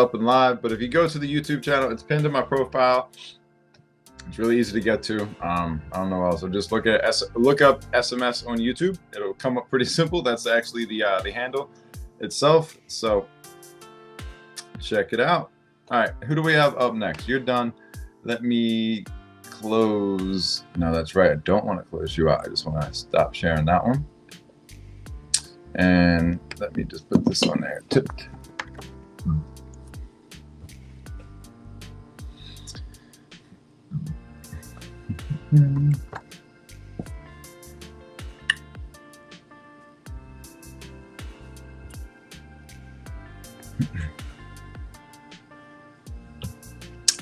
up and live. But if you go to the YouTube channel, it's pinned in my profile. It's really easy to get to. I don't know else. So just look up SMS on YouTube. It'll come up pretty simple. That's actually the handle itself. So check it out. All right, who do we have up next? You're done. Let me close. No, that's right. I don't want to close you out. I just want to stop sharing that one. And let me just put this on there. Tipped.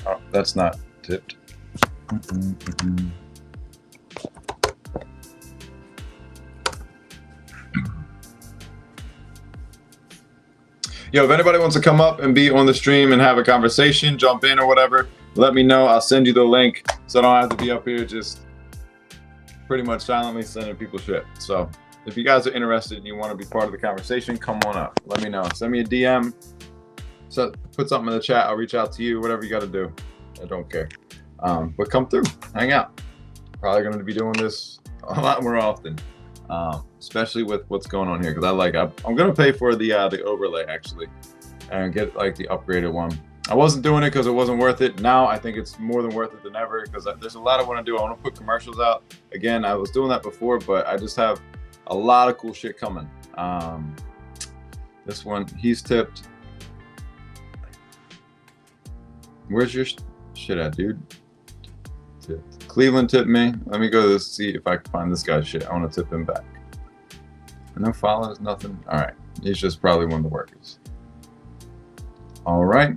Oh, that's not tipped. Yo, if anybody wants to come up and be on the stream and have a conversation, jump in or whatever, let me know. I'll send you the link so I don't have to be up here just pretty much silently sending people shit. So if you guys are interested and you want to be part of the conversation, come on up. Let me know. Send me a DM. So put something in the chat. I'll reach out to you, whatever you got to do. I don't care. But come through, hang out. Probably going to be doing this a lot more often, especially with what's going on here. Because I'm going to pay for the overlay actually, and get like the upgraded one. I wasn't doing it because it wasn't worth it. Now I think it's more than worth it than ever because there's a lot I want to do. I want to put commercials out. Again, I was doing that before, but I just have a lot of cool shit coming. This one, he's tipped. Where's your shit at, dude? Tipped. Cleveland tipped me. Let me go to see if I can find this guy's shit. I want to tip him back. No follows, nothing. All right. He's just probably one of the workers. All right.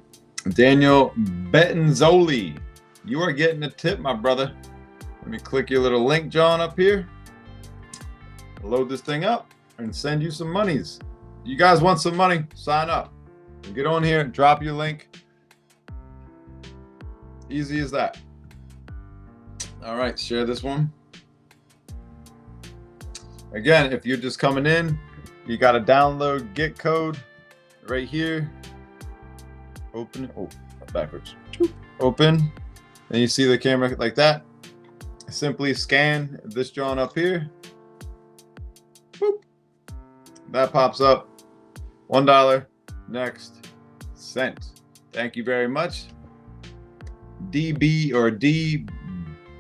Daniel Bettinzoli, you are getting a tip, my brother. Let me click your little link, John, up here. Load this thing up and send you some monies. You guys want some money? Sign up. Get on here, drop your link. Easy as that. All right, share this one. Again, if you're just coming in, you got to download Get Code right here. Open it. Oh, backwards. Open. And you see the camera like that. Simply scan this John up here. Boop. That pops up. $1. Next. Sent. Thank you very much. DB or D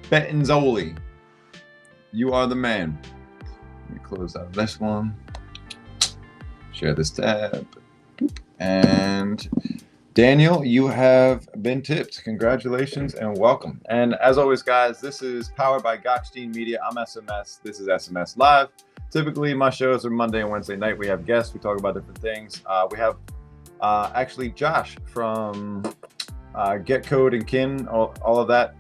Bettinzoli. You are the man. Let me close out this one. Share this tab. And Daniel, you have been tipped. Congratulations and welcome. And as always, guys, this is powered by Gokhshtein Media. I'm SMS. This is SMS Live. Typically, my shows are Monday and Wednesday night. We have guests. We talk about different things. We have actually Josh from Get Code and Kin, all of that.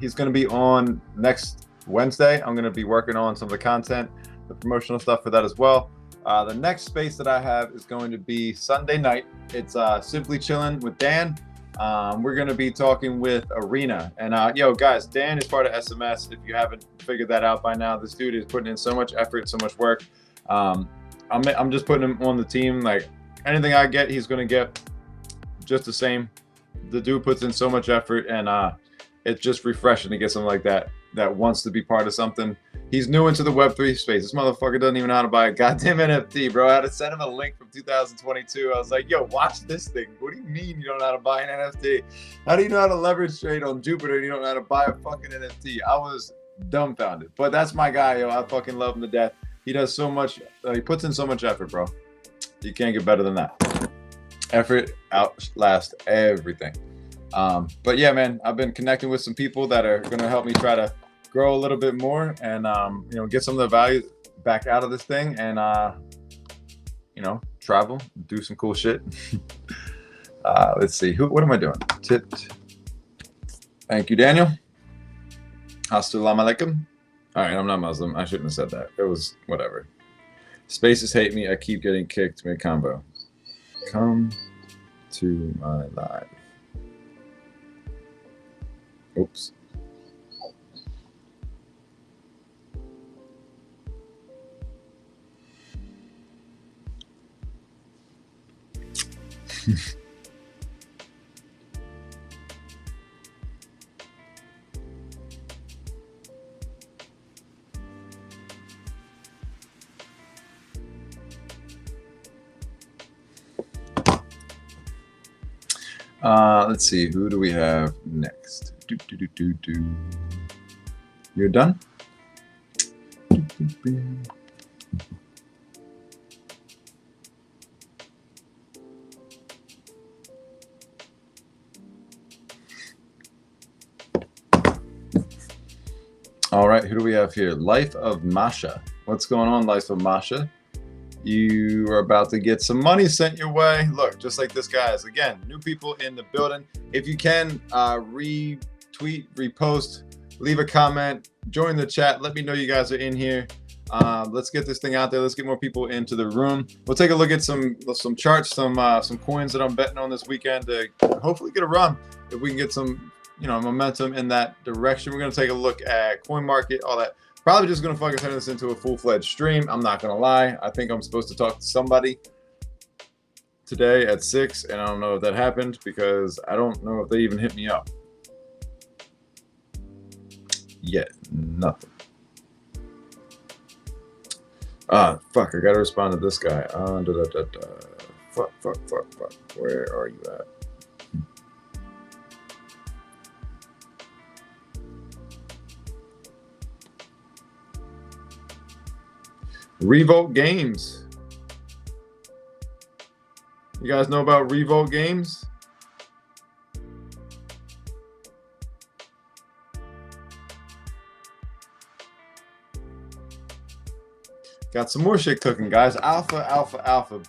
He's going to be on next Wednesday. I'm going to be working on some of the content, the promotional stuff for that as well. The next space that I have is going to be Sunday night. It's Simply Chilling with Dan. We're going to be talking with Arena. And yo, guys, Dan is part of SMS. If you haven't figured that out by now, this dude is putting in so much effort, so much work. I'm just putting him on the team. Like anything I get, he's going to get just the same. The dude puts in so much effort, and it's just refreshing to get something like that wants to be part of something. He's new into the Web3 space. This motherfucker doesn't even know how to buy a goddamn NFT, bro. I had to send him a link from 2022. I was like, yo, watch this thing. What do you mean you don't know how to buy an NFT? How do you know how to leverage trade on Jupiter and you don't know how to buy a fucking NFT? I was dumbfounded. But that's my guy, yo. I fucking love him to death. He does so much. He puts in so much effort, bro. You can't get better than that. Effort outlasts everything. But yeah, man, I've been connecting with some people that are going to help me try to grow a little bit more and, get some of the value back out of this thing and, travel, do some cool shit. Let's see. What am I doing? Tipped. Thank you, Daniel. Assalamu alaikum. All right, I'm not Muslim. I shouldn't have said that. It was whatever. Spaces hate me. I keep getting kicked mid-combo. Come to my live. Oops. Let's see. Who do we have next? You're done? All right, who do we have here? Life of Masha. What's going on, Life of Masha? You are about to get some money sent your way. Look, just like this, guys. Again, new people in the building. If you can, retweet, repost, leave a comment, join the chat. Let me know you guys are in here. Let's get this thing out there. Let's get more people into the room. We'll take a look at some charts, some coins that I'm betting on this weekend to hopefully get a run. If we can get some, momentum in that direction. We're gonna take a look at coin market, all that. Probably just gonna fucking turn this into a full-fledged stream. I'm not gonna lie. I think I'm supposed to talk to somebody today at 6, and I don't know if that happened because I don't know if they even hit me up yet. Nothing. Fuck, I gotta respond to this guy. Fuck. Where are you at? Revolt Games. You guys know about Revolt Games? Got some more shit cooking, guys. Alpha.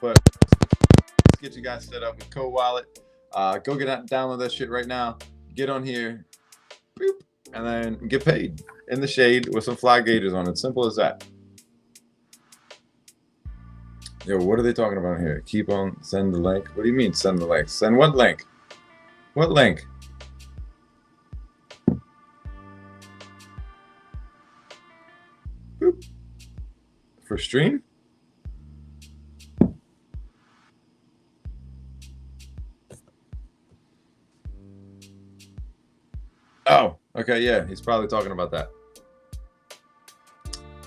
But let's get you guys set up with Code Wallet. Go download that shit right now. Get on here, boop, and then get paid in the shade with some fly gauges on it. Simple as that. Yo, what are they talking about here? Keep on, send the link. What do you mean send the link? Send what link? What link? Boop. For stream? Oh, okay, yeah, he's probably talking about that.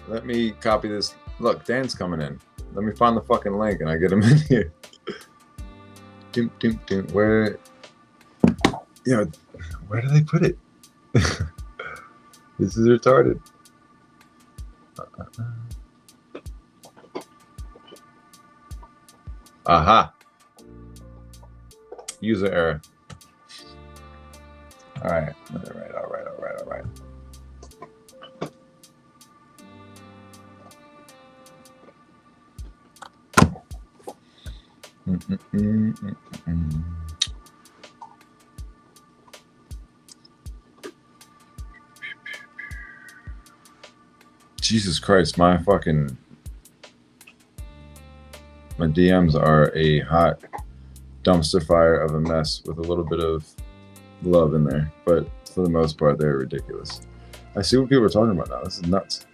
Let me copy this. Look, Dan's coming in. Let me find the fucking link and I get him in here. Where? Where do they put it? This is retarded. Aha. User error. All right. Jesus Christ, my DMs are a hot dumpster fire of a mess with a little bit of love in there, but for the most part, they're ridiculous. I see what people are talking about now. This is nuts.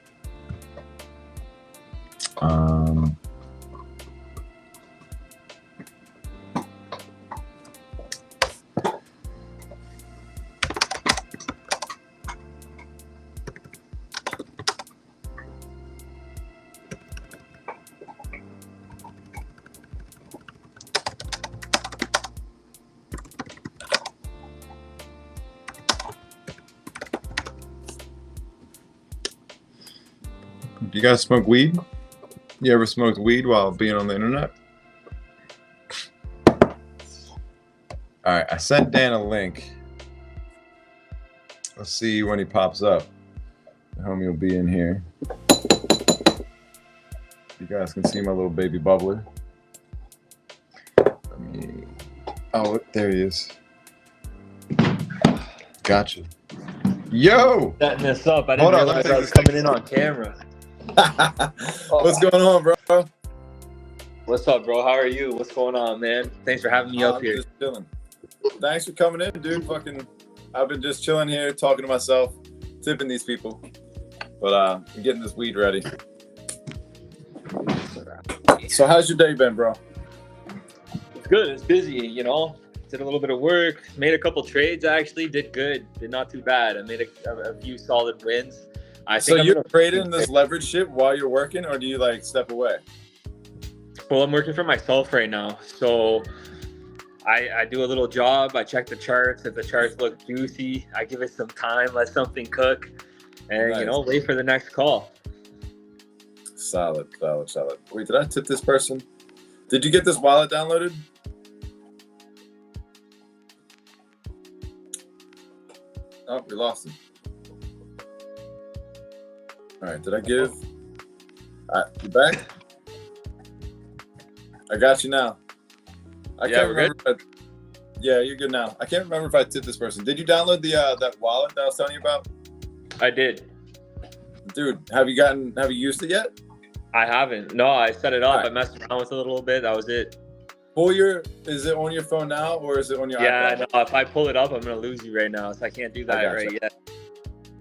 You guys smoke weed? You ever smoked weed while being on the internet? All right, I sent Dan a link. Let's see when he pops up. The homie will be in here. You guys can see my little baby bubbler. Oh, there he is. Gotcha. Yo! Setting this up. I didn't realize I was coming in on camera. What's going on, bro? What's up, bro? How are you? What's going on, man? Thanks for having me up here. Just chilling. Thanks for coming in, dude. I've been just chilling here, talking to myself, tipping these people. But I'm getting this weed ready. So how's your day been, bro? It's good. It's busy, Did a little bit of work. Made a couple trades, actually. Did good. Did not too bad. I made a few solid wins. So you're trading this leverage shit while you're working, or do you step away? Well, I'm working for myself right now. So I do a little job. I check the charts. If the charts look juicy, I give it some time, let something cook, and Nice. wait for the next call. Solid. Wait, did I tip this person? Did you get this wallet downloaded? Oh, we lost him. All right, did I give? You back? I got you now. I can't remember. Yeah, you're good now. I can't remember if I tipped this person. Did you download the that wallet that I was telling you about? I did. Dude, have you used it yet? I haven't. No, I set it up. Right. I messed around with it a little bit. That was it. Is it on your phone now or is it on your iPad? Yeah, no, if I pull it up, I'm going to lose you right now. So I can't do that right yet.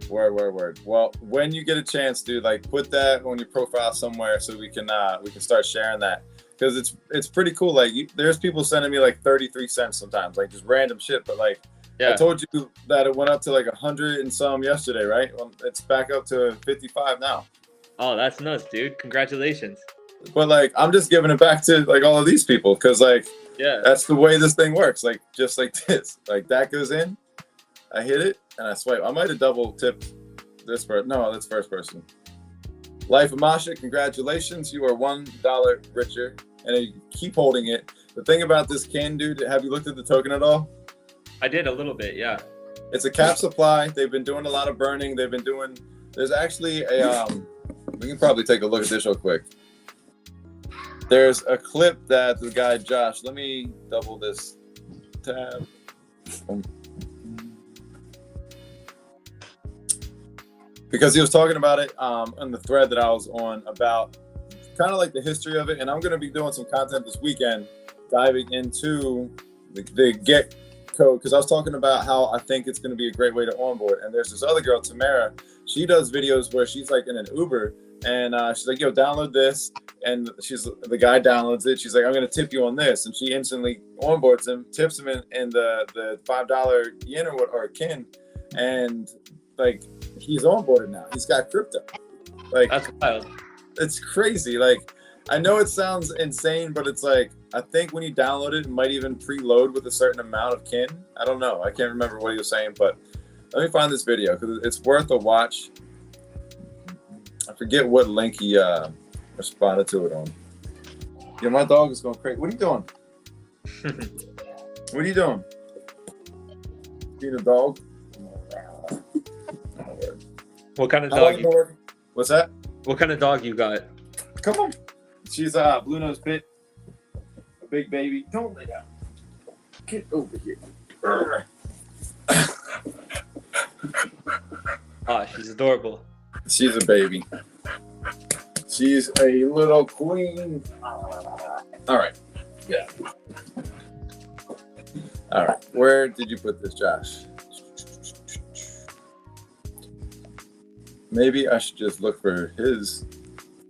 Word. Well, when you get a chance, dude, like put that on your profile somewhere so we can start sharing that. Because it's pretty cool. Like there's people sending me like 33 cents sometimes, like just random shit. But like I told you that it went up to like 100 and some yesterday, right? Well, it's back up to 55 now. Oh, that's nuts, dude. Congratulations. But like I'm just giving it back to like all of these people because like that's the way this thing works. Like just like this, like that goes in, I hit it and I swipe. I might have double tipped this person. No, that's first person. Life of Masha, congratulations. You are $1 richer and you keep holding it. The thing about this can, dude, have you looked at the token at all? I did a little bit, yeah. It's a cap supply. They've been doing a lot of burning. There's actually we can probably take a look at this real quick. There's a clip that the guy Josh, let me double this tab. Because he was talking about it on the thread that I was on about kind of like the history of it. And I'm going to be doing some content this weekend diving into the get code because I was talking about how I think it's going to be a great way to onboard. And there's this other girl, Tamara. She does videos where she's like in an Uber and she's like, yo, download this. And the guy downloads it. She's like, I'm going to tip you on this. And she instantly onboards him, tips him in the $5 yen or kin. And like, he's onboarded now. He's got crypto. Like, that's wild. It's crazy. Like, I know it sounds insane, but it's like, I think when you download it, it might even preload with a certain amount of kin. I don't know. I can't remember what he was saying, but let me find this video because it's worth a watch. I forget what link he responded to it on. Yeah, my dog is going crazy. What are you doing? What are you doing? Being a dog? What kind of dog you? What's that? What kind of dog you got? Come on. She's blue nose pit. A big baby. Don't lay down. Get over here. She's adorable. She's a baby. She's a little queen. All right. Yeah. All right. Where did you put this, Josh? Maybe I should just look for his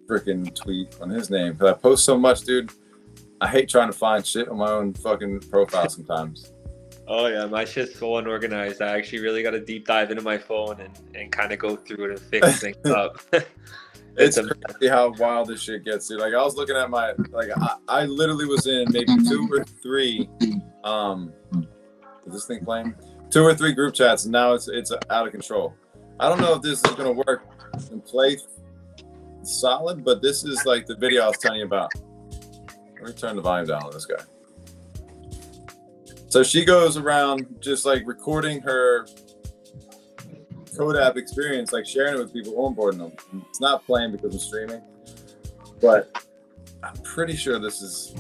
freaking tweet on his name because I post so much, dude. I hate trying to find shit on my own fucking profile sometimes. Oh yeah, my shit's so unorganized. I actually really got to deep dive into my phone and kind of go through it and fix things up. It's crazy how wild this shit gets, dude. Like I was looking at I literally was in maybe 2 or 3. Is this thing playing? 2 or 3 group chats, and now it's out of control. I don't know if this is gonna work and play solid, but this is like the video I was telling you about. Let me turn the volume down on this guy. So she goes around just like recording her code app experience, like sharing it with people, onboarding them. It's not playing because I'm streaming, but I'm pretty sure this is,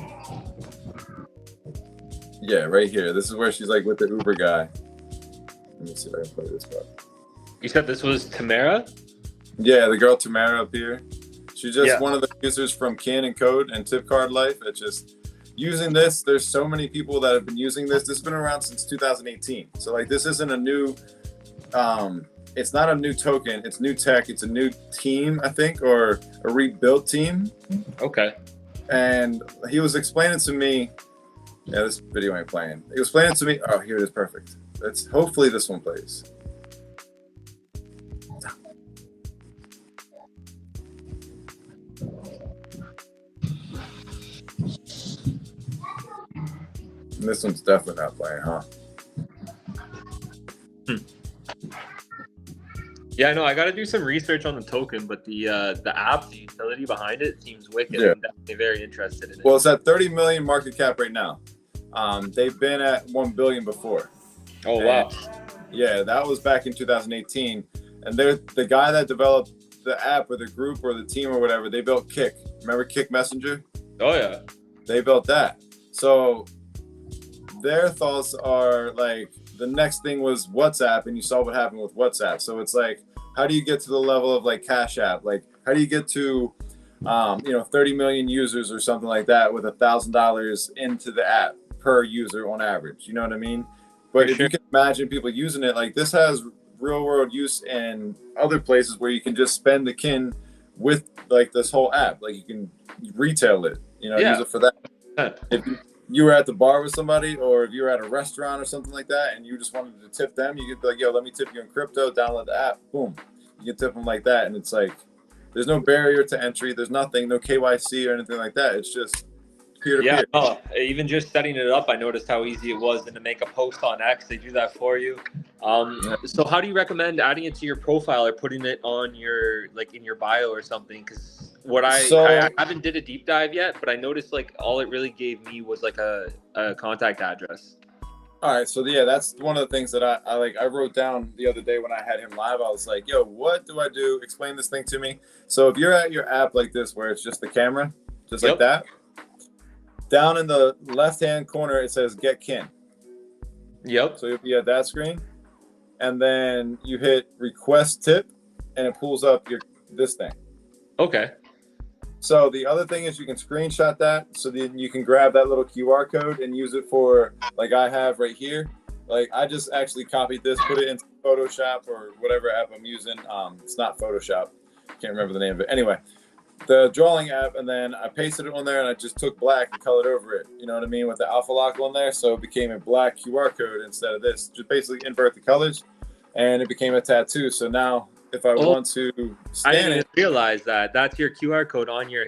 yeah, right here. This is where she's like with the Uber guy. Let me see if I can play this part. You said this was Tamara? Yeah, the girl Tamara up here. She's just one of the users from Kin and Code and Tip Card Life. It's just using this. There's so many people that have been using this. This has been around since 2018. So like this isn't a new, it's not a new token. It's new tech. It's a new team, I think, or a rebuilt team. Okay. And he was explaining to me, yeah, this video ain't playing. He was explaining to me, oh, here it is, perfect. Hopefully this one plays. This one's definitely not playing, huh? Yeah, no, I got to do some research on the token, but the app, the utility behind it seems wicked. Yeah. I'm definitely very interested in it. Well, it's at 30 million market cap right now. They've been at 1 billion before. Oh, wow. Yeah, that was back in 2018. And they're the guy that developed the app or the group or the team or whatever, they built Kick. Remember Kick Messenger? Oh, yeah. They built that. So their thoughts are like, the next thing was WhatsApp, and you saw what happened with WhatsApp. So it's like, how do you get to the level of like Cash App? Like, how do you get to, 30 million users or something like that with $1,000 into the app per user on average? You know what I mean? But if you can imagine people using it, like this has real world use in other places where you can just spend the kin with like this whole app. Like you can retail it, use it for that. If you were at the bar with somebody, or if you were at a restaurant or something like that, and you just wanted to tip them, you could be like, yo, let me tip you in crypto, download the app, boom. You can tip them like that. And it's like, there's no barrier to entry. There's nothing, no KYC or anything like that. It's just peer-to-peer. Yeah, even just setting it up, I noticed how easy it was. And to make a post on X, they do that for you. So how do you recommend adding it to your profile or putting it on your, like in your bio or something? Because I haven't did a deep dive yet, but I noticed like all it really gave me was like a contact address. All right, so yeah, that's one of the things that I wrote down the other day when I had him live. I was like, yo, what do I do? Explain this thing to me. So if you're at your app like this, where it's just the camera, just like that, down in the left-hand corner, it says Get Kin. Yep. So you'll be at that screen, and then you hit Request Tip, and it pulls up this thing. Okay. So the other thing is you can screenshot that, so then you can grab that little QR code and use it for, like I have right here. Like I just actually copied this, put it into Photoshop or whatever app I'm using. It's not Photoshop. Can't remember the name of it. Anyway, the drawing app, and then I pasted it on there, and I just took black and colored over it. You know what I mean? With the alpha lock on there, so it became a black QR code instead of this. Just basically invert the colors, and it became a tattoo. So now, if I want to scan I didn't realize that. That's your QR code on your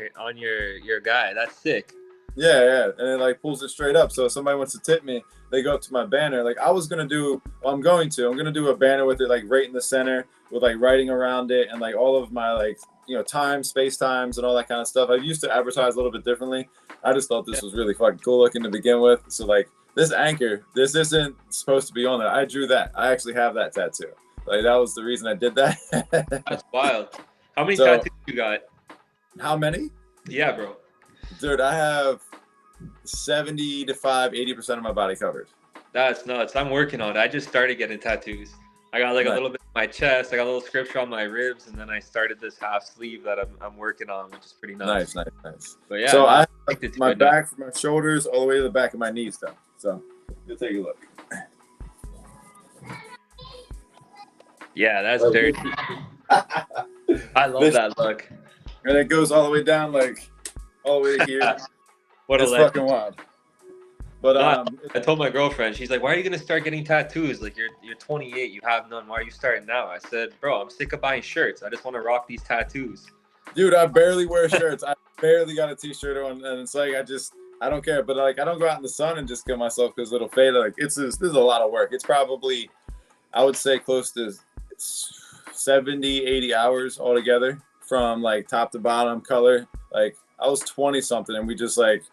guy. That's sick. Yeah, and it like pulls it straight up. So if somebody wants to tip me, they go up to my banner. Like I'm gonna do a banner with it like right in the center with like writing around it and like all of my like time, space times, and all that kind of stuff. I used to advertise a little bit differently. I just thought this was really fucking cool looking to begin with. So like this anchor, this isn't supposed to be on there. I drew that. I actually have that tattoo. Like that was the reason I did that. That's wild. How many tattoos you got? How many? Yeah, bro. Dude, I have 80% of my body covered. That's nuts. I'm working on it. I just started getting tattoos. I got like a little bit on my chest. I got a little scripture on my ribs, and then I started this half sleeve that I'm working on, which is pretty nice. Nice. But yeah, so I have my back from my shoulders all the way to the back of my knees, though. So you'll take a look. Yeah, that's dirty. I love that look. And it goes all the way down, like all the way here. What it's fucking wild. But I told my girlfriend, she's like, "Why are you gonna start getting tattoos? Like you're 28, you have none. Why are you starting now?" I said, "Bro, I'm sick of buying shirts. I just want to rock these tattoos." Dude, I barely wear shirts. I barely got a t-shirt on, and it's like I don't care. But like I don't go out in the sun and just kill myself because it'll fade. Like this is a lot of work. It's probably, I would say, close to 70, 80 hours altogether from like top to bottom color. Like I was 20 something, and we just like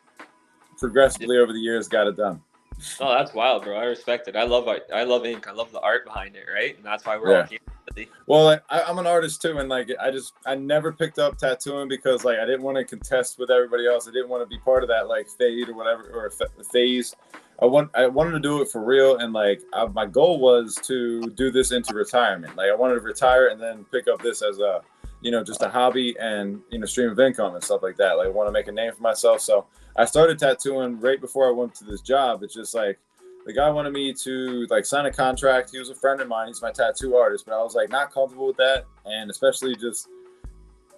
progressively over the years got it done. Oh, that's wild, bro. I respect it. I love art. I love ink. I love the art behind it, right? And that's why we're all here. Well, like, I'm an artist too, and like I never picked up tattooing because like I didn't want to contest with everybody else. I didn't want to be part of that like fade or whatever, or phase. I wanted to do it for real, and like my goal was to do this into retirement. Like I wanted to retire and then pick up this as a just a hobby and stream of income and stuff like that. Like I want to make a name for myself. So I started tattooing right before I went to this job. It's just like the guy wanted me to like sign a contract. He was a friend of mine. He's my tattoo artist, but I was like not comfortable with that, and especially just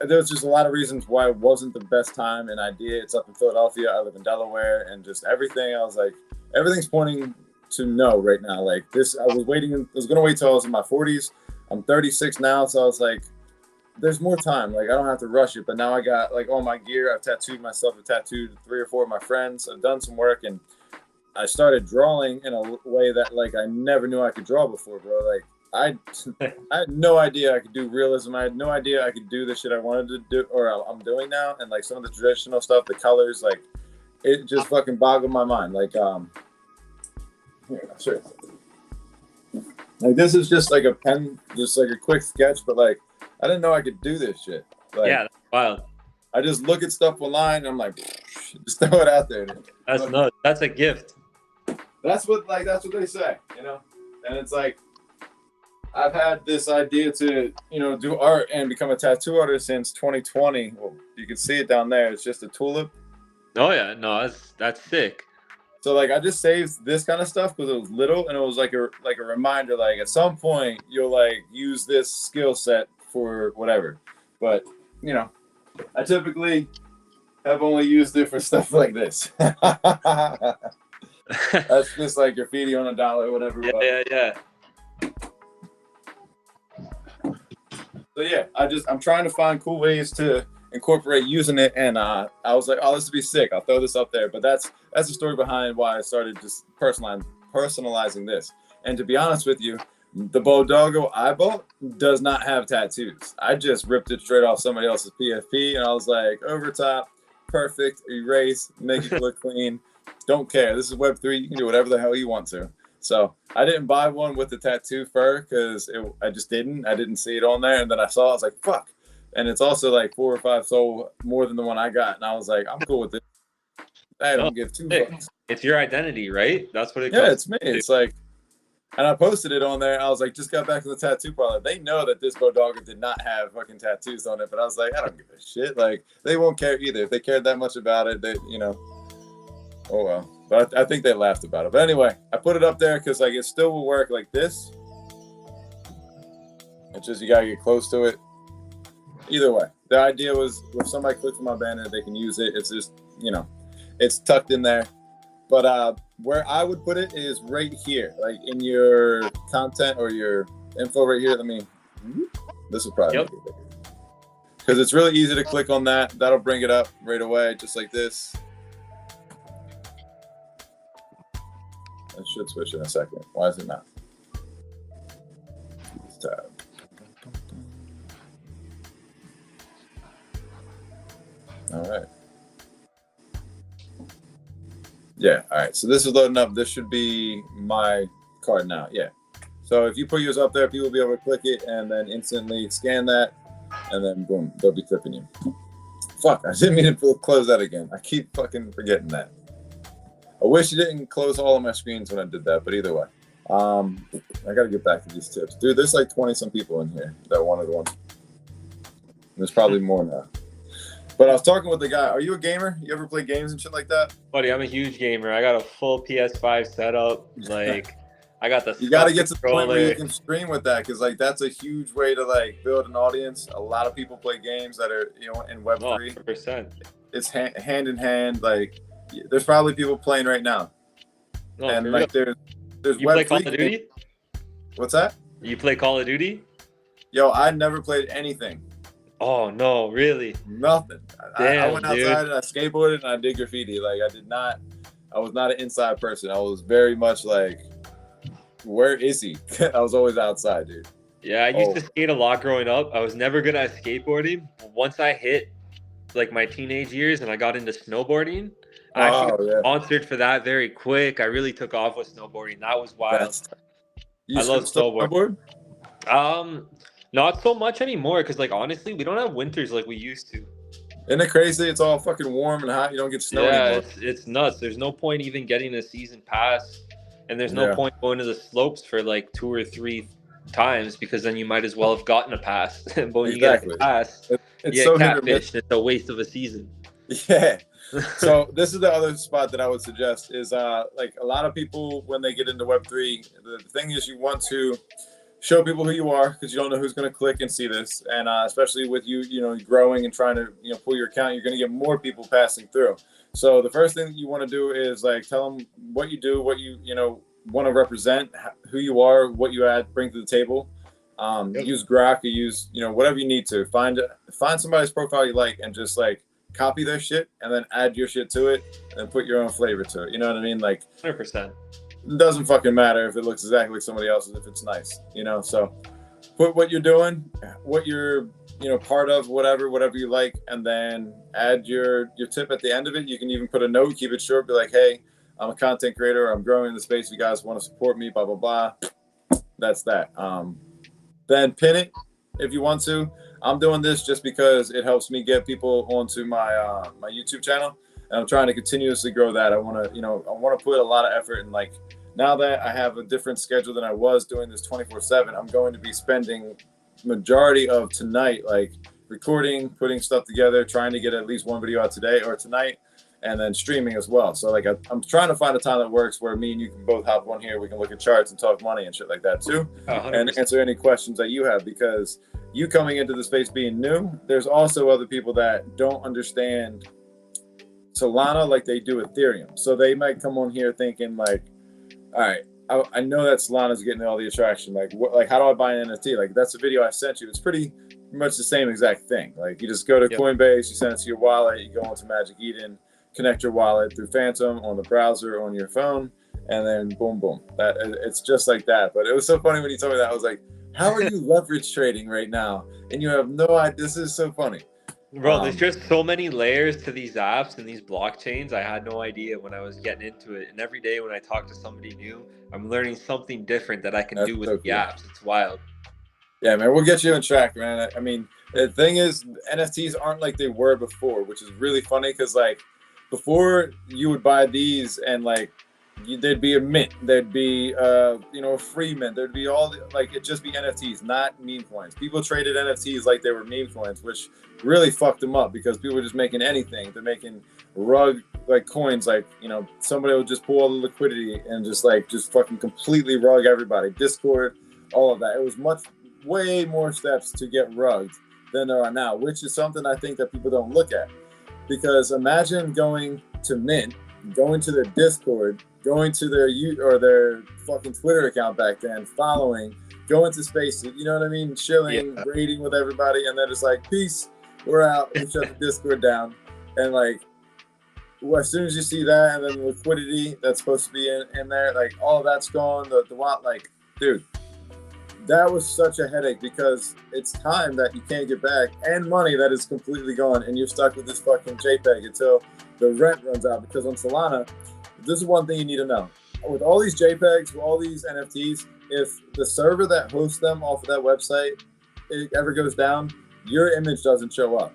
there's just a lot of reasons why it wasn't the best time and idea. It's up in Philadelphia. I live in Delaware, and just everything. I was like, everything's pointing to no right now. Like this, I was gonna wait till I was in my 40s. I'm 36 now, so I was like, there's more time. Like I don't have to rush it. But now I got like all my gear. I've tattooed myself. I've tattooed 3 or 4 of my friends. I've done some work, and I started drawing in a way that like I never knew I could draw before, bro. Like I had no idea I could do realism. I had no idea I could do the shit I wanted to do, or I'm doing now. And like some of the traditional stuff, the colors, like it just fucking boggled my mind. Like here, sure. Like this is just like a pen, just like a quick sketch, but like I didn't know I could do this shit. Like, yeah, that's wild. I just look at stuff online and I'm like, just throw it out there. That's Look, nuts. That's a gift. that's what they say, you know? And it's like I've had this idea to, you know, do art and become a tattoo artist since 2020. Well, you can see it down there. It's just a tulip. Oh yeah, no, that's sick. So like I just saved this kind of stuff because it was little and it was like a reminder, like at some point you'll like use this skill set for whatever. But you know, I typically have only used it for stuff like this. That's just like graffiti on $1 or whatever. Yeah. So yeah, I'm trying to find cool ways to incorporate using it, and I was like, oh, this would be sick. I'll throw this up there. But that's the story behind why I started just personalizing this. And to be honest with you, the Bodoggo I bought does not have tattoos. I just ripped it straight off somebody else's PFP, and I was like, over top, perfect, erase, make it look clean. Don't care. This is Web3. You can do whatever the hell you want to. So I didn't buy one with the tattoo fur because I just didn't. I didn't see it on there, and then I saw it. I was like, fuck. And it's also like 4 or 5 sold more than the one I got, and I was like, I'm cool with it. I don't give two fucks. It's your identity, right? That's what it. Yeah, it's me. It's like, and I posted it on there. I was like, just got back to the tattoo parlor. They know that this Bodoggo did not have fucking tattoos on it, but I was like, I don't give a shit. Like, they won't care either. If they cared that much about it, they, you know, oh well. But I think they laughed about it. But anyway, I put it up there because like it still will work like this. It's just you gotta get close to it. Either way, the idea was if somebody clicks on my banner, they can use it. It's just, you know, it's tucked in there. But where I would put it is right here, like in your content or your info right here. This will probably make it bigger. Because it's really easy to click on that. That'll bring it up right away, just like this. I should switch in a second. Why is it not? Tab. All right. Yeah, all right. So this is loading up. This should be my card now. Yeah. So if you put yours up there, people will be able to click it and then instantly scan that, and then boom, they'll be clipping you. Fuck, I didn't mean to close that again. I keep fucking forgetting that. I wish you didn't close all of my screens when I did that, but either way. I got to get back to these tips. Dude, there's like 20-some people in here that wanted one. There's probably more now. But I was talking with the guy. Are you a gamer? You ever play games and shit like that? Buddy, I'm a huge gamer. I got a full PS5 setup. Like, I got the. You got to get to the point where you can stream with that, because like that's a huge way to like build an audience. A lot of people play games that are, you know, in Web3. 100%. It's hand in hand. Like, there's probably people playing right now. No, and like there's you play Call of Duty? What's that? You play Call of Duty? Yo, I never played anything. Oh no, really? Nothing. Damn, I went outside and I skateboarded and I did graffiti. Like I was not an inside person. I was very much like, where is he? I was always outside, dude. Yeah, I used to skate a lot growing up. I was never good at skateboarding. Once I hit like my teenage years and I got into snowboarding, I actually got sponsored for that very quick. I really took off with snowboarding. That was wild. I love snowboard. Not so much anymore, because like honestly, we don't have winters like we used to. Isn't it crazy? It's all fucking warm and hot. You don't get snow anymore. It's nuts. There's no point even getting a season pass, and there's no point going to the slopes for like 2 or 3 times, because then you might as well have gotten a pass. But when you get a pass, it's so catfish. It's a waste of a season. Yeah. So this is the other spot that I would suggest is like a lot of people when they get into Web3, the thing is you want to show people who you are, because you don't know who's going to click and see this, and especially with you know, growing and trying to, you know, pull your account, you're going to get more people passing through. So the first thing that you want to do is like tell them what you do, what you know want to represent, who you are, what you bring to the table. Use grok, or use, you know, whatever you need to find somebody's profile you like, and just like copy their shit and then add your shit to it and put your own flavor to it. You know what I mean? Like 100%. It doesn't fucking matter if it looks exactly like somebody else's if it's nice, you know. So put what you're doing, what you're part of, whatever you like, and then add your tip at the end of it. You can even put a note, keep it short, be like, hey, I'm a content creator, I'm growing in the space, if you guys want to support me, blah blah blah. That's that. Then pin it if you want to. I'm doing this just because it helps me get people onto my my YouTube channel, and I'm trying to continuously grow that. I want to put a lot of effort in, like, now that I have a different schedule than I was doing this 24/7, I'm going to be spending majority of tonight like recording, putting stuff together, trying to get at least one video out today or tonight, and then streaming as well. So like I'm trying to find a time that works where me and you can both hop on here. We can look at charts and talk money and shit like that too, 100%. and answer any questions that you have, because you coming into the space being new, there's also other people that don't understand Solana like they do Ethereum. So they might come on here thinking like, all right, I know that Solana's getting all the attraction. Like, how do I buy an NFT? Like, that's a video I sent you. It's pretty much the same exact thing. Like, you just go to Coinbase, you send it to your wallet, you go into Magic Eden, connect your wallet through Phantom on the browser on your phone, and then boom, boom. It's just like that. But it was so funny when you told me that. I was like, how are you leverage trading right now? And you have no idea. This is so funny. Bro, there's just so many layers to these apps and these blockchains. I had no idea when I was getting into it. And every day when I talk to somebody new, I'm learning something different that I can do with the apps. It's wild. Yeah, man, we'll get you on track, man. I mean, the thing is, NFTs aren't like they were before, which is really funny because, like, before you would buy these and, like, there'd be a mint, there'd be a free mint, there'd be all it'd just be NFTs, not meme coins. People traded NFTs like they were meme coins, which really fucked them up because people were just making anything. They're making rug like coins, like somebody would just pull all the liquidity and just fucking completely rug everybody. Discord, all of that. It was way more steps to get rugged than there are now, which is something I think that people don't look at. Because imagine going to mint, going to their Discord, going to their fucking Twitter account back then, following, going to spaces, you know what I mean? Chilling, raiding with everybody, and then it's like, peace, we're out, we shut the Discord down. And like, as soon as you see that, and then the liquidity that's supposed to be in there, like all of that's gone, the what, like, dude, that was such a headache because it's time that you can't get back and money that is completely gone, and you're stuck with this fucking JPEG until the rent runs out. Because on Solana, this is one thing you need to know. With all these JPEGs, with all these NFTs, if the server that hosts them off of that website, it ever goes down, your image doesn't show up.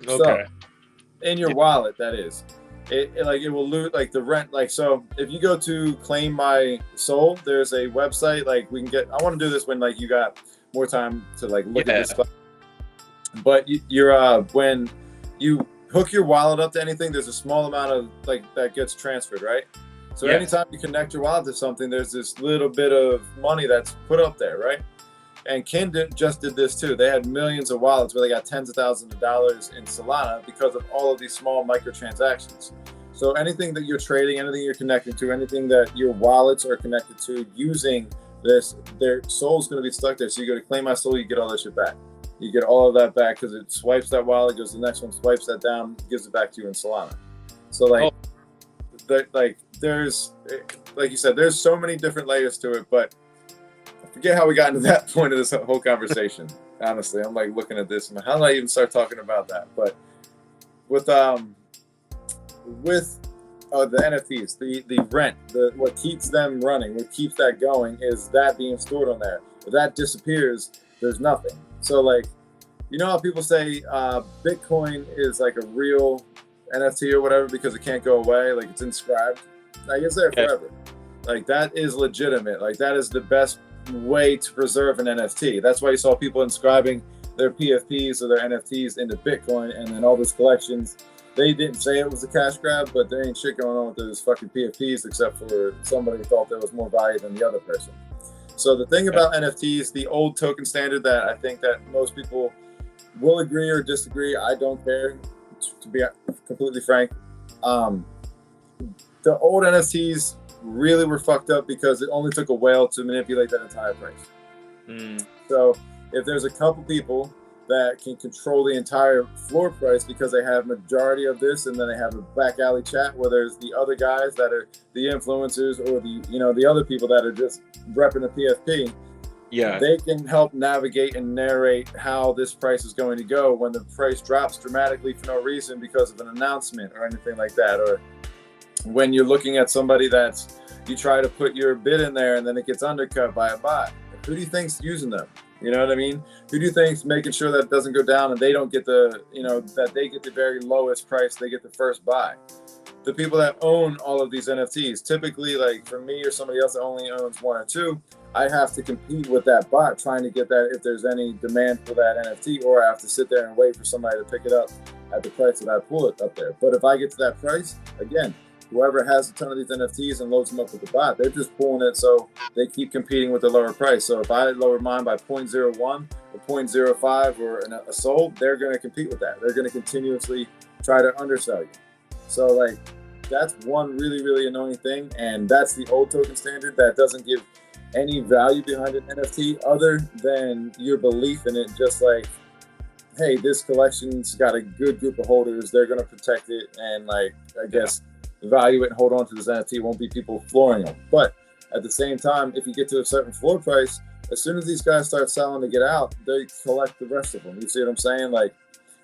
Okay. So, in your wallet, that is. It will loot like the rent. Like, so if you go to Claim My Soul, there's a website like we can get. I want to do this when like you got more time to like look at this stuff. But you're when you hook your wallet up to anything, there's a small amount of like that gets transferred, right? So anytime you connect your wallet to something, there's this little bit of money that's put up there, right? And Kin just did this too. They had millions of wallets where they got tens of thousands of dollars in Solana because of all of these small microtransactions. So anything that you're trading, anything you're connecting to, anything that your wallets are connected to using this, their soul's going to be stuck there. So you go to Claim My Soul, you get all that shit back. You get all of that back because it swipes that wallet, goes to the next one, swipes that down, gives it back to you in Solana. So there's, like you said, there's so many different layers to it, but I forget how we got into that point of this whole conversation. Honestly, I'm like looking at this and how did I even start talking about that? But with the NFTs, the rent, what keeps them running, what keeps that going is that being stored on there. If that disappears, there's nothing. So like, you know how people say Bitcoin is like a real NFT or whatever because it can't go away, like it's inscribed. Like it's there forever. Like that is legitimate. Like that is the best way to preserve an NFT. That's why you saw people inscribing their PFPs or their NFTs into Bitcoin, and then all those collections. They didn't say it was a cash grab, but there ain't shit going on with those fucking PFPs except for somebody thought there was more value than the other person. So the thing about NFTs, the old token standard that I think that most people will agree or disagree, I don't care, to be completely frank. The old NFTs really were fucked up because it only took a whale to manipulate that entire price. So if there's a couple people that can control the entire floor price because they have majority of this, and then they have a back alley chat where there's the other guys that are the influencers or the other people that are just repping the PFP. Yeah, they can help navigate and narrate how this price is going to go when the price drops dramatically for no reason because of an announcement or anything like that. Or when you're looking at somebody that's, you try to put your bid in there and then it gets undercut by a bot. Who do you think's using them? You know what I mean? Who do you think's making sure that it doesn't go down and they don't get the, that they get the very lowest price, they get the first buy? The people that own all of these NFTs, typically, like for me or somebody else that only owns one or two, I have to compete with that bot trying to get that if there's any demand for that NFT, or I have to sit there and wait for somebody to pick it up at the price that I pull it up there. But if I get to that price, again, whoever has a ton of these NFTs and loads them up with the bot, they're just pulling it so they keep competing with the lower price. So if I lower mine by 0.01 or 0.05 or a sold, they're going to compete with that. They're going to continuously try to undersell you. So like that's one really, really annoying thing. And that's the old token standard that doesn't give any value behind an NFT other than your belief in it. Just like, hey, this collection's got a good group of holders. They're going to protect it. And like, I guess, value it and hold on to this NFT. It won't be people flooring them. But at the same time, if you get to a certain floor price, as soon as these guys start selling to get out, they collect the rest of them. You see what I'm saying? Like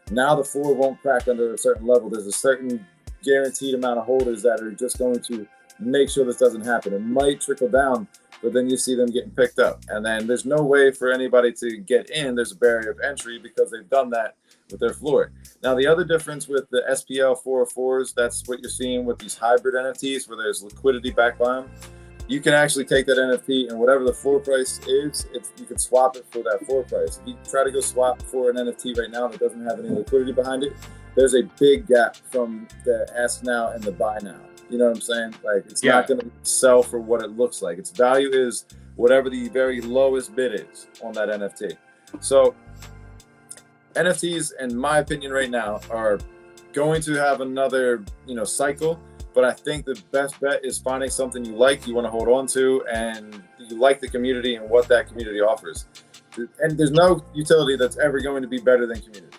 now the floor won't crack under a certain level. There's a certain guaranteed amount of holders that are just going to make sure this doesn't happen. It might trickle down, but then you see them getting picked up. And then there's no way for anybody to get in. There's a barrier of entry because they've done that with their floor. Now, the other difference with the SPL 404s, that's what you're seeing with these hybrid NFTs where there's liquidity backed by them. You can actually take that NFT and whatever the floor price is, you can swap it for that floor price. If you try to go swap for an NFT right now that doesn't have any liquidity behind it, there's a big gap from the ask now and the buy now. You know what I'm saying? Like it's not going to sell for what it looks like. Its value is whatever the very lowest bid is on that NFT. So NFTs, in my opinion right now, are going to have another, cycle. But I think the best bet is finding something you like, you want to hold on to, and you like the community and what that community offers. And there's no utility that's ever going to be better than community.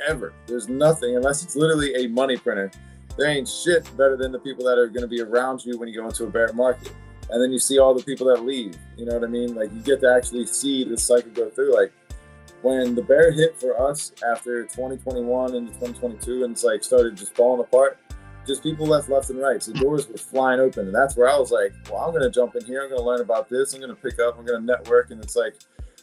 Ever. There's nothing, unless it's literally a money printer. There ain't shit better than the people that are going to be around you when you go into a bear market. And then you see all the people that leave. You know what I mean? Like you get to actually see this cycle go through. Like when the bear hit for us after 2021 into 2022 and it's like started just falling apart, just people left and right. So the doors were flying open. And that's where I was like, well, I'm going to jump in here. I'm going to learn about this. I'm going to pick up. I'm going to network. And it's like,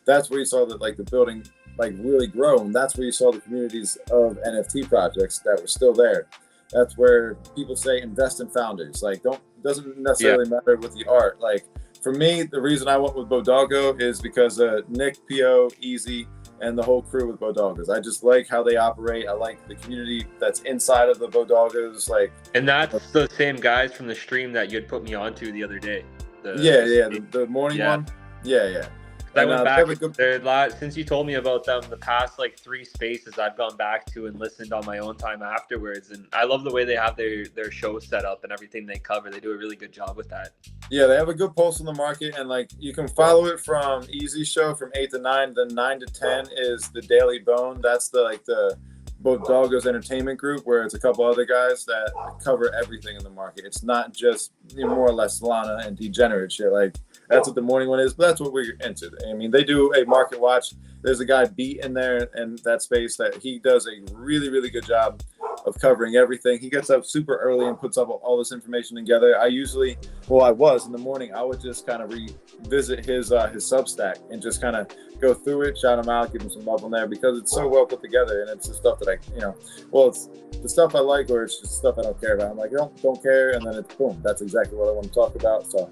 that's where you saw that like the building like really grow. And that's where you saw the communities of NFT projects that were still there. That's where people say invest in founders. Like doesn't necessarily matter with the art. Like for me, the reason I went with Bodoggo is because Nick, P.O., Easy, and the whole crew with Bodoggos. I just like how they operate. I like the community that's inside of the Bodoggos. Like, and that's the same guys from the stream that you had put me onto the other day. The morning one. Yeah. I went back there since you told me about them. The past like 3 spaces I've gone back to and listened on my own time afterwards, and I love the way they have their show set up and everything they cover. They do a really good job with that. Yeah, they have a good pulse on the market, and like you can follow it from Easy Show from 8 to 9. Then 9 to 10 is the Daily Bone. That's the Bodoggos Entertainment Group, where it's a couple other guys that cover everything in the market. It's not just more or less Lana and degenerate shit. Like that's what the morning one is, but that's what we're into. I mean, they do a market watch. There's a guy Beat in there in that space that he does a really, really good job of covering everything. He gets up super early and puts up all this information together. I was in the morning, I would just kind of revisit his Substack and just kind of go through it, shout him out, give him some love on there because it's so well put together and it's the stuff that it's the stuff I like or it's just stuff I don't care about. I'm like, don't care, and then it's boom, that's exactly what I want to talk about. So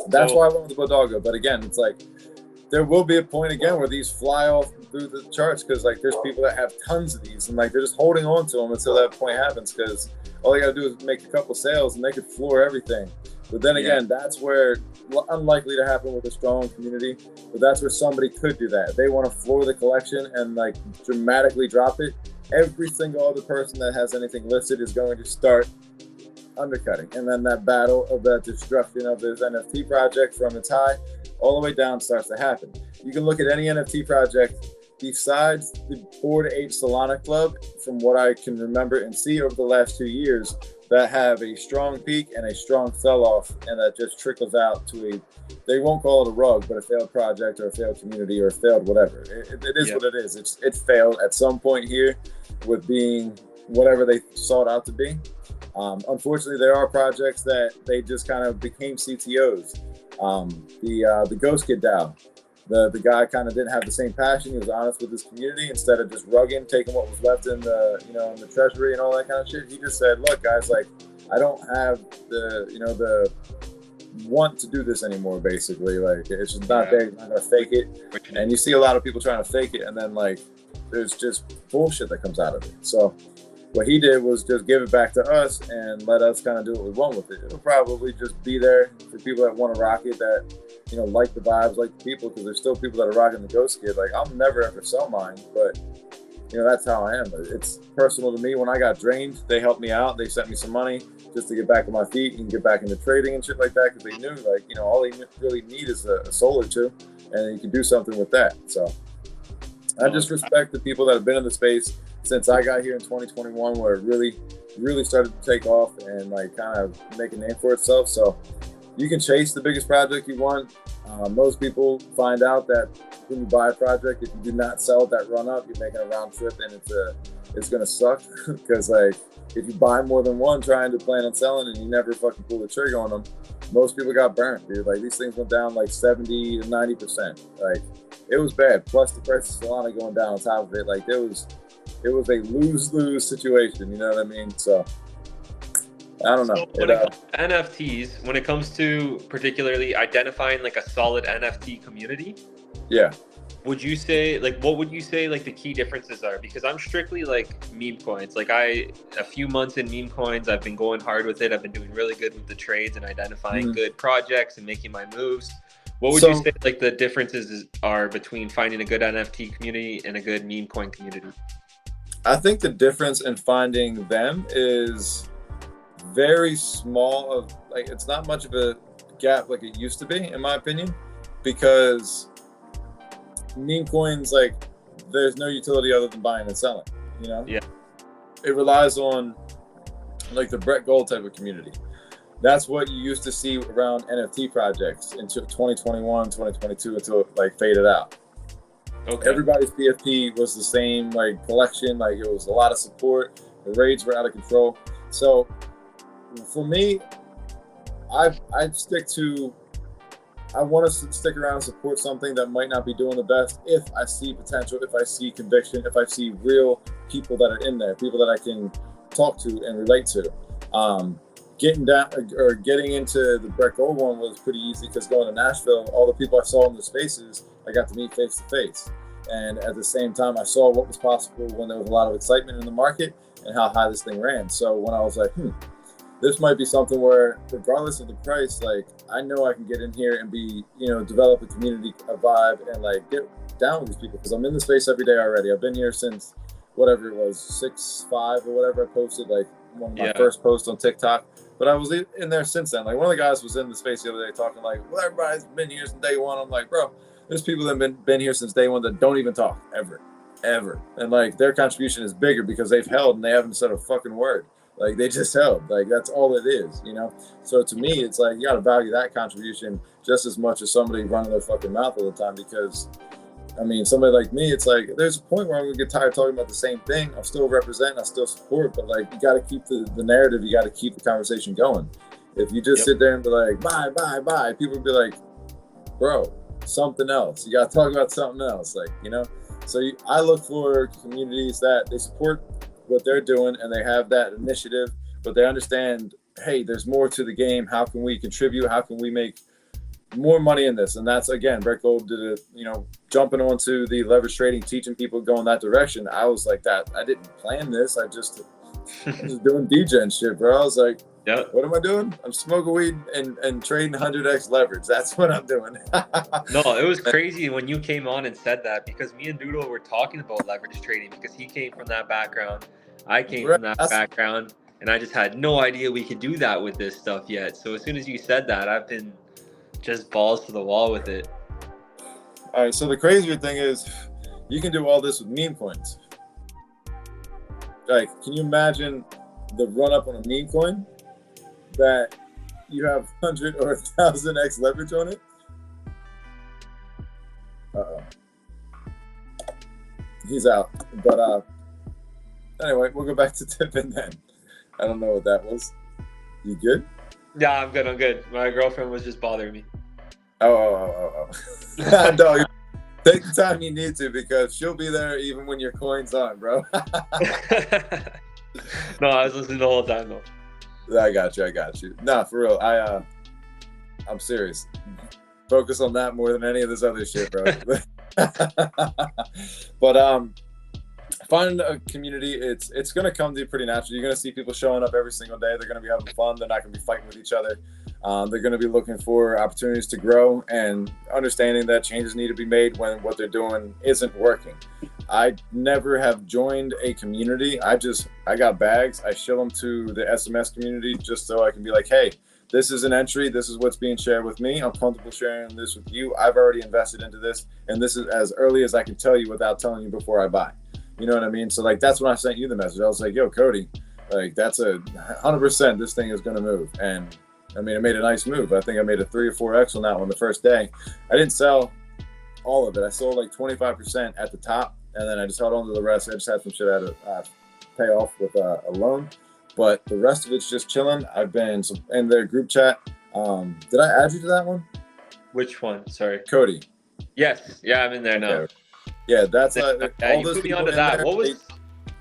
that's why I went with the Bodoggo. But again, it's like there will be a point again where these fly off through the charts because like there's people that have tons of these and like they're just holding on to them until that point happens because all they got to do is make a couple sales and they could floor everything. But then again, that's where unlikely to happen with a strong community. But that's where somebody could do that. If they want to floor the collection and like dramatically drop it, every single other person that has anything listed is going to start undercutting. And then that battle of that destruction of this NFT project from its high all the way down starts to happen. You can look at any NFT project besides the 4 to 8 Solana Club, from what I can remember and see over the last 2 years, that have a strong peak and a strong sell-off, and that just trickles out to they won't call it a rug, but a failed project or a failed community or a failed whatever. It is what it is. It failed at some point here with being whatever they sought out to be. Unfortunately, there are projects that they just kind of became CTOs. The Ghost Kid DAO, the guy kind of didn't have the same passion. He was honest with his community instead of just rugging, taking what was left in the in the treasury and all that kind of shit. He just said, "Look, guys, like I don't have the want to do this anymore. Basically, like it's just not there. You're not gonna fake it." And you see a lot of people trying to fake it, and then like there's just bullshit that comes out of it. So what he did was just give it back to us and let us kind of do what we want with it. It'll probably just be there for people that want to rock it, that like the vibes, like the people, because there's still people that are rocking the Ghost Kid. Like I'll never ever sell mine, but that's how I am. It's personal to me. When I got drained, they helped me out. They sent me some money just to get back on my feet and get back into trading and shit like that, because they knew all they really need is a soul or two, and you can do something with that. So I just respect the people that have been in the space since I got here in 2021, where it really started to take off and like kind of make a name for itself. So you can chase the biggest project you want. Most people find out that when you buy a project, if you do not sell that run up, you're making a round trip, and it's gonna suck because like if you buy more than one trying to plan on selling and you never fucking pull the trigger on them, most people got burnt, dude. Like these things went down like 70 to 90%. Like it was bad. Plus the price of Solana going down on top of it. Like it was a lose-lose situation, you know what I mean? So I don't know. So when it comes to NFTs, when it comes to particularly identifying like a solid NFT community, would you say what would you say like the key differences are? Because I'm strictly like meme coins. Like a few months in meme coins, I've been going hard with it. I've been doing really good with the trades and identifying good projects and making my moves. What would you say like the differences are between finding a good NFT community and a good meme coin community? I think the difference in finding them is very small. It's not much of a gap like it used to be, in my opinion, because meme coins, like there's no utility other than buying and selling. It relies on like the brettgold type of community. That's what you used to see around NFT projects until 2021, 2022, until it like faded out. Okay. Everybody's PFP was the same like collection. Like it was a lot of support. The raids were out of control. So for me, I want to stick around and support something that might not be doing the best if I see potential, if I see conviction, if I see real people that are in there, people that I can talk to and relate to. Getting into the brettgold one was pretty easy because going to Nashville, all the people I saw in the spaces, I got to meet face to face. And at the same time, I saw what was possible when there was a lot of excitement in the market and how high this thing ran. So when I was like, this might be something where regardless of the price, like I know I can get in here and be, develop a community, a vibe, and like get down with these people, because I'm in the space every day already. I've been here since whatever it was, 6'5" or whatever I posted, like one of my first posts on TikTok. But I was in there since then. Like one of the guys was in the space the other day talking like, well, everybody's been here since day one. I'm like, bro, there's people that have been here since day one that don't even talk ever. And like their contribution is bigger because they've held and they haven't said a fucking word. Like they just held. Like that's all it is, So to me, it's like you got to value that contribution just as much as somebody running their fucking mouth all the time, because I mean, somebody like me, it's like there's a point where I'm gonna get tired talking about the same thing. I'll still represent, I still support, but like you got to keep the narrative, you got to keep the conversation going. If you just sit there and be like, bye, people will be like, bro, something else. You got to talk about something else, like So I look for communities that they support what they're doing and they have that initiative, but they understand, hey, there's more to the game. How can we contribute? How can we make more money in this? And that's, again, brettgold did it, jumping onto the leverage trading, teaching people going that direction. I was like that. I didn't plan this. I was doing DJ and shit, bro. I was like, what am I doing? I'm smoking weed and trading 100x leverage. That's what I'm doing. No, it was crazy when you came on and said that, because me and Doodle were talking about leverage trading because he came from that background. I came from that background, and I just had no idea we could do that with this stuff yet. So as soon as you said that, I've been just balls to the wall with it. All right, so the crazier thing is, You can do all this with meme coins. Like, can you imagine the run up on a meme coin that you have 100 or 1,000x leverage on it? Uh-oh. He's out. But anyway, we'll go back to tipping then. I don't know what that was. You good? Yeah, I'm good. I'm good. My girlfriend was just bothering me. Oh. No, take the time you need to, because she'll be there even when your coin's on, bro. No, I was listening the whole time though. I got you. Nah, for real. I'm serious. Focus on that more than any of this other shit, bro. But finding a community, it's gonna come to you pretty naturally. You're gonna see people showing up every single day. They're gonna be having fun. They're not gonna be fighting with each other. They're gonna be looking for opportunities to grow and understanding that changes need to be made when what they're doing isn't working. I never have joined a community. I got bags. I show them to the SMS community just so I can be like, hey, this is an entry. This is what's being shared with me. I'm comfortable sharing this with you. I've already invested into this, and this is as early as I can tell you without telling you before I buy. You know what I mean? So like, that's when I sent you the message. I was like, yo, Cody, like that's 100% this thing is going to move. And I mean, I made a nice move. I think I made a 3 or 4x on that one the first day. I didn't sell all of it. I sold like 25% at the top, and then I just held on to the rest. I just had some shit I had to pay off with a loan, but the rest of it's just chilling. I've been in their group chat. Did I add you to that one? Which one? Sorry. Cody. Yes. Yeah, I'm in there now. Okay. Yeah, that's Yeah, all you those put me people onto in that. there,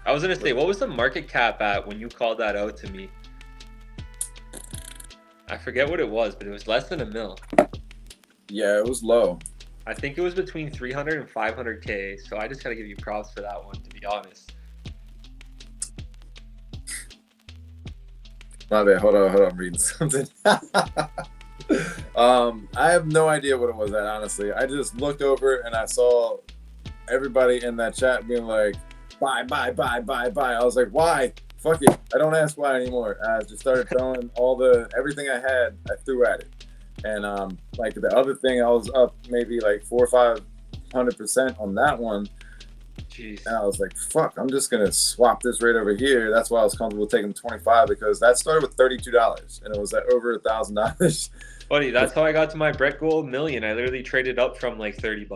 I was gonna say, what was the market cap at when you called that out to me? I forget what it was, but it was less than $1 million. Yeah, it was low. I think it was between 300 and 500K. So I just gotta give you props for that one, to be honest. My bad. Hold on. I'm reading something. I have no idea what it was at, honestly. I just looked over and I saw everybody in that chat being like, buy. I was like, why? Fuck it. I don't ask why anymore. I just started throwing everything I had, I threw at it. And like the other thing, I was up maybe like 400 or 500% on that one. Jeez. And I was like, fuck, I'm just going to swap this right over here. That's why I was comfortable taking 25, because that started with $32 and it was at over $1,000. Buddy, that's how I got to my brettgold million. I literally traded up from like $30.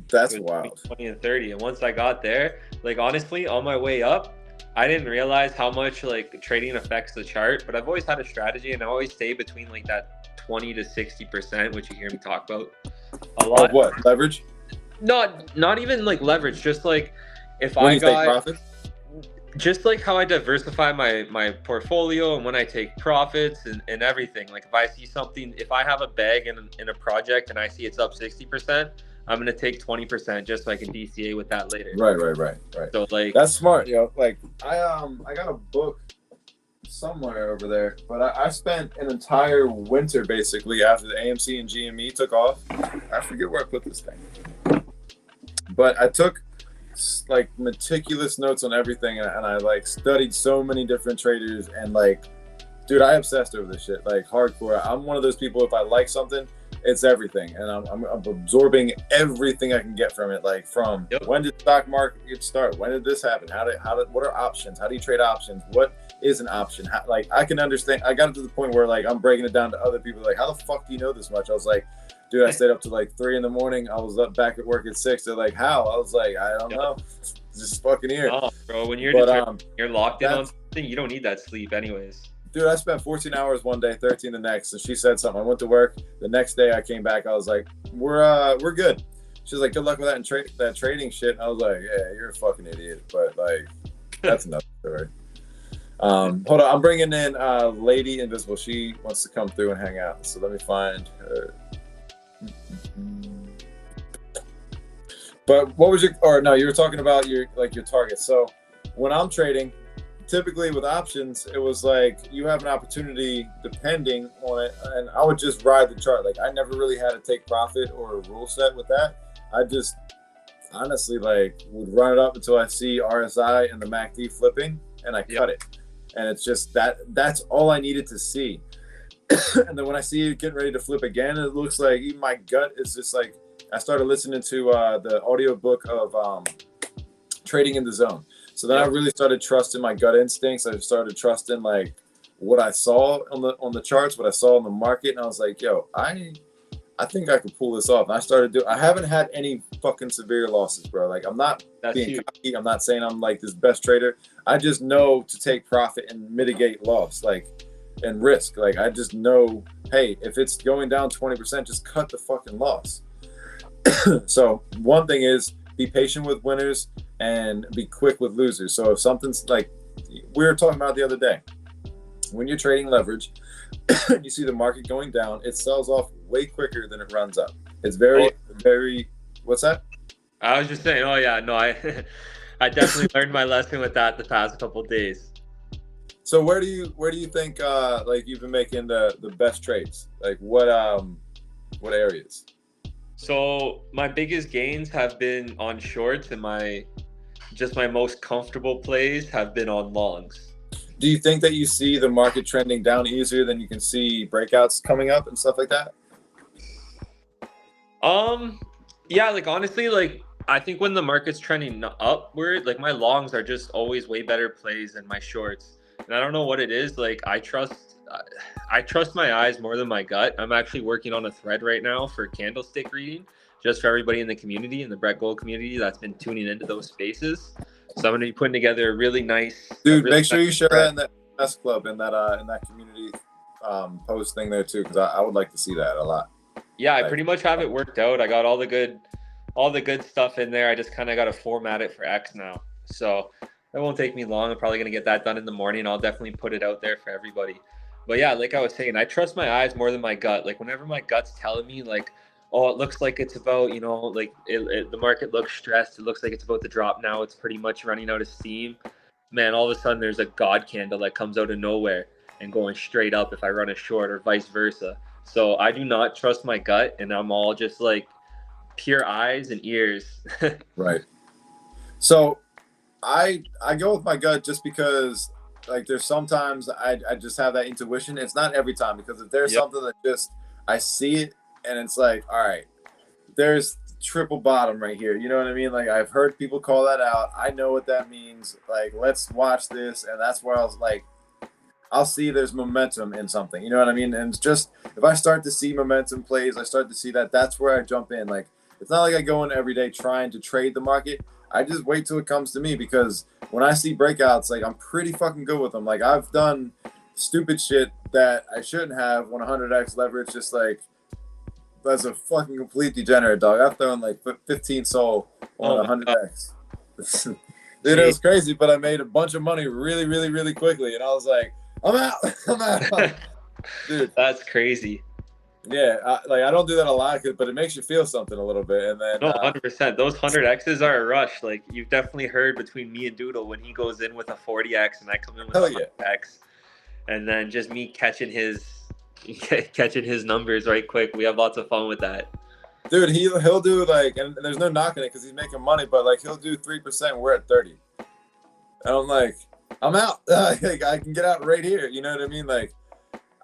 That's wild. 20 and 30. And once I got there, like honestly, on my way up, I didn't realize how much like trading affects the chart, but I've always had a strategy and I always stay between like that 20 to 60%, which you hear me talk about a lot. Of what? Leverage? Not even like leverage, just like if When I you got take profit? just like how I diversify my portfolio and when I take profits and everything. Like if I see something, if I have a bag in a project and I see it's up 60%, I'm gonna take 20% just so I can DCA with that later. Right. So like that's smart, yo. Like I got a book somewhere over there, but I spent an entire winter basically after the AMC and GME took off. I forget where I put this thing, but I took like meticulous notes on everything, and I like studied so many different traders, and like, dude, I obsessed over this shit like hardcore. I'm one of those people, if I like something, it's everything, and I'm absorbing everything I can get from it. Like from when did stock market start? When did this happen? What are options? How do you trade options? What is an option? Like I can understand. I got to the point where like I'm breaking it down to other people. Like, how the fuck do you know this much? I was like, dude, I stayed up to like 3 a.m. I was up back at work at 6. They're like, how? I was like, I don't know. Just fucking here. Oh, bro, when you're you're locked in on something, you don't need that sleep anyways. Dude, I spent 14 hours one day, 13 the next, and she said something. I went to work. The next day I came back. I was like, we're good. She's like, good luck with that and that trading shit. And I was like, yeah, you're a fucking idiot. But like, that's another story. Hold on, I'm bringing in Lady Invisible. She wants to come through and hang out. So let me find her. But what was you were talking about your target. So when I'm trading, typically with options, it was like you have an opportunity depending on it, and I would just ride the chart. Like I never really had to take profit or a rule set with that. I just honestly like would run it up until I see RSI and the MACD flipping, and I cut it. And it's just that's all I needed to see. And then when I see it getting ready to flip again, it looks like even my gut is just like I started listening to the audiobook of Trading in the Zone. So then I really started trusting my gut instincts. I started trusting like what I saw on the charts, what I saw in the market, and I was like, yo, I think I could pull this off. And I started doing. I haven't had any fucking severe losses, bro. Like I'm not being cocky. I'm not saying I'm like this best trader. I just know to take profit and mitigate loss, like, and risk. Like I just know, hey, if it's going down 20%, just cut the fucking loss. So one thing is be patient with winners and be quick with losers. So if something's like we were talking about the other day, when you're trading leverage, you see the market going down, it sells off way quicker than it runs up. It's very, what's that? I was just saying, I definitely learned my lesson with that the past couple of days. So where do you think like you've been making the best trades? Like what areas? So my biggest gains have been on shorts, and my most comfortable plays have been on longs. Do you think that you see the market trending down easier than you can see breakouts coming up and stuff like that? Yeah, like honestly, like I think when the market's trending upward, like my longs are just always way better plays than my shorts. And I don't know what it is. Like I trust my eyes more than my gut. I'm actually working on a thread right now for candlestick reading, just for everybody in the community, in the brettgold community that's been tuning into those spaces. So I'm going to be putting together a really nice. Dude, make sure you share that in that S club in that community post thing there too, because I would like to see that a lot. Yeah, I pretty much have it worked out. I got all the good stuff in there. I just kind of got to format it for X now. So that won't take me long. I'm probably going to get that done in the morning. I'll definitely put it out there for everybody. But yeah, like I was saying, I trust my eyes more than my gut. Like whenever my gut's telling me like, oh, it looks like it's about, like the market looks stressed. It looks like it's about to drop now. It's pretty much running out of steam. Man, all of a sudden there's a God candle that comes out of nowhere and going straight up if I run a short or vice versa. So I do not trust my gut, and I'm all just like pure eyes and ears. Right. So I go with my gut just because like there's sometimes I just have that intuition. It's not every time, because if there's something that just I see it and it's like, all right, there's triple bottom right here. You know what I mean? Like I've heard people call that out. I know what that means. Like let's watch this, and that's where I was like, I'll see there's momentum in something. You know what I mean? And it's just if I start to see momentum plays, I start to see that's where I jump in. Like it's not like I go in every day trying to trade the market. I just wait till it comes to me, because when I see breakouts, like I'm pretty fucking good with them. Like I've done stupid shit that I shouldn't have when 100x leverage, just like that's a fucking complete degenerate, dog. I've thrown like 15 soul on 100x. Dude, it was crazy, but I made a bunch of money really, really, really quickly, and I was like, I'm out. I'm out. Dude, that's crazy. Yeah, I don't do that a lot, but it makes you feel something a little bit. And then 100%. Those 100x's are a rush. Like you've definitely heard between me and Doodle when he goes in with a 40x and I come in with a 100x, and then just me catching his numbers right quick. We have lots of fun with that. Dude, he'll do like, and there's no knocking it because he's making money, but like he'll do 3%. We're at 30, and I'm like, I'm out. Like, I can get out right here. You know what I mean? Like,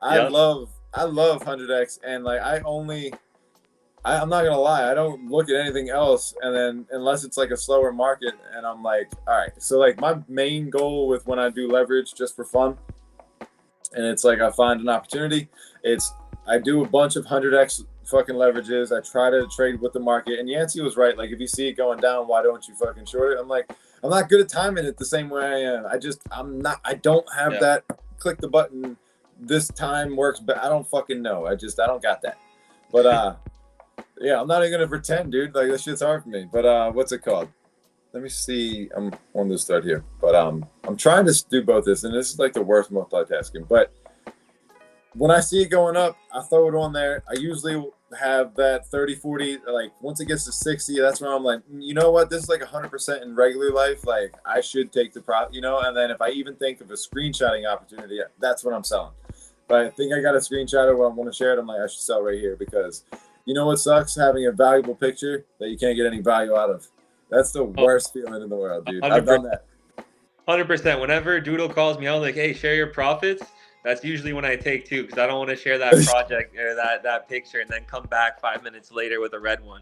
I love 100x, and like I'm not gonna lie, I don't look at anything else, and then unless it's like a slower market, and I'm like, all right. So like my main goal with when I do leverage just for fun, and it's like I find an opportunity, I do a bunch of 100x fucking leverages. I try to trade with the market, and Yancey was right. Like if you see it going down, why don't you fucking short it? I'm like, I'm not good at timing it the same way I am. I don't have that click the button this time works, but I don't fucking know. I don't got that. But yeah, I'm not even gonna pretend, dude. Like this shit's hard for me. But what's it called? Let me see. I'm on this thread here. But I'm trying to do both this, and this is like the worst multitasking. But when I see it going up, I throw it on there. I usually have that 30, 40. Like once it gets to 60, that's when I'm like, you know what? This is like 100% in regular life. Like I should take the profit, you know. And then if I even think of a screenshotting opportunity, that's when I'm selling. But I think I got a screenshot of what I want to share it. I'm like, I should sell right here, because you know what sucks? Having a valuable picture that you can't get any value out of. That's the worst feeling in the world, dude. 100%. I've done that. 100%. Whenever Doodle calls me out like, hey, share your profits, That's usually when I take two because I don't want to share that project or that picture and then come back 5 minutes later with a red one.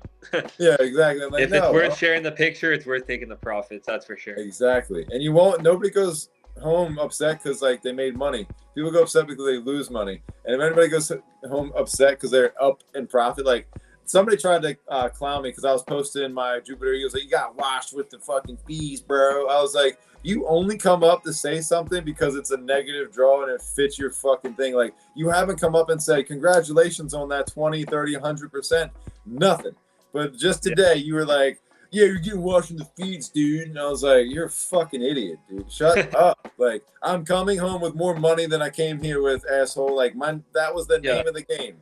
Yeah, exactly. I'm like, If it's worth sharing the picture, it's worth taking the profits. That's for sure. Exactly. And nobody goes home upset because like they made money. People go upset because they lose money. And if anybody goes home upset because they're up in profit, like somebody tried to clown me because I was posting my Jupiter Eagles. Like, you got washed with the fucking fees, bro. I was like, you only come up to say something because it's a negative draw and it fits your fucking thing. Like, you haven't come up and said, congratulations on that 20, 30, 100%. Nothing. But just today, you were like, yeah, you're getting washed in the feeds, dude. And I was like, you're a fucking idiot, dude. Shut up. Like, I'm coming home with more money than I came here with, asshole. Like, that was the name of the game.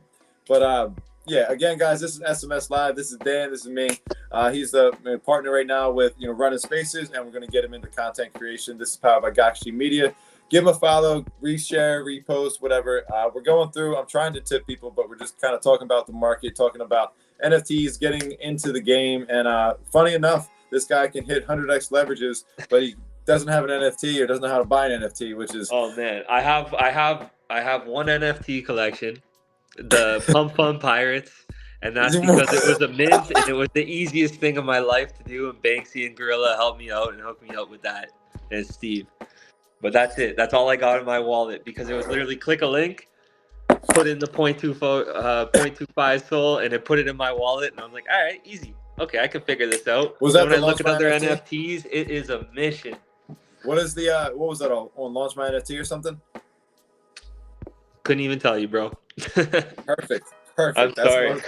But, yeah, again, guys, this is SMS Live. This is Dan. This is me. He's the partner right now with Running Spaces, and we're going to get him into content creation. This is powered by Gokhshtein Media. Give him a follow, reshare, repost, whatever. We're going through. I'm trying to tip people, but we're just kind of talking about the market, talking about NFTs, getting into the game. And funny enough, this guy can hit 100x leverages, but he doesn't have an NFT or doesn't know how to buy an NFT, which is oh man, I have one NFT collection. The Pump Fun Pirates, and that's because it was a mint and it was the easiest thing of my life to do, and Banksy and Gorilla helped me out and hooked me up with that, and Steve. But that's it. That's all I got in my wallet because it was literally click a link, put in the 0.25 Sol, and it put it in my wallet, and I was like, all right, easy. Okay, I can figure this out. Was that when I look at other NFTs, it is a mission. What is the what was that on Launch My NFT or something? Couldn't even tell you, bro. Perfect. I'm sorry.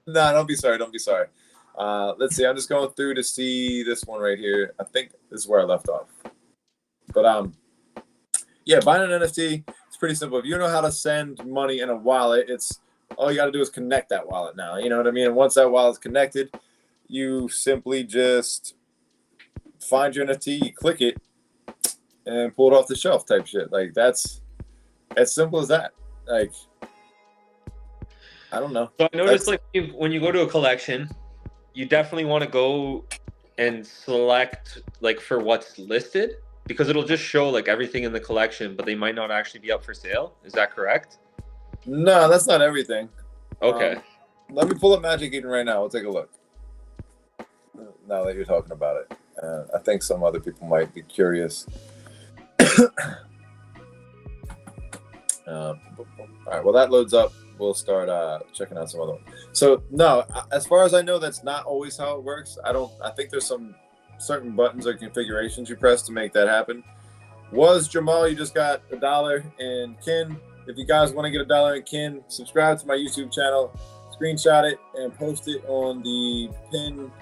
No, don't be sorry. Don't be sorry. Let's see. I'm just going through to see this one right here. I think this is where I left off. But yeah, buying an NFT, it's pretty simple. If you know how to send money in a wallet, it's all you got to do is connect that wallet now. You know what I mean? And once that wallet's connected, you simply just find your NFT, you click it, and pull it off the shelf type shit. Like, that's as simple as that. Like, I don't know. So I noticed when you go to a collection, you definitely want to go and select like for what's listed because it'll just show like everything in the collection, but they might not actually be up for sale. Is that correct? No, that's not everything. Okay. Let me pull up Magic Eden right now. We'll take a look. Now that you're talking about it, I think some other people might be curious. All right. Well, that loads up. We'll start checking out some other ones. So no, as far as I know, that's not always how it works. I think there's some certain buttons or configurations you press to make that happen. Jamal, you just got $1 in kin. If you guys want to get $1 in kin, subscribe to my YouTube channel, screenshot it, and post it on the pin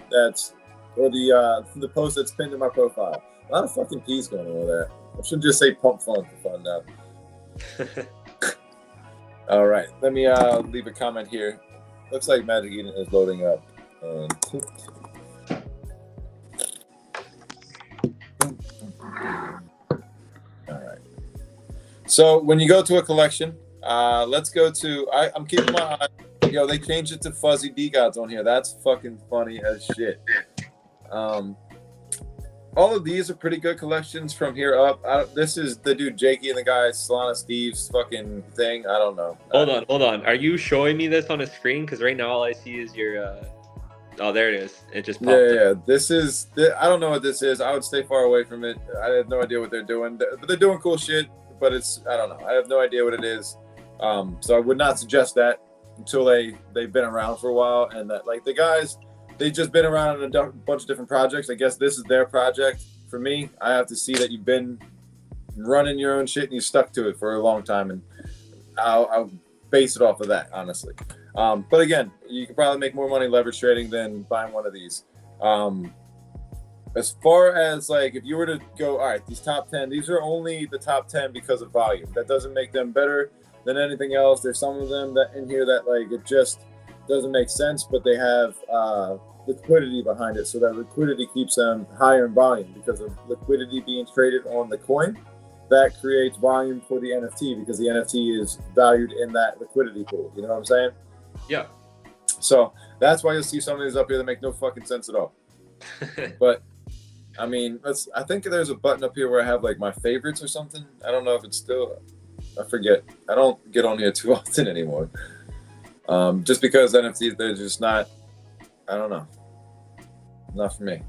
the post that's pinned in my profile. A lot of fucking P's going on there. I should just say pump fun for fun now. All right, let me leave a comment here. Looks like Magic Eden is loading up. And all right. So when you go to a collection, let's go to. I'm keeping my eye. Yo, they changed it to fuzzy D-gods on here. That's fucking funny as shit. All of these are pretty good collections from here up. This is the dude Jakey and the guy Solana Steve's fucking thing. I don't know. Hold on. Are you showing me this on a screen? Because right now all I see is your. Oh, there it is. It just popped up. This is. I don't know what this is. I would stay far away from it. I have no idea what they're doing. But they're doing cool shit. But I don't know. I have no idea what it is. So I would not suggest that until they've been around for a while and that like the guys. They've just been around in a bunch of different projects. I guess this is their project. For me, I have to see that you've been running your own shit and you stuck to it for a long time, and I'll base it off of that, honestly. But again, you can probably make more money leverage trading than buying one of these. As far as like, if you were to go, all right, these top 10, these are only the top 10 because of volume. That doesn't make them better than anything else. There's some of them that in here that like it just doesn't make sense, but they have liquidity behind it, so that liquidity keeps them higher in volume because of liquidity being traded on the coin. That creates volume for the NFT because the NFT is valued in that liquidity pool. You know what I'm saying? Yeah. So that's why you'll see some of these up here that make no fucking sense at all. But I mean, I think there's a button up here where I have like my favorites or something. I don't know if it's still. I forget. I don't get on here too often anymore. Just because NFTs, they're just not, I don't know. Not for me.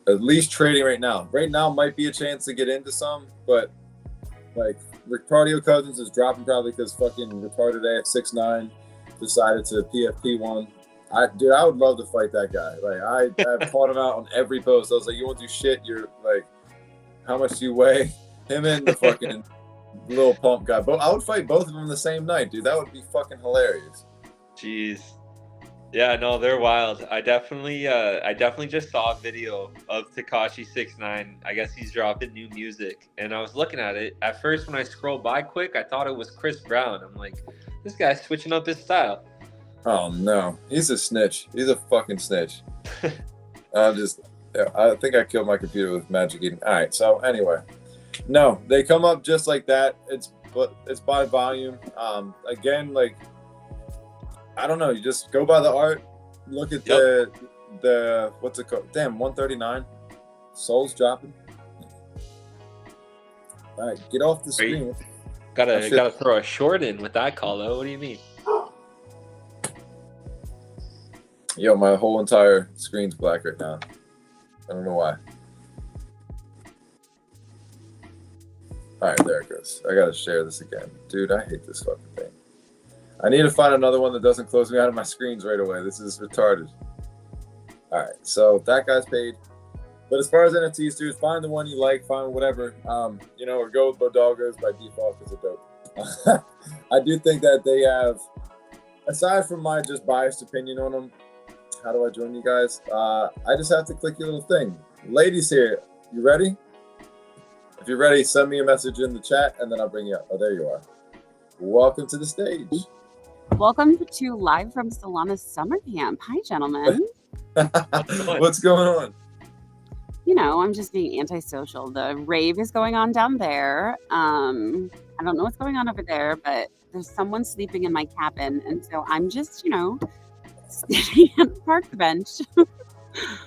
At least trading right now. Right now might be a chance to get into some, but like Ricardo Cousins is dropping probably because fucking retarded at 6'9" decided to PFP one. I would love to fight that guy. Like I've called him out on every post. I was like, you won't do shit. You're like, how much do you weigh? Him and the fucking little pump guy. But I would fight both of them the same night, dude. That would be fucking hilarious. Jeez. Yeah, no, they're wild. I definitely just saw a video of Tekashi 6ix9ine. I guess he's dropping new music, and I was looking at it. At first, when I scrolled by quick, I thought it was Chris Brown. I'm like, this guy's switching up his style. Oh no, he's a snitch. He's a fucking snitch. I think I killed my computer with Magic Eden. All right, so anyway, no, they come up just like that. It's by volume. Again, like, I don't know. You just go by the art. Look at the what's it called? Damn, 139. Soul's dropping. All right, get off the screen. Gotta throw a short in with that call though. What do you mean? Yo, my whole entire screen's black right now. I don't know why. All right, there it goes. I gotta share this again. Dude, I hate this fucking thing. I need to find another one that doesn't close me out of my screens right away. This is retarded. All right, so that guy's paid. But as far as NFTs, dude, find the one you like, find whatever. Or go with Bodalgas by default because they're dope. I do think that they have, aside from my just biased opinion on them, how do I join you guys? I just have to click your little thing. Ladies here, you ready? If you're ready, send me a message in the chat and then I'll bring you up. Oh, there you are. Welcome to the stage. Welcome to Live from Solana's Summer Camp. Hi, gentlemen. What's going on? You know, I'm just being antisocial. The rave is going on down there. I don't know what's going on over there, but there's someone sleeping in my cabin. And so I'm just, sitting at the park bench.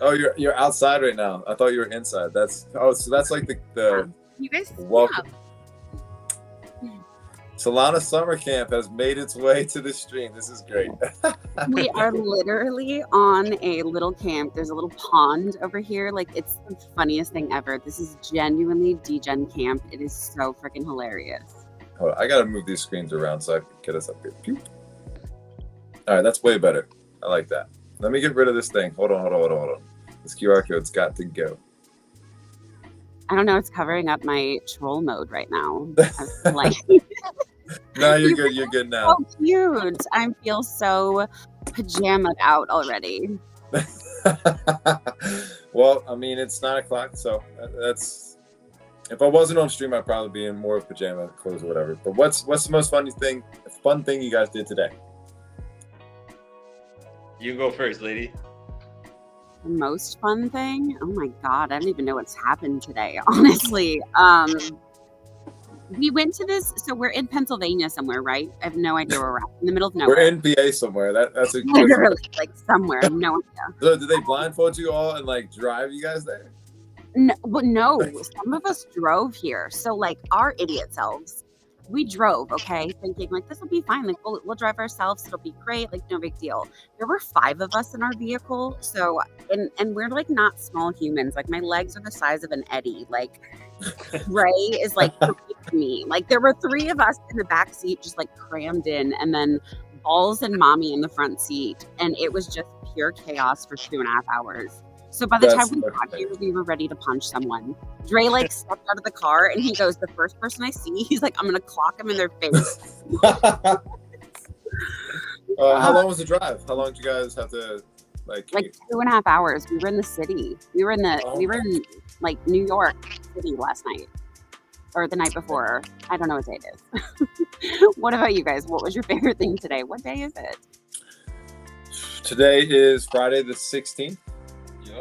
Oh, you're outside right now. I thought you were inside. So that's like the you guys welcome. Solana Summer Camp has made its way to the stream. This is great. We are literally on a little camp. There's a little pond over here. Like, it's the funniest thing ever. This is genuinely DGen camp. It is so freaking hilarious. Hold on, I gotta move these screens around so I can get us up here. All right, that's way better. I like that. Let me get rid of this thing. Hold on. This QR code's got to go. I don't know. It's covering up my troll mode right now. Like, no, you're good. You're good now. So cute. I feel so pajamaed out already. Well, I mean, it's 9 o'clock, so that's. If I wasn't on stream, I'd probably be in more pajama clothes or whatever. But what's the most fun thing you guys did today? You go first, lady. The most fun thing? Oh my God, I don't even know what's happened today, honestly. We went to this, so we're in Pennsylvania somewhere, right? I have no idea where we're at. In the middle of nowhere. We're in PA somewhere. That's a literally like somewhere. I have no idea. So did they blindfold you all and like drive you guys there? No, but no, some of us drove here. So like our idiot selves, we drove, okay, thinking like this will be fine. Like we'll drive ourselves. It'll be great. Like no big deal. There were 5 of us in our vehicle. So and we're like not small humans. Like my legs are the size of an Eddie. Like Ray is like me. Like there were 3 of us in the back seat, just like crammed in, and then Balls and Mommy in the front seat, and it was just pure chaos for 2.5 hours. So by the time we got here, we were ready to punch someone. Dre like stepped out of the car and he goes, the first person I see, he's like, I'm going to clock him in their face. How long was the drive? How long did you guys have to like 2.5 hours. We were in the city. We were in like New York City last night or the night before. I don't know what day it is. What about you guys? What was your favorite thing today? What day is it? Today is Friday the 16th.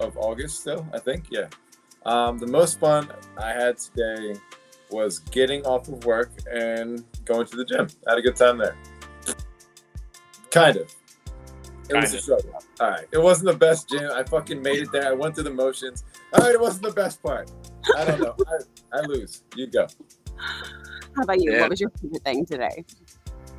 Of August still, I think. Yeah. The most fun I had today was getting off of work and going to the gym. I had a good time there. Kind of. It was a struggle. All right. It wasn't the best gym. I fucking made it there. I went through the motions. All right. It wasn't the best part. I don't know. I lose. You go. How about you? Yeah. What was your favorite thing today?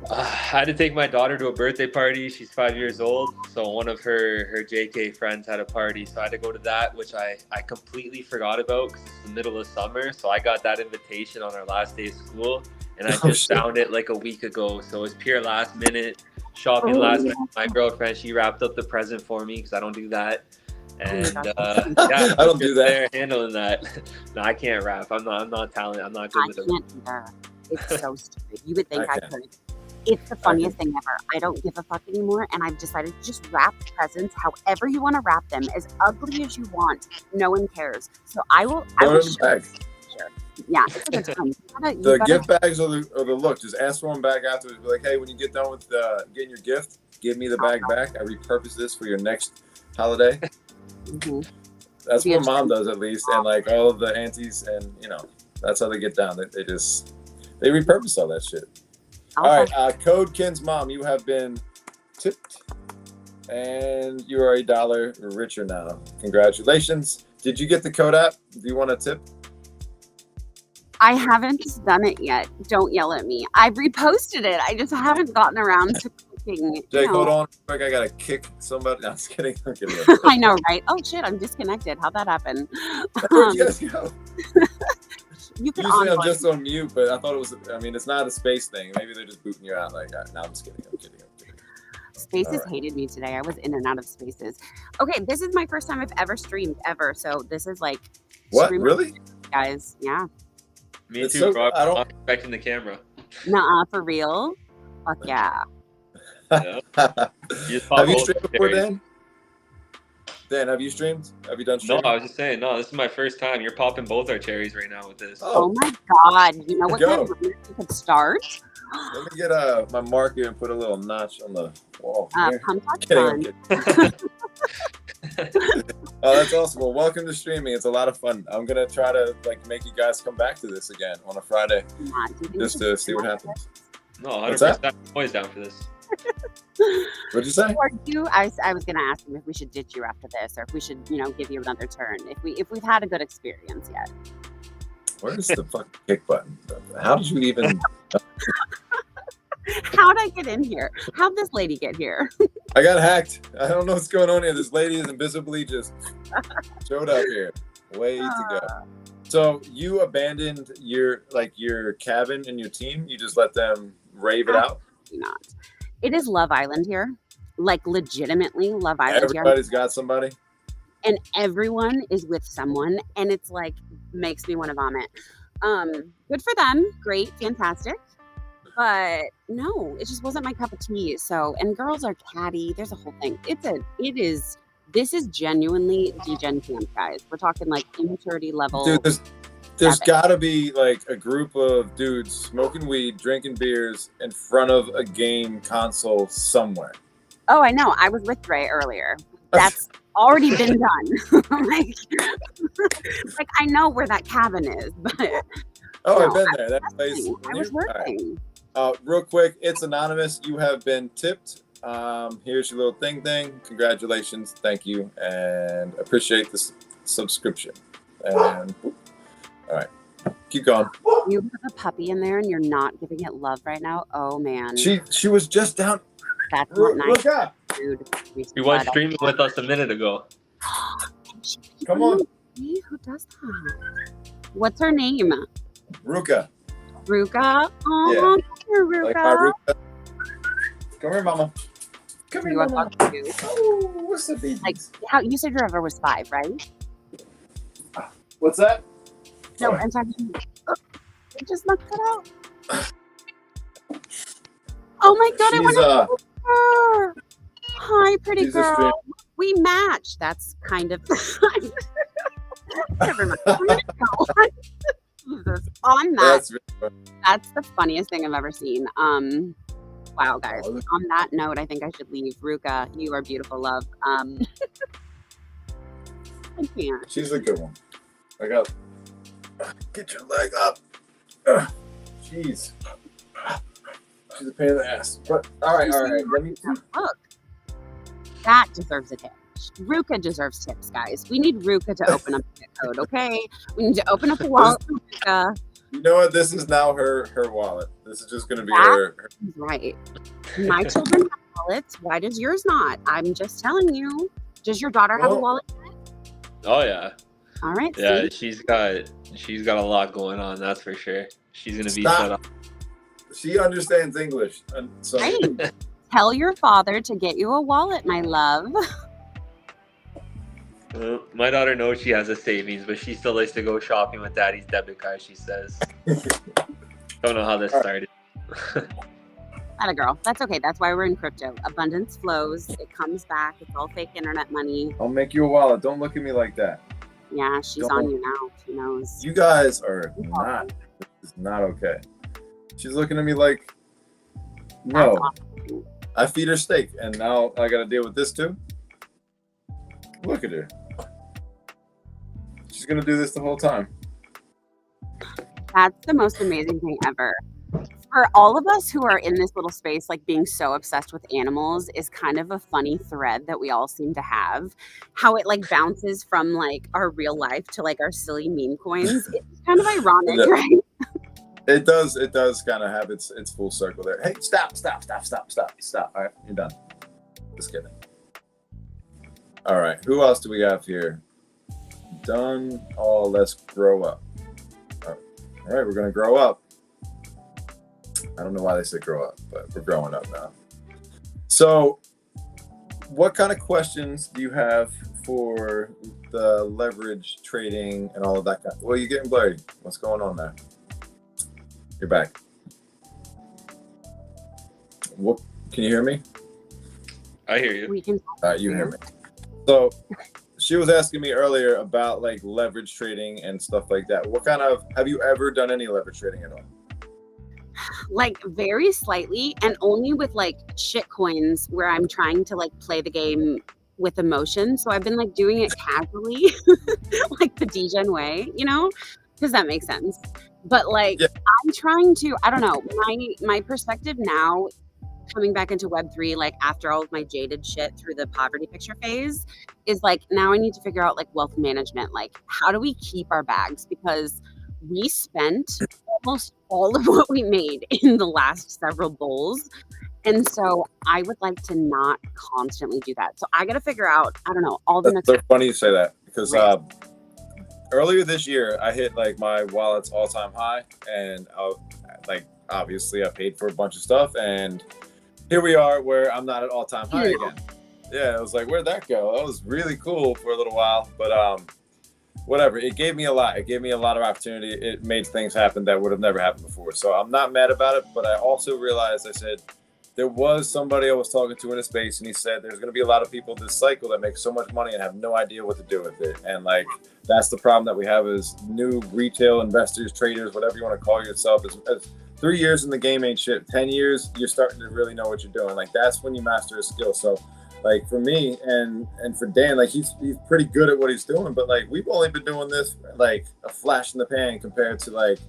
I had to take my daughter to a birthday party. She's 5 years old. So one of her JK friends had a party. So I had to go to that, which I completely forgot about because it's the middle of summer. So I got that invitation on our last day of school. And I just found it like a week ago. So it was pure last minute shopping last minute. My girlfriend, she wrapped up the present for me because I don't do that. And yeah, I don't do that. There handling that. No, I can't wrap. I'm not talented. I'm not good with it. I can't either. It's so stupid. You would think I could. It's the funniest thing ever. I don't give a fuck anymore, and I've decided to just wrap presents however you want to wrap them, as ugly as you want. No one cares. So I will. Bag. Sure. Yeah, it's a good time. The gift bags or the look. Just ask for them back afterwards. Be like, hey, when you get done with getting your gift, give me the bag back. I repurpose this for your next holiday. Mm-hmm. That's what mom does, at least, and like all of the aunties, and that's how they get down. They repurpose all that shit. All right, Code Ken's mom, you have been tipped, and you are $1 richer now. Congratulations. Did you get the Code app? Do you want a tip? I haven't done it yet. Don't yell at me. I've reposted it. I just haven't gotten around to clicking. Jake, hold on. I gotta kick somebody. No, I'm just kidding. I'm kidding. I know, right? Oh shit, I'm disconnected. How'd that happen? Where'd you guys go? Usually I'm just on mute, but I thought it was. I mean, it's not a space thing. Maybe they're just booting you out. Like, no, I'm just kidding. I'm kidding. Spaces hated me today. I was in and out of Spaces. Okay, this is my first time I've ever streamed ever. So this is like what? Really? Guys, yeah. Me too, bro. I'm not expecting the camera. Nuh-uh, for real? Fuck yeah. Have you streamed before, Dan? Dan, have you streamed? Have you done streaming? No, I was just saying, this is my first time. You're popping both our cherries right now with this. Oh my God. You know what kind of you could start? Let me get my marker and put a little notch on the wall. Pump fun. Oh, that's awesome. Well, welcome to streaming. It's a lot of fun. I'm going to try to make you guys come back to this again on a Friday just to see what happens. No, 100%. I'm always down for this. What'd you say? I was gonna ask him if we should ditch you after this, or if we should, give you another turn. If we've had a good experience yet. Where's the fucking kick button? How did you even? How'd I get in here? How'd this lady get here? I got hacked. I don't know what's going on here. This lady is invisibly just showed up here. Way to go. So you abandoned your cabin and your team? You just let them rave it out? Not. It is Love Island here. Like legitimately Love Island. Everybody's got somebody. And everyone is with someone. And it's like makes me want to vomit. Good for them. Great, fantastic. But no, it just wasn't my cup of tea. So, and girls are catty. There's a whole thing. This is genuinely degen camp, guys. We're talking like immaturity level. Dude, there's got to be like a group of dudes smoking weed, drinking beers in front of a game console somewhere. Oh, I know. I was with Dre earlier. That's already been done. like I know where that cabin is, but I've been there. That place. I was working. Right. Real quick, it's anonymous. You have been tipped. Here's your little thing. Congratulations. Thank you. And appreciate the subscription. And all right. Keep going. You have a puppy in there and you're not giving it love right now? Oh, man. She was just down. That's not nice. Look up. Dude, you was streaming with us a minute ago. Come on. Who does that? What's her name? Ruka. Ruka? Oh, yeah. Ruka. Like my Ruka. Come here, mama. Come here, mama. Oh, what's the baby? Like, how you said your ever was 5, right? What's that? No, I'm talking. I just knocked it out. Oh my God! I want to her. Hi, pretty girl. We match. That's kind of. Never mind. Jesus. On that, that's the funniest thing I've ever seen. Wow, guys. On that note, I think I should leave. Ruka, you are beautiful, love. I can't. She's a good one. I got. Get your leg up. Jeez. She's a pain in the ass. But all right. Let me look. That deserves a tip. Ruka deserves tips, guys. We need Ruka to open up the code, okay? We need to open up the wallet for Ruka. You know what? This is now her wallet. This is just gonna be That her. Right. My children have wallets. Why does yours not? I'm just telling you. Does your daughter have a Well- wallet? Oh yeah, All right. yeah. See? She's got a lot going on. That's for sure. She's gonna be Stop. set up. She understands English, and so Right. Tell your father to get you a wallet, my love. My daughter knows she has a savings, but she still likes to go shopping with daddy's debit card. She says. Don't know how this started. Not a girl. That's okay. That's why we're in crypto. Abundance flows. It comes back. It's all fake internet money. I'll make you a wallet. Don't look at me like that. Yeah, she's on you now. She knows. You guys are not. This is not okay. She's looking at me like, no. That's awesome. I feed her steak, and now I got to deal with this too. Look at her. She's gonna do this the whole time. That's the most amazing thing ever. For all of us who are in this little space, like being so obsessed with animals is kind of a funny thread that we all seem to have. How it like bounces from like our real life to like our silly meme coins. It's kind of ironic, Yeah. right? It does kind of have its full circle there. Hey, stop. All right, you're done. Just kidding. All right, who else do we have here? Done. Oh, let's grow up. All right, we're gonna grow up. I don't know why they said grow up, but we're growing up now. So, what kind of questions do you have for the leverage trading and all of that kind? Well, you're getting blurry. What's going on there? You're back. What? Can you hear me? I hear you. We can You hear me. So, she was asking me earlier about like leverage trading and stuff like that. What kind of, have you ever done any leverage trading at all? like very slightly and only with like shit coins where I'm trying to like play the game with emotion. So I've been like doing it casually, like the DGen way, you know, because that makes sense. But like Yeah. I'm trying to, I don't know, my perspective now coming back into Web3, like after all of my jaded shit through the poverty picture phase, is like now I need to figure out like wealth management. Like how do we keep our bags? Because we spent almost all of what we made in the last several bulls. And so I would like to not constantly do that. So I got to figure out, I don't know, all the That's next. so funny you say that because Right. earlier this year I hit like my wallet's all-time high, and like obviously I paid for a bunch of stuff, and here we are where I'm not at all-time high Yeah. again. Yeah, I was like, where'd that go? That was really cool for a little while, but whatever. It gave me a lot. It gave me a lot of opportunity. It made things happen that would have never happened before. So I'm not mad about it, but I also realized, I said, there was somebody I was talking to in a space, and he said there's going to be a lot of people this cycle that make so much money and have no idea what to do with it. And like, that's the problem that we have as new retail investors, traders, whatever you want to call yourself. As 3 years in the game ain't shit. 10 years, you're starting to really know what you're doing. Like, that's when you master a skill. So like for me and for Dan, like he's pretty good at what he's doing, but like we've only been doing this like a flash in the pan compared to like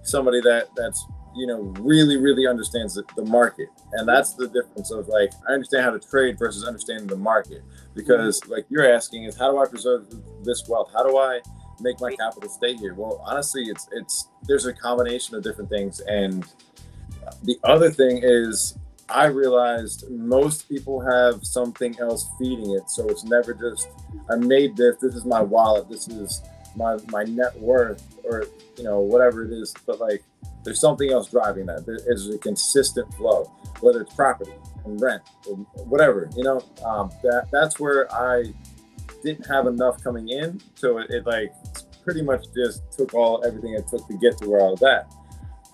somebody that's you know really understands the market. And that's the difference of like, I understand how to trade versus understanding the market, because like you're asking is how do I preserve this wealth? How do I make my capital stay here? Well, honestly, it's there's a combination of different things. And the other thing is, I realized most people have something else feeding it. So it's never just, I made this is my wallet, this is my net worth, or, you know, whatever it is. But like, there's something else driving that. There is a consistent flow, whether it's property and rent or whatever, you know, that's where I didn't have enough coming in. So it like pretty much just took everything it took to get to where I was at.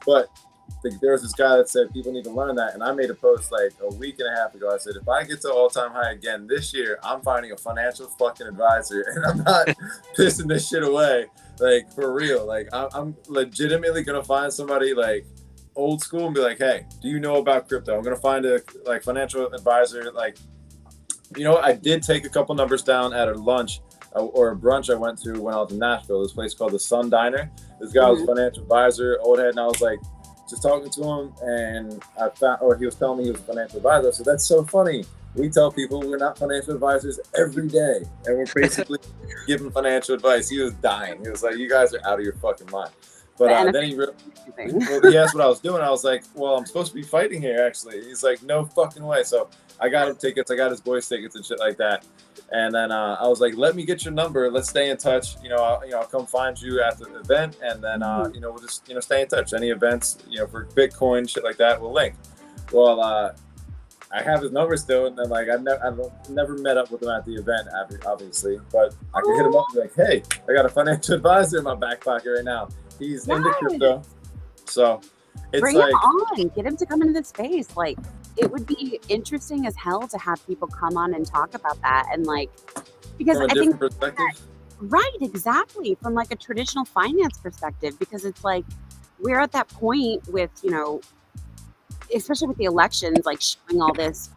But there was this guy that said people need to learn that, and I made a post like a week and a half ago. I said, if I get to all-time high again this year, I'm finding a financial fucking advisor, and I'm not pissing this shit away, like for real. Like I'm legitimately gonna find somebody like old school and be like, hey, do you know about crypto? I'm gonna find a like financial advisor. Like, you know, I did take a couple numbers down at a lunch or a brunch I went to when I was in Nashville. This place called the Sun Diner. This guy was a financial advisor, old head, and I was like, just talking to him, and I found, or he was telling me he was a financial advisor. So that's so funny. We tell people we're not financial advisors every day, and we're basically giving financial advice. He was dying. He was like, "You guys are out of your fucking mind." But then he asked what I was doing. I was like, well, I'm supposed to be fighting here, actually. He's like, no fucking way. So I got him tickets. I got his boys tickets and shit like that. And then I was like, let me get your number. Let's stay in touch. I'll come find you at the event. And then, we'll just, stay in touch. Any events, for Bitcoin, shit like that, we'll link. Well, I have his number still. And then, like, I've never met up with him at the event, obviously. But I can hit him up and be like, hey, I got a financial advisor in my back pocket right now. He's into crypto. So it's bring like, him on. Get him to come into the space. Like, it would be interesting as hell to have people come on and talk about that. And like, because from a I think perspective. Right, exactly. From like a traditional finance perspective, because it's like, we're at that point with, especially with the elections, like showing all this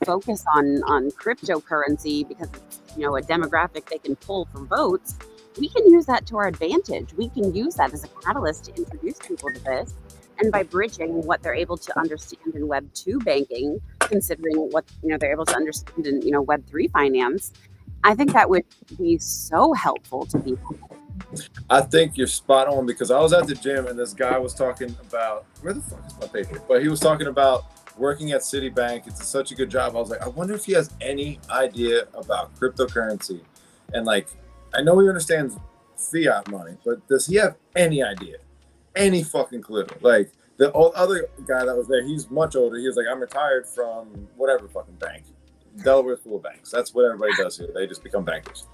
focus on cryptocurrency because it's, a demographic they can pull for votes. We can use that to our advantage. We can use that as a catalyst to introduce people to this. And by bridging what they're able to understand in Web 2 banking, considering what they're able to understand in Web 3 finance, I think that would be so helpful to people. I think you're spot on, because I was at the gym and this guy was talking about, where the fuck is my paper? But he was talking about working at Citibank. It's such a good job. I was like, I wonder if he has any idea about cryptocurrency. And like, I know he understands fiat money, but does he have any idea? Any fucking clue? Like, the other guy that was there, he's much older. He was like, I'm retired from whatever fucking bank. Delaware's full of banks. That's what everybody does here. They just become bankers.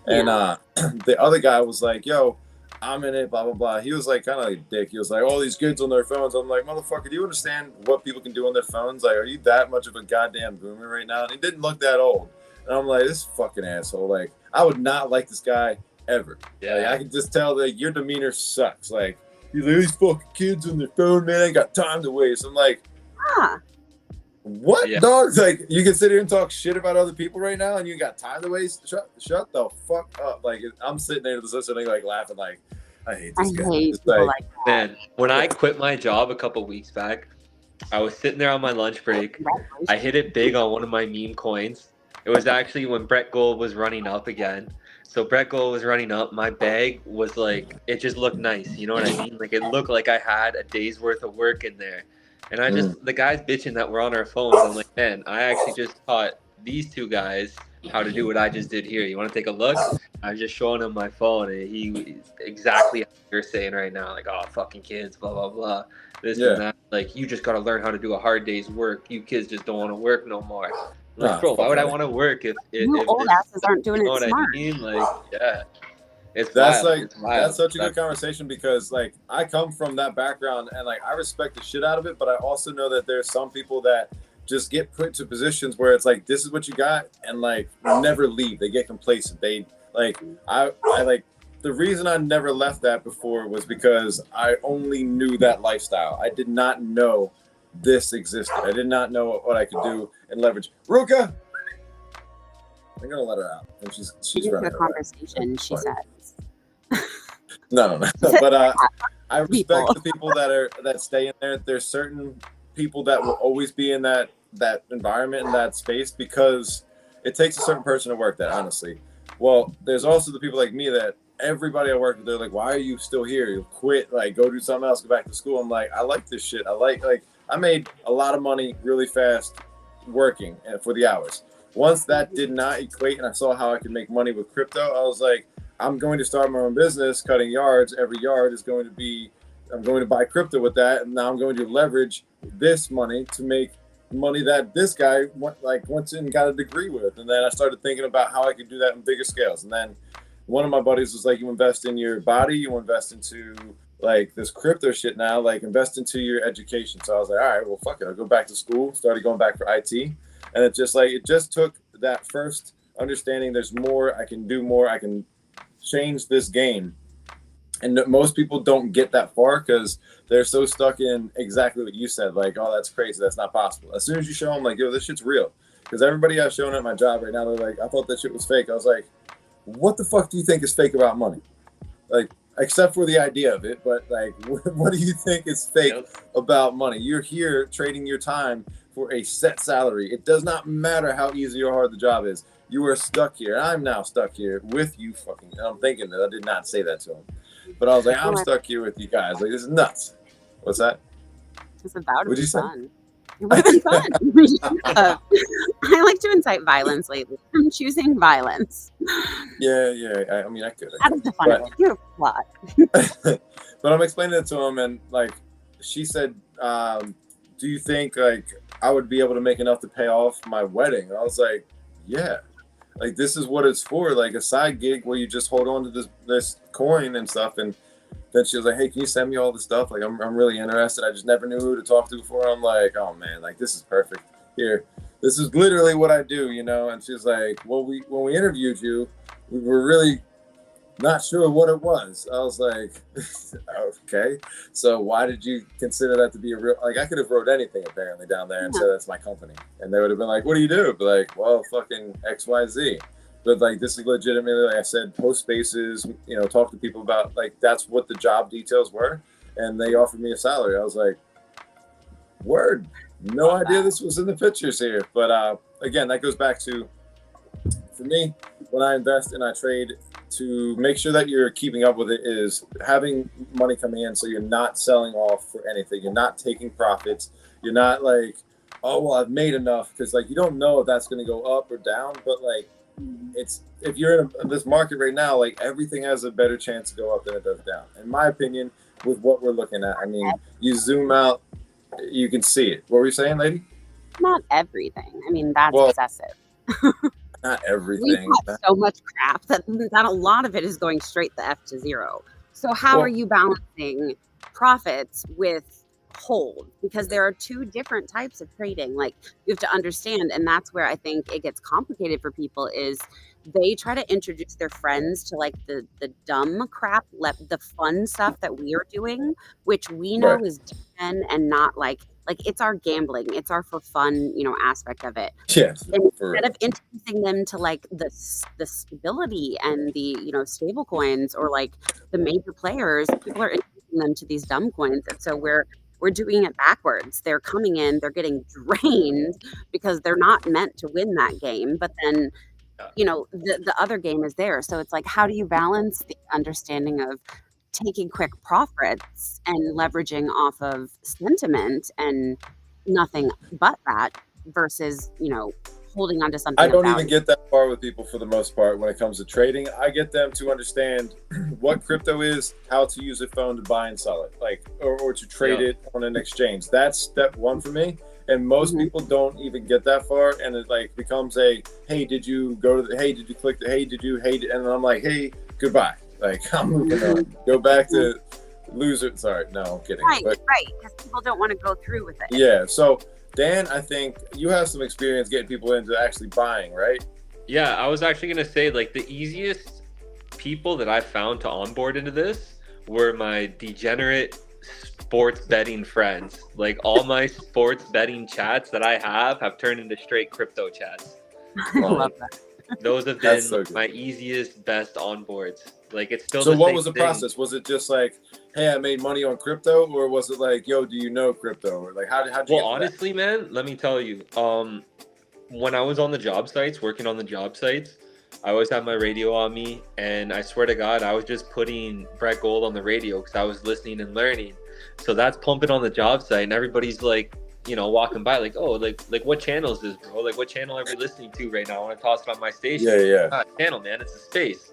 Yeah. And the other guy was like, yo, I'm in it, blah, blah, blah. He was like, kind of like a dick. He was like, all these kids on their phones. I'm like, motherfucker, do you understand what people can do on their phones? Like, are you that much of a goddamn boomer right now? And he didn't look that old. And I'm like, this fucking asshole. Like, I would not like this guy ever. Yeah. Like, I can just tell that your demeanor sucks. Like, these fucking kids on their phone, man, I ain't got time to waste. I'm like, what, dog? Like, you can sit here and talk shit about other people right now and you got time to waste? Shut the fuck up. Like, I'm sitting there listening, like, laughing, like, I hate this guy. Hate people like that. Man, when I quit my job a couple weeks back, I was sitting there on my lunch break. I hit it big on one of my meme coins. It was actually when brettgold was running up again. So brettgold was running up. My bag was like, it just looked nice. You know what I mean? Like, it looked like I had a day's worth of work in there. And I just, the guys bitching that we're on our phones, I'm like, man, I actually just taught these two guys how to do what I just did here. You want to take a look? I was just showing him my phone, and he exactly how you're saying right now, like, oh, fucking kids, blah, blah, blah. This and that. Like, you just got to learn how to do a hard day's work. You kids just don't want to work no more. Like, bro, why would I want to work if old asses aren't doing you know it what smart? I mean? Like, yeah. That's wild. That's such a good conversation, because like, I come from that background and like, I respect the shit out of it, but I also know that there's some people that just get put to positions where it's like, this is what you got, and like, never leave. They get complacent. They like, I like, the reason I never left that before was because I only knew that lifestyle. I did not know this existed. I did not know what I could do and leverage. Ruka, I'm gonna let her out, and she's running a conversation. She says, no. But I respect the people that stay in there. There's certain people that will always be in that environment, in that space, because it takes a certain person to work that, honestly. Well, there's also the people like me that everybody I work with, they're like, why are you still here? You quit, like, go do something else, go back to school. I'm like, I like this shit. I made a lot of money really fast working for the hours. Once that did not equate and I saw how I could make money with crypto, I was like, I'm going to start my own business cutting yards. Every yard is going to be, I'm going to buy crypto with that. And now I'm going to leverage this money to make money that this guy went and got a degree with. And then I started thinking about how I could do that in bigger scales. And then one of my buddies was like, you invest in your body, you invest into like this crypto shit now, like invest into your education. So I was like, all right, well, fuck it. I'll go back to school, started going back for IT. And it just took that first understanding. There's more, I can do more, I can change this game. And most people don't get that far because they're so stuck in exactly what you said. Like, oh, that's crazy. That's not possible. As soon as you show them, like, yo, this shit's real. Because everybody I've shown at my job right now, they're like, I thought that shit was fake. I was like, what the fuck do you think is fake about money? Like, except for the idea of it. But, like, what do you think is fake about money? You're here trading your time for a set salary. It does not matter how easy or hard the job is. You are stuck here. I'm now stuck here with you fucking. And I'm thinking that I did not say that to him. But I was like, I'm Well, stuck here with you guys. Like, this is nuts. What's that? It's about to What'd be you say? fun. It would have been fun. We should have. I like to incite violence lately. I'm choosing violence. Yeah. I mean, I could. That is the fun of it. You're a plot. But I'm explaining it to him, and like, she said, do you think like I would be able to make enough to pay off my wedding? And I was like, yeah. Like, this is what it's for, like a side gig where you just hold on to this coin and stuff. And then she was like, hey, can you send me all the stuff? Like, I'm really interested. I just never knew who to talk to before. I'm like, oh man, like, this is perfect. Here, this is literally what I do, you know? And she was like, well, when we interviewed you, we were really not sure what it was. I was like, okay. So why did you consider that to be a real, like, I could have wrote anything apparently down there and said that's my company. And they would have been like, what do you do? But like, well, fucking XYZ. But like, this is legitimately, like I said, post spaces, you know, talk to people about, like, that's what the job details were. And they offered me a salary. I was like, word, no idea this was in the pictures here. But again, that goes back to, for me, when I invest and I trade, to make sure that you're keeping up with it is having money coming in, so you're not selling off for anything. You're not taking profits. You're not like, oh, well, I've made enough, because like, you don't know if that's going to go up or down. But like, it's, if you're in this market right now, like, everything has a better chance to go up than it does down, in my opinion, with what we're looking at. I mean, you zoom out, you can see it. What were you saying, lady? Not everything. I mean, that's excessive. Not everything. We've got so much crap that a lot of it is going straight the F to zero. So how are you balancing profits with hold? Because there are two different types of trading. Like, you have to understand, and that's where I think it gets complicated for people, is they try to introduce their friends to like the dumb crap, the fun stuff that we are doing, which we know is fun and not like it's our gambling, it's our for fun, you know, aspect of it. Yes. Instead of introducing them to like the stability and the, you know, stable coins or like the major players, people are introducing them to these dumb coins. And so we're doing it backwards. They're coming in, they're getting drained because they're not meant to win that game. But then, you know, the other game is there. So it's like, how do you balance the understanding of taking quick profits and leveraging off of sentiment and nothing but that versus, you know, holding on to something? I don't even get that far with people for the most part when it comes to trading. I get them to understand what crypto is, how to use a phone to buy and sell it, like, or to trade it on an exchange. That's step one for me. And most people don't even get that far, and it like becomes a, hey, did you go to the, hey, did you click the, hey, did you hate it? And I'm like, hey, goodbye. Like, I'm moving on. Go back to loser. Sorry, no, I'm kidding. Right, because people don't want to go through with it. Yeah, so Dan, I think you have some experience getting people into actually buying, right? Yeah, I was actually going to say, like, the easiest people that I found to onboard into this were my degenerate sports betting friends. Like, all my sports betting chats that I have turned into straight crypto chats. I love that. Those have been my easiest, best onboards. Like, it's still. So what was the process? Was it just like, hey, I made money on crypto, or was it like, yo, do you know crypto, or like, how did you? Well, honestly, man, let me tell you. When I was on the job sites, working on the job sites, I always had my radio on me, and I swear to God, I was just putting brettgold on the radio because I was listening and learning. So that's pumping on the job site, and everybody's like, you know, walking by like, oh, like what channel is this, bro? Like, what channel are we listening to right now? I want to toss it on my station. Yeah. Not channel, man. It's a space.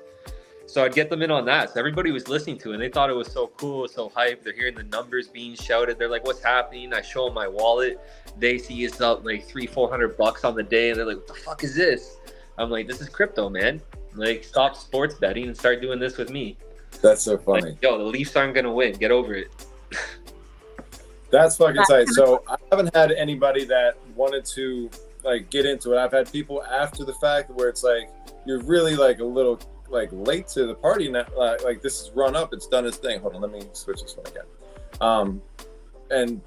So I'd get them in on that. So everybody was listening to it, and they thought it was so cool, so hype. They're hearing the numbers being shouted. They're like, what's happening? I show them my wallet. They see it's up like $300-400 on the day, and they're like, what the fuck is this? I'm like, this is crypto, man. Like, stop sports betting and start doing this with me. That's so funny. Like, yo, the Leafs aren't gonna win. Get over it. That's fucking tight. So I haven't had anybody that wanted to like get into it. I've had people after the fact where it's like, you're really like a little like late to the party now. Like, this is run up. It's done its thing. Hold on, let me switch this one again. And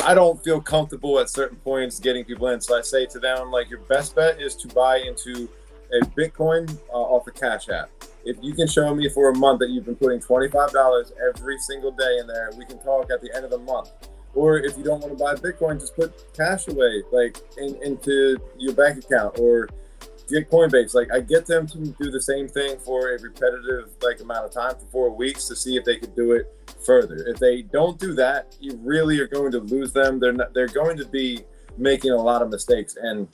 I don't feel comfortable at certain points getting people in. So I say to them, like, your best bet is to buy into a Bitcoin off the Cash App. If you can show me for a month that you've been putting $25 every single day in there, we can talk at the end of the month. Or if you don't want to buy Bitcoin, just put cash away, like into your bank account, or get Coinbase. Like I get them to do the same thing for a repetitive like amount of time for 4 weeks to see if they could do it further. If they don't do that, you really are going to lose them. They're going to be making a lot of mistakes. And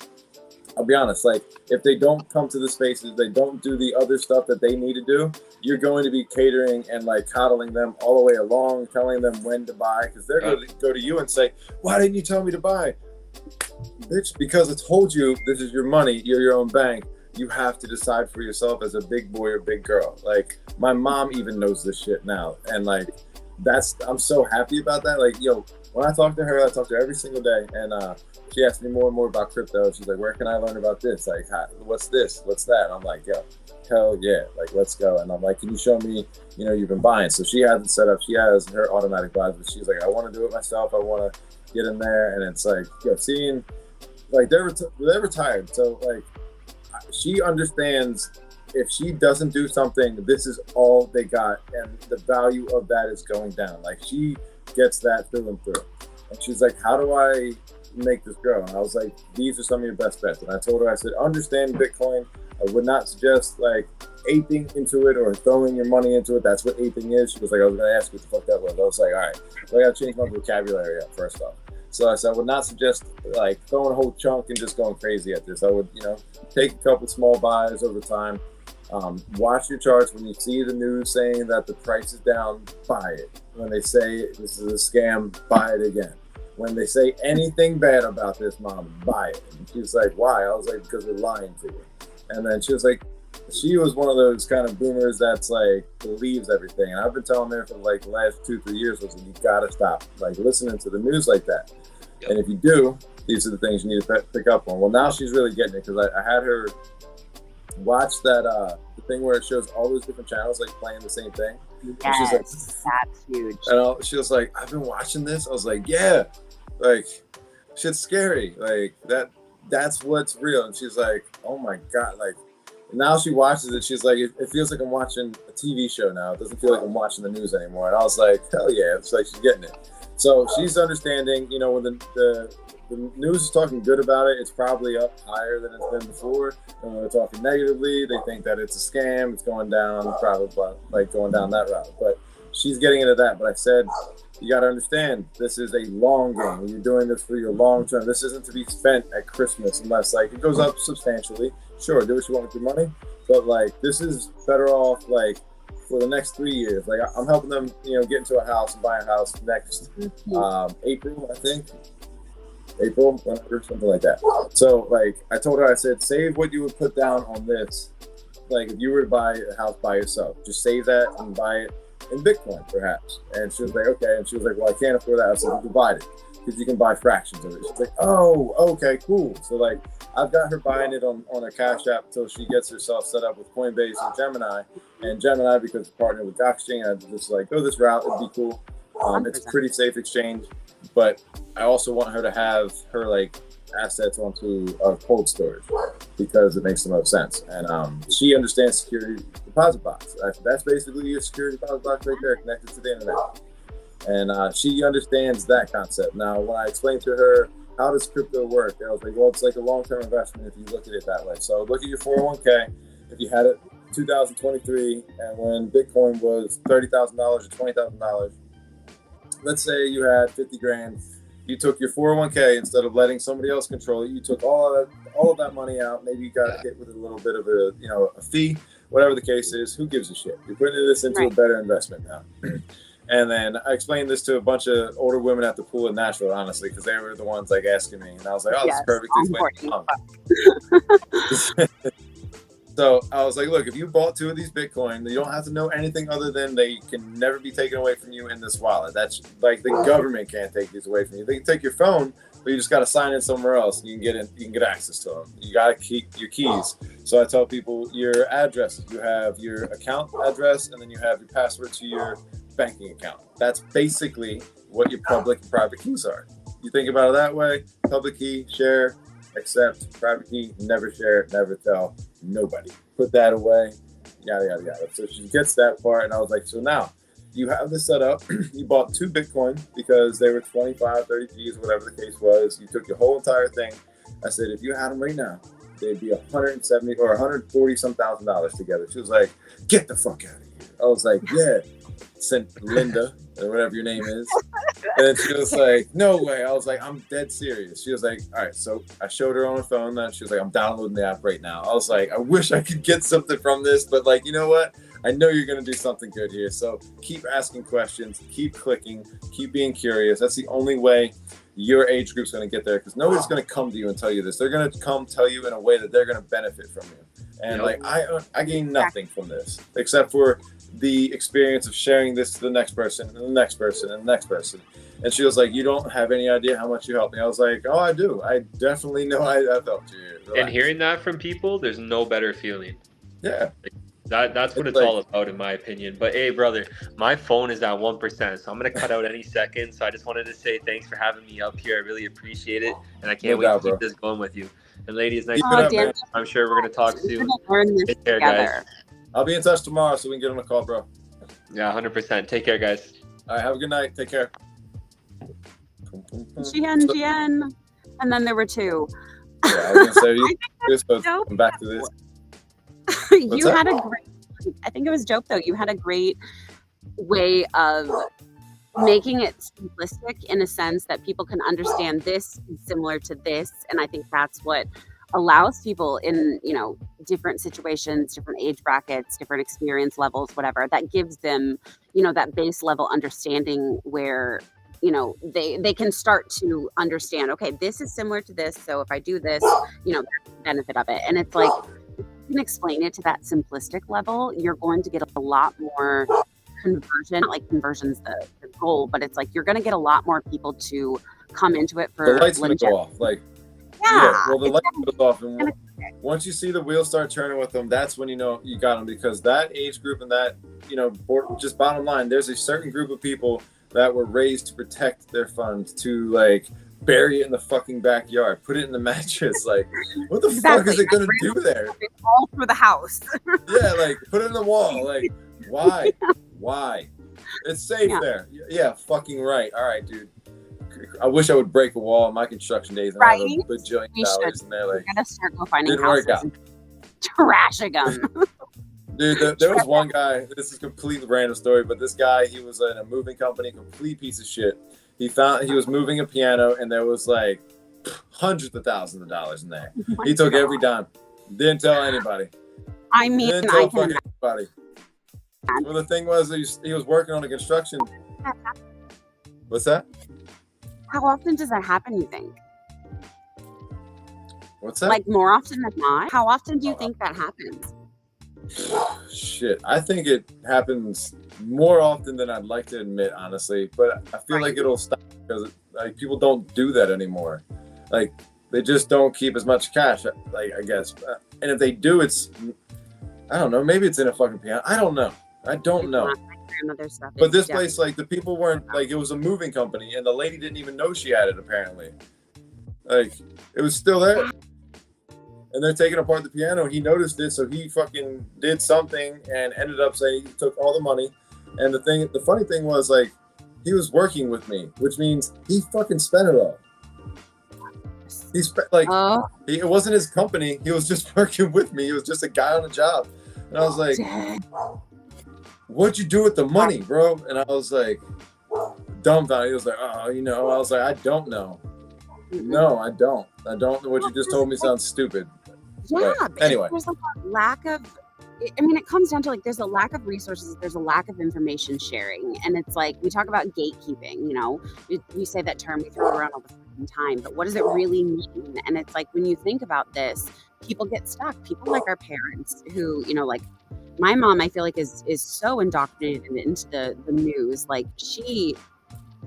I'll be honest, like if they don't come to the spaces, they don't do the other stuff that they need to do, you're going to be catering and like coddling them all the way along, telling them when to buy, because they're going to go to you and say, why didn't you tell me to buy? Bitch, because I told you this is your money, you're your own bank. You have to decide for yourself as a big boy or big girl. Like my mom even knows this shit now. And like, I'm so happy about that. Like, yo, when I talk to her every single day. And she asked me more and more about crypto. She's like, where can I learn about this? Like, what's this? What's that? And I'm like, yo, hell yeah. Like, let's go. And I'm like, can you show me, you've been buying? So she has it set up. She has her automatic buys, but she's like, I want to do it myself. I want to get in there. And it's like, yo, seeing, like, they're retired. So, like, she understands if she doesn't do something, this is all they got. And the value of that is going down. Like, she gets that through and through. And she's like, how do I make this grow? And I was like, these are some of your best bets. And I told her, I said, understand Bitcoin. I would not suggest like aping into it or throwing your money into it. That's what aping is. She was like, I was going to ask you what the fuck that was. I was like, all right, so I got to change my vocabulary up first off. So I said, I would not suggest like throwing a whole chunk and just going crazy at this. I would, take a couple small buys over time. Watch your charts. When you see the news saying that the price is down, buy it. When they say this is a scam, buy it again. When they say anything bad about this, mom, buy it. And she's like, why? I was like, because they're lying to you. And then she was like, she was one of those kind of boomers that's like believes everything. And I've been telling her for like the last 2-3 years, was you gotta stop like listening to the news like that. Yep. And if you do, these are the things you need to pick up on. Well, now she's really getting it, because I had her watch that the thing where it shows all those different channels like playing the same thing. Yes, she's like, that's huge. And she was like, I've been watching this. I was like, yeah, like shit's scary. Like that's what's real. And she's like, oh my God. Like now she watches it. She's like, it feels like I'm watching a TV show now. It doesn't feel like I'm watching the news anymore. And I was like, hell yeah. It's like she's getting it. So she's understanding, when the news is talking good about it, it's probably up higher than it's been before. And when they're talking negatively, they think that it's a scam. It's going down, probably like going down that route. But she's getting into that. But I said, you got to understand, this is a long game. You're doing this for your long term. This isn't to be spent at Christmas unless like it goes up substantially. Sure, do what you want with your money. But like this is better off like for the next 3 years. Like I'm helping them, get into a house and buy a house next April, I think. April, whatever, something like that. So like I told her, I said, save what you would put down on this. Like if you were to buy a house by yourself, just save that and buy it in Bitcoin perhaps. And she was like, okay. And she was like, well, I can't afford that. I said, divide it, because you can buy fractions of it. She's like, oh, okay, cool. So like I've got her buying it on a Cash App until she gets herself set up with Coinbase and Gemini. And Gemini, because it's partnered with Gokhshtein, I just like go this route. It'd be cool. It's a pretty safe exchange, but I also want her to have her like assets onto a cold storage because it makes the most sense. And she understands security deposit box. That's basically your security deposit box right there, connected to the internet. And she understands that concept. Now, when I explained to her how does crypto work, I was like, well, it's like a long-term investment if you look at it that way. So look at your 401k. If you had it 2023, and when Bitcoin was $30,000 or $20,000, let's say you had 50 grand, you took your 401k, instead of letting somebody else control it, you took all of that money out. Maybe you got hit with a little bit of a fee, whatever the case is. Who gives a shit? You're putting this into a better investment now. And then I explained this to a bunch of older women at the pool in Nashville, honestly, because they were the ones like asking me, and I was like, oh, this is perfect. So I was like, look, if you bought 2 of these Bitcoin, you don't have to know anything other than they can never be taken away from you in this wallet. That's like the government can't take these away from you. They can take your phone, but you just got to sign in somewhere else. You can get access to them. You got to keep your keys. So I tell people your addresses. You have your account address, and then you have your password to your banking account. That's basically what your public and private keys are. You think about it that way: public key, share, accept; private key, never share, never tell nobody. Put that away, yada yada yada. So she gets that part, and I was like, so now you have this set up. You bought 2 Bitcoin because they were 25, 30 G's, whatever the case was. You took your whole entire thing. I said, if you had them right now, they'd be $170 or $140 some thousand together. She was like, get the fuck out of here. I was like, yeah. Sent Linda or whatever your name is. And she was like, no way. I was like, I'm dead serious. She was like, all right. So I showed her on her phone that. She was like, I'm downloading the app right now. I was like, I wish I could get something from this, but like, you know what? I know you're going to do something good here. So keep asking questions, keep clicking, keep being curious. That's the only way your age group's going to get there, because nobody's going to come to you and tell you this. They're going to come tell you in a way that they're going to benefit from you. And like, I gain nothing from this except for the experience of sharing this to the next person and the next person and the next person. And she was like, you don't have any idea how much you helped me. I was like, oh, I do. I definitely know I've helped you. Relax. And hearing that from people, there's no better feeling. Yeah. That's what it's all about, in my opinion. But hey, brother, my phone is at 1%, so I'm gonna cut out any second. So I just wanted to say thanks for having me up here. I really appreciate it, and I can't wait to keep this going with you. And ladies, nice to meet you. I'm sure we're gonna talk soon. Take care, guys. I'll be in touch tomorrow so we can get on a call, bro. Yeah, 100%. Take care, guys. All right, have a good night. Take care. GN. And then there were two. Yeah, I was gonna say you're supposed to come back to this. You had a great, I think it was dope though. You had a great way of making it simplistic in a sense that people can understand this is similar to this. And I think that's what allows people in, you know, different situations, different age brackets, different experience levels, whatever, that gives them, you know, that base level understanding where, you know, they can start to understand, okay, this is similar to this. So if I do this, you know, that's the benefit of it. And it's like, if you can explain it to that simplistic level, you're going to get a lot more conversion. Not like conversion's the goal, but it's like you're going to get a lot more people to come into it for the lights going to go off. Like, yeah, well, the light goes off, and once you see the wheels start turning with them, that's when you know you got them, because that age group and that, you know, just bottom line, there's a certain group of people that were raised to protect their funds, to like bury it in the fucking backyard, put it in the mattress. Like, what the fuck is it gonna do there? All through the house. Yeah, like put it in the wall. Like, why? Why? It's safe there. Yeah, fucking right. All right, dude. I wish I would break a wall in my construction days and have a bajillion dollars in there. Like, we gotta start go finding houses and trashing them. Dude, there was one guy, this is a completely random story, but this guy, he was in a moving company, complete piece of shit. He was moving a piano, and there was like hundreds of thousands of dollars in there. He took every dime. Didn't tell anybody. I mean, didn't tell fucking anybody. Well, the thing was, he was working on a construction. What's that? How often does that happen, you think? What's that? Like more often than not? How often do you think that happens? Shit, I think it happens more often than I'd like to admit, honestly. But I feel like it'll stop because like people don't do that anymore. Like they just don't keep as much cash. Like I guess, and if they do, it's I don't know. Maybe it's in a fucking piano. I don't know. But this place, like the people weren't like it was a moving company, and the lady didn't even know she had it. Apparently, like it was still there. And they're taking apart the piano. He noticed it, so he fucking did something and ended up saying he took all the money. And the funny thing was, like, he was working with me, which means he fucking spent it all. He spent it wasn't his company. He was just working with me. He was just a guy on the job. And I was like, "What'd you do with the money, bro?" And I was like, dumbfounded. He was like, "Oh, you know." I was like, "I don't know. No, I don't. I don't know. What you just told me sounds stupid." Yeah, but anyway, there's like a lack of. I mean, it comes down to like there's a lack of resources, there's a lack of information sharing, and it's like we talk about gatekeeping. You know, we say that term, we throw it around all the time, but what does it really mean? And it's like when you think about this, people get stuck. People like our parents, who you know, like my mom, I feel like is so indoctrinated into the news. Like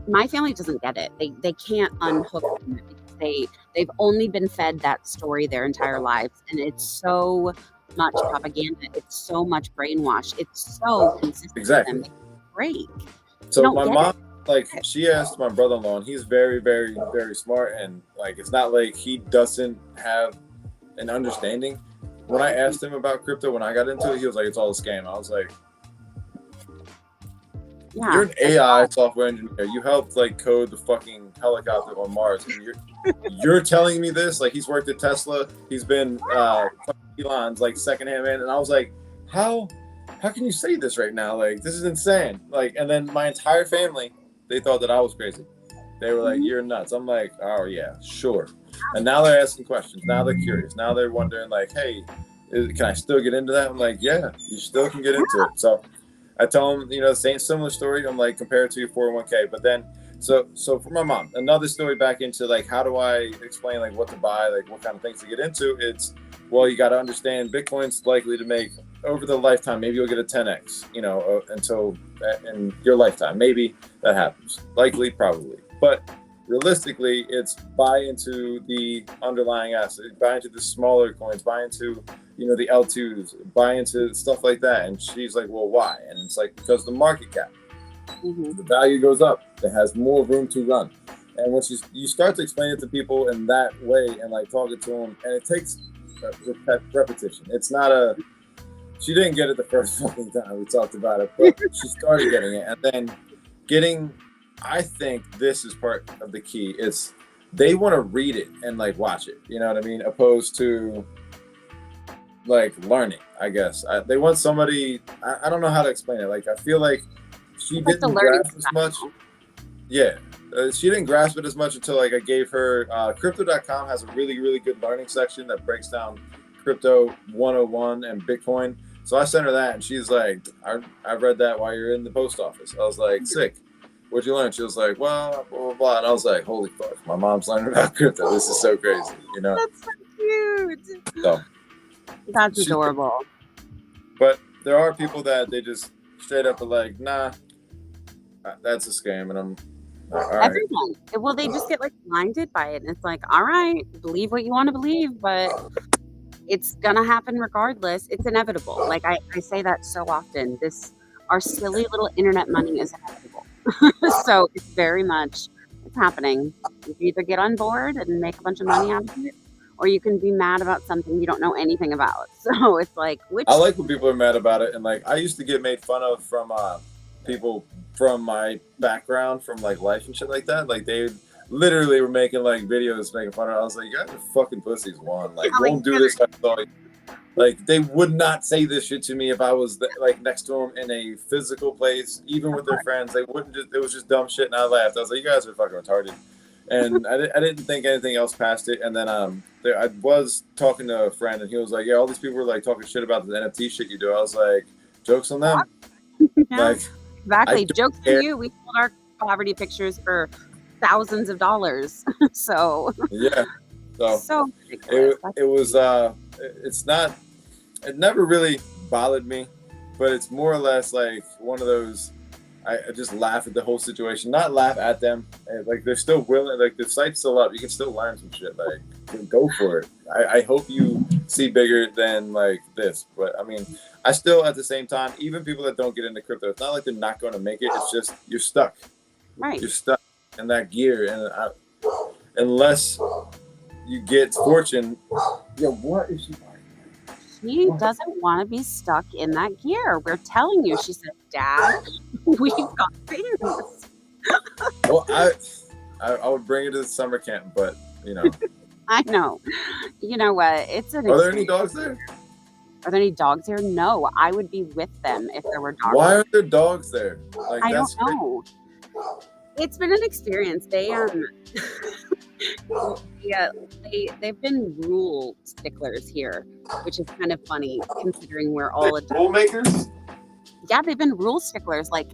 my family doesn't get it. They can't unhook from it because they've only been fed that story their entire lives, and it's so much propaganda. It's so much brainwash. It's so consistent. Exactly. Great. So my mom, like, she asked my brother-in-law, and he's very, very, very smart, and like it's not like he doesn't have an understanding. When I asked him about crypto, when I got into it, he was like, "It's all a scam." I was like, Yeah. You're an AI software engineer. You helped like code the fucking helicopter on Mars, and you're telling me this? Like he's worked at Tesla. He's been Elon's like secondhand man, and I was like, how can you say this right now? Like this is insane. Like, and then my entire family, they thought that I was crazy. They were like, you're nuts. I'm like, oh yeah, sure. And now they're asking questions. Now they're curious. Now they're wondering like, hey, can I still get into that? I'm like, yeah, you still can get into it. So I tell them, same similar story. I'm like, compare it to your 401k. But then, so for my mom, another story back into like, how do I explain like what to buy, like what kind of things to get into? It's, well, you got to understand Bitcoin's likely to make over the lifetime. Maybe you'll get a 10x, until in your lifetime. Maybe that happens. Likely, probably. But realistically, it's buy into the underlying asset, buy into the smaller coins, buy into, the L2s, buy into stuff like that. And she's like, well, why? And it's like, because the market cap, the value goes up. It has more room to run. And once you start to explain it to people in that way and like talking to them, and it takes repetition. It's not she didn't get it the first fucking time we talked about it, but she started getting it. And then I think this is part of the key. It's they want to read it and like watch it. You know what I mean? Opposed to like learning, I guess. They want somebody. I don't know how to explain it. Like I feel like she didn't grasp as much. Yeah, she didn't grasp it as much until like I gave her. Crypto.com has a really really good learning section that breaks down crypto 101 and Bitcoin. So I sent her that, and she's like, I read that while you're in the post office. I was like, sick. What'd you learn? She was like, well, blah, blah, blah. And I was like, holy fuck, my mom's learning about crypto. This is so crazy, That's so cute. So, that's adorable. But there are people that they just straight up are like, nah, that's a scam. And I'm like, all right. Everyone. Well, they just get like blinded by it. And it's like, all right, believe what you want to believe, but it's going to happen regardless. It's inevitable. Like I say that so often. Our silly little internet money is inevitable. So it's very much it's happening. You can either get on board and make a bunch of money out of it, or you can be mad about something you don't know anything about. So it's like I like when people are mad about it, and like I used to get made fun of from people from my background, from like life and shit like that. Like they literally were making like videos making fun of it. I was like, you guys are fucking pussies. One, like won't do this. Like they would not say this shit to me if I was like next to them in a physical place, even with their friends. They wouldn't just. It was just dumb shit, and I laughed. I was like, "You guys are fucking retarded," and I didn't think anything else past it. And then I was talking to a friend, and he was like, "Yeah, all these people were like talking shit about the NFT shit you do." I was like, "Jokes on them." Yeah, like exactly. Jokes on you. We sold our poverty pictures for thousands of dollars. So yeah. So ridiculous. it was it's not, it never really bothered me, but it's more or less like one of those, I just laugh at the whole situation, not laugh at them. Like they're still willing, like the site's still up, you can still learn some shit, like go for it. I hope you see bigger than like this, but I mean, I still at the same time, even people that don't get into crypto, it's not like they're not going to make it, it's just you're stuck. Right. You're stuck in that gear, and unless you get fortune. Yeah, what is she like? She doesn't want to be stuck in that gear. We're telling you. She said, Dad, we've got things. Well, I would bring her to the summer camp, but I know. You know what? It's an. Are there any dogs there? Are there any dogs here? No, I would be with them if there were dogs. Why aren't there dogs there? Like, I don't know. It's been an experience. They've been rule sticklers here, which is kind of funny considering we're all rule makers. Yeah, they've been rule sticklers. Like,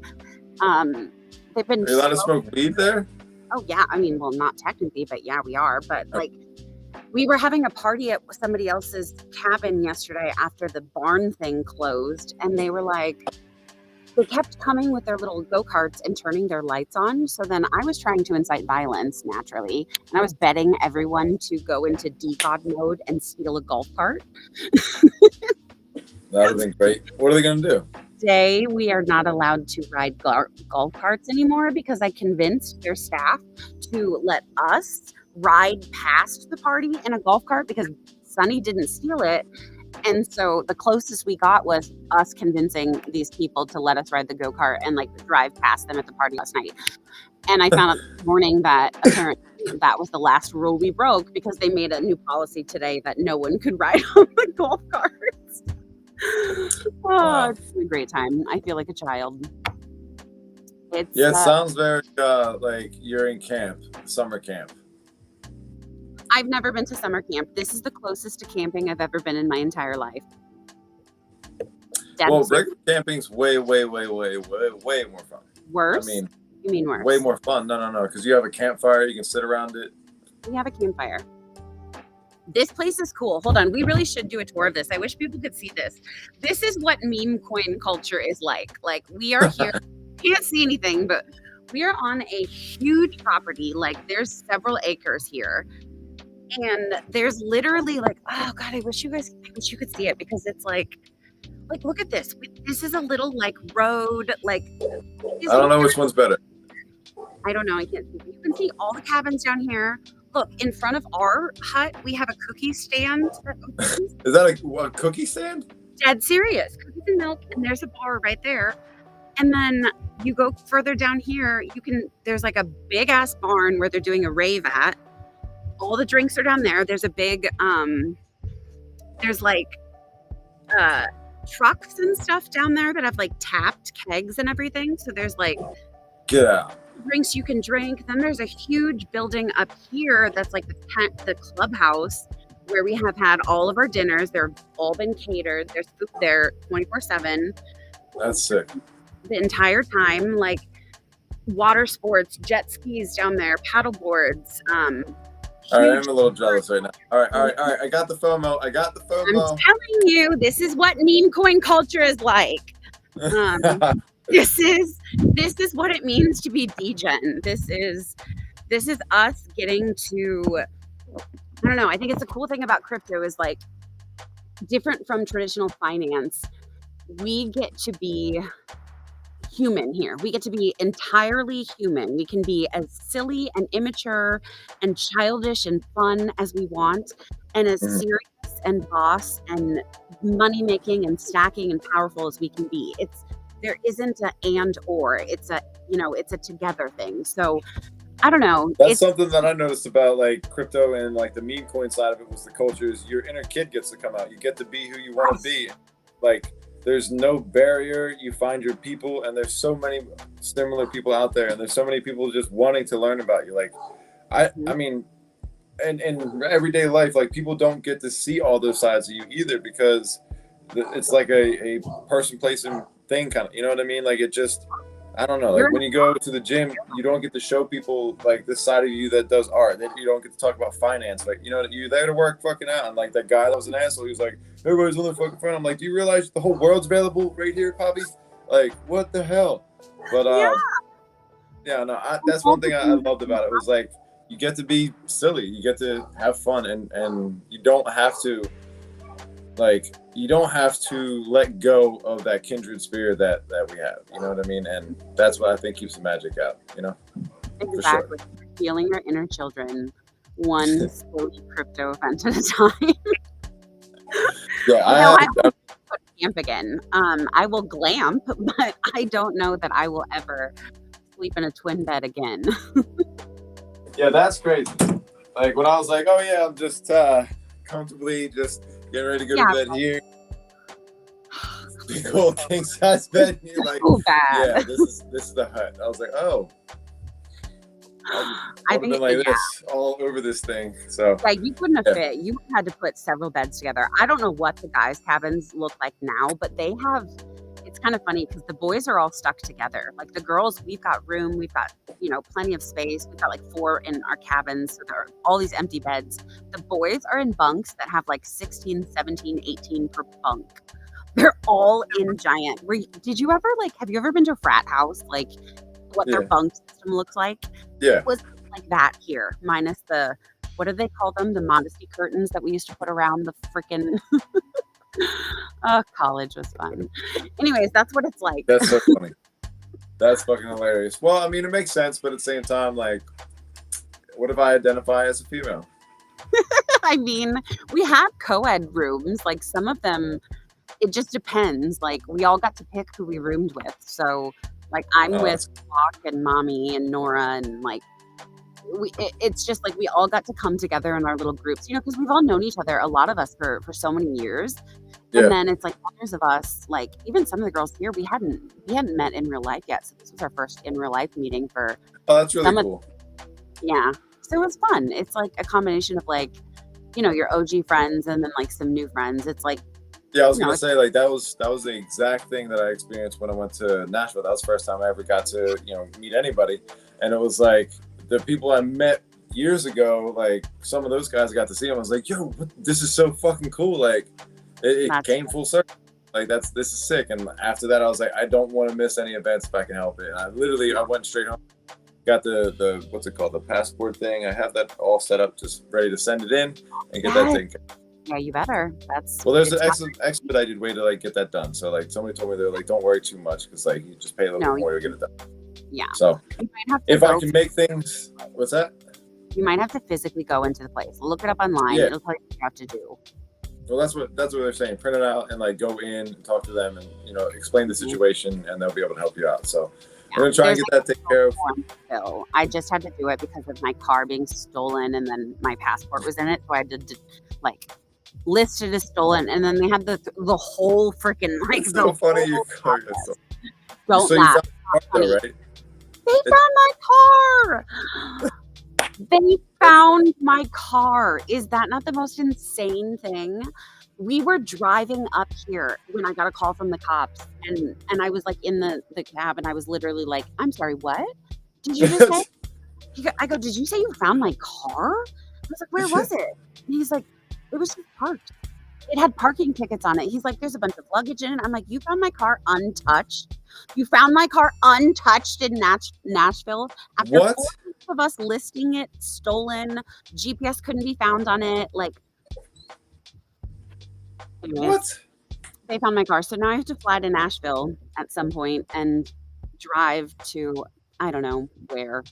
they've been. Are you allowed to smoke weed there? Oh yeah, I mean, well, not technically, but yeah, we are. But like, we were having a party at somebody else's cabin yesterday after the barn thing closed, and they were like. They kept coming with their little go-karts and turning their lights on. So then I was trying to incite violence, naturally. And I was betting everyone to go into DGOD mode and steal a golf cart. That would have been great. What are they going to do? Today, we are not allowed to ride golf carts anymore because I convinced their staff to let us ride past the party in a golf cart because Sonny didn't steal it. And so the closest we got was us convincing these people to let us ride the go-kart and like drive past them at the party last night. And I found out this morning that apparently that was the last rule we broke because they made a new policy today that no one could ride on the golf carts. Wow. It's been a great time. I feel like a child. It sounds very like you're in camp, summer camp. I've never been to summer camp. This is the closest to camping I've ever been in my entire life. Well, regular camping's way more fun. Worse? I mean, you mean worse? Way more fun. No, because you have a campfire, you can sit around it. We have a campfire. This place is cool. Hold on. We really should do a tour of this. I wish people could see this. This is what meme coin culture is like. Like, we are here. Can't see anything, but we are on a huge property. Like, there's several acres here. And there's literally like, oh God, I wish you could see it because it's like, look at this. This is a little like road. Like, I don't know which one's better. I don't know. I can't see. You can see all the cabins down here. Look, in front of our hut, we have a cookie stand. Is that a cookie stand? Dead serious. Cookies and milk, and there's a bar right there. And then you go further down here, there's like a big ass barn where they're doing a rave at. All the drinks are down there. There's a big, there's like trucks and stuff down there that have like tapped kegs and everything. So there's like, get out. Drinks you can drink. Then there's a huge building up here that's like the clubhouse where we have had all of our dinners. They're all been catered. There's food there 24/7. That's sick. The entire time, like water sports, jet skis down there, paddle boards. All right, I'm a little jealous right now. All right. I got the FOMO. I'm telling you, this is what meme coin culture is like. This is what it means to be degen. This is us getting to, I don't know. I think it's a cool thing about crypto is like different from traditional finance. We get to be human here. We get to be entirely human. We can be as silly and immature and childish and fun as we want, and as serious and boss and money making and stacking and powerful as we can be. There isn't a and or. It's a together thing. So I don't know. That's something that I noticed about like crypto and like the meme coin side of it was the culture is your inner kid gets to come out. You get to be who you want to be. Like there's no barrier. You find your people, and there's so many similar people out there, and there's so many people just wanting to learn about you. Like, I mean, in everyday life, like people don't get to see all those sides of you either because it's like a person, place, and thing kind of. You know what I mean? Like it just, I don't know. Like when you go to the gym, you don't get to show people like this side of you that does art. Then you don't get to talk about finance. Like you're there to work fucking out. And like that guy that was an asshole, he was like, everybody's on their fucking phone. I'm like, do you realize the whole world's available right here, Poppy? Like, what the hell? But that's one thing I loved about it. It was like you get to be silly, you get to have fun, and you don't have to let go of that kindred spirit that we have. You know what I mean? And that's what I think keeps the magic out. You know? Exactly. Sure. Healing our inner children, one silly crypto event at a time. Yeah, I will put camp again. I will glamp, but I don't know that I will ever sleep in a twin bed again. Yeah, that's crazy. Like when I was like, oh yeah, I'm just comfortably just getting ready to go to bed here. Big old king size bed. And you're like, yeah, this is the hut. I was like, oh. I think like this all over this thing. So like you couldn't have fit. You had to put several beds together. I don't know what the guys' cabins look like now, but they have. It's kind of funny because the boys are all stuck together. Like the girls, we've got room, we've got plenty of space. We've got like 4 in our cabins. So there are all these empty beds. The boys are in bunks that have like 16, 17, 18 per bunk. They're all in giant. Did you ever have you ever been to a frat house? Like what their bunk system looks like? Yeah. It was like that here, minus the, what do they call them? The modesty curtains that we used to put around the freaking college was fun. Anyways, that's what it's like. That's so funny. That's fucking hilarious. Well, I mean, it makes sense, but at the same time, like, what if I identify as a female? I mean, we have co-ed rooms. Like some of them, it just depends. Like we all got to pick who we roomed with. So like I'm with Locke and Mommy and Nora and like it's just like we all got to come together in our little groups, you know, because we've all known each other, a lot of us for so many years. Yeah. And then it's like others of us, like even some of the girls here, we hadn't met in real life yet. So this was our first in real life meeting for. Oh, that's really cool. Yeah. So it was fun. It's like a combination of like, you know, your OG friends and then like some new friends. It's like. Yeah, I was gonna say like that was the exact thing that I experienced when I went to Nashville. That was the first time I ever got to, you know, meet anybody. And it was like the people I met years ago, like some of those guys I got to see them. I was like, yo, this is so fucking cool. Like it came full circle. Like this is sick. And after that I was like, I don't want to miss any events if I can help it. And I went straight home, got the what's it called, the passport thing. I have that all set up, just ready to send it in and get that taken care of. Yeah, you better. There's an expedited way to like get that done. So like somebody told me they're like, don't worry too much because like you just pay a little bit more to get it done. Yeah. So if I can make things, what's that? You might have to physically go into the place. Look it up online. Yeah. It'll tell you what you have to do. Well, that's what they're saying. Print it out and like go in and talk to them and, you know, explain the situation and they'll be able to help you out. So we're gonna try and get that taken care of. I just had to do it because of my car being stolen and then my passport was in it. So I had to like listed as stolen, and then they had the whole freaking like. It's so funny you car. Don't laugh. Right? They found my car. They found my car. Is that not the most insane thing? We were driving up here when I got a call from the cops, and I was like in the cab, and I was literally like, "I'm sorry, what did you just say?" I go, "Did you say you found my car?" I was like, "Where was it?" And he's like, "It was just parked. It had parking tickets on it." He's like, "There's a bunch of luggage in it." I'm like, "You found my car untouched? You found my car untouched in Nashville after what? 4 weeks of us listing it stolen? GPS couldn't be found on it. Like, anyways, what? They found my car, so now I have to fly to Nashville at some point and drive to I don't know where.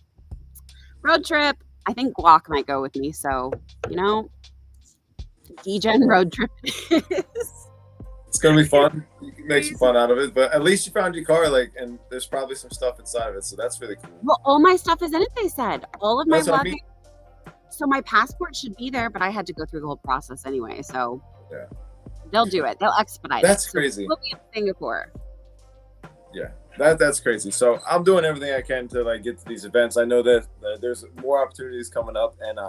Road trip. I think Glock might go with me, so you know. DGen road trip It's gonna be fun. You can make some fun out of it, but at least you found your car, like, and there's probably some stuff inside of it, so that's really cool. Well, all my stuff is in it. They said all of my luggage. I mean. So my passport should be there, but I had to go through the whole process anyway. So yeah, they'll do it. They'll expedite it. That's crazy. We'll be in Singapore. Yeah, that's crazy. So I'm doing everything I can to like get to these events. I know that there's more opportunities coming up, and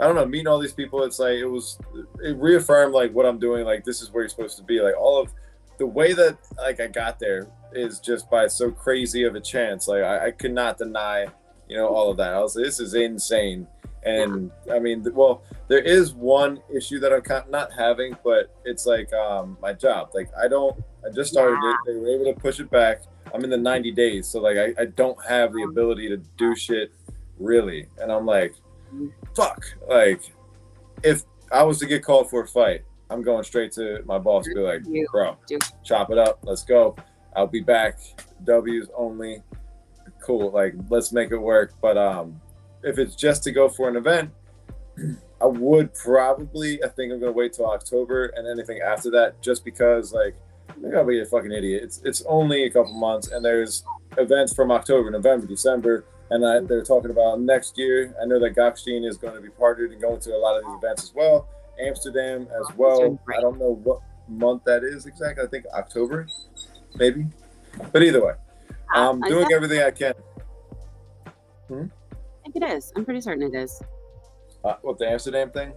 I don't know, meeting all these people, it's like it reaffirmed like what I'm doing, like this is where you're supposed to be. Like all of the way that like I got there is just by so crazy of a chance. Like I could not deny, you know, all of that. I was like, this is insane. And I mean, well, there is one issue that I'm kind of not having, but it's like my job. Like I just started it. They were able to push it back. I'm in the 90 days. So like I don't have the ability to do shit really. And I'm like, fuck, like if I was to get called for a fight, I'm going straight to my boss and be like, bro, chop it up, let's go, I'll be back, W's only, cool, like let's make it work. But if it's just to go for an event, I would probably, I think I'm gonna wait till October, and anything after that, just because like I gotta be a fucking idiot. It's only a couple months, and there's events from October, November, December. And they're talking about next year. I know that Gokhshtein is going to be partnered and going to a lot of these events as well. Amsterdam as well. I don't know what month that is exactly. I think October, maybe. But either way, I'm doing everything I can. I think it is. I'm pretty certain it is. What, the Amsterdam thing?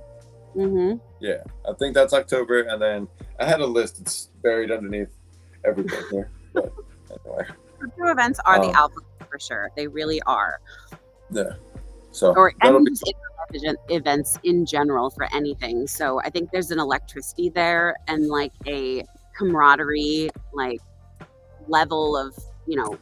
Mm-hmm. Yeah, I think that's October. And then I had a list. It's buried underneath everything here. But anyway. Crypto events are the alpha for sure. They really are. Yeah. So or events in general for anything. So I think there's an electricity there and like a camaraderie, like level of, you know,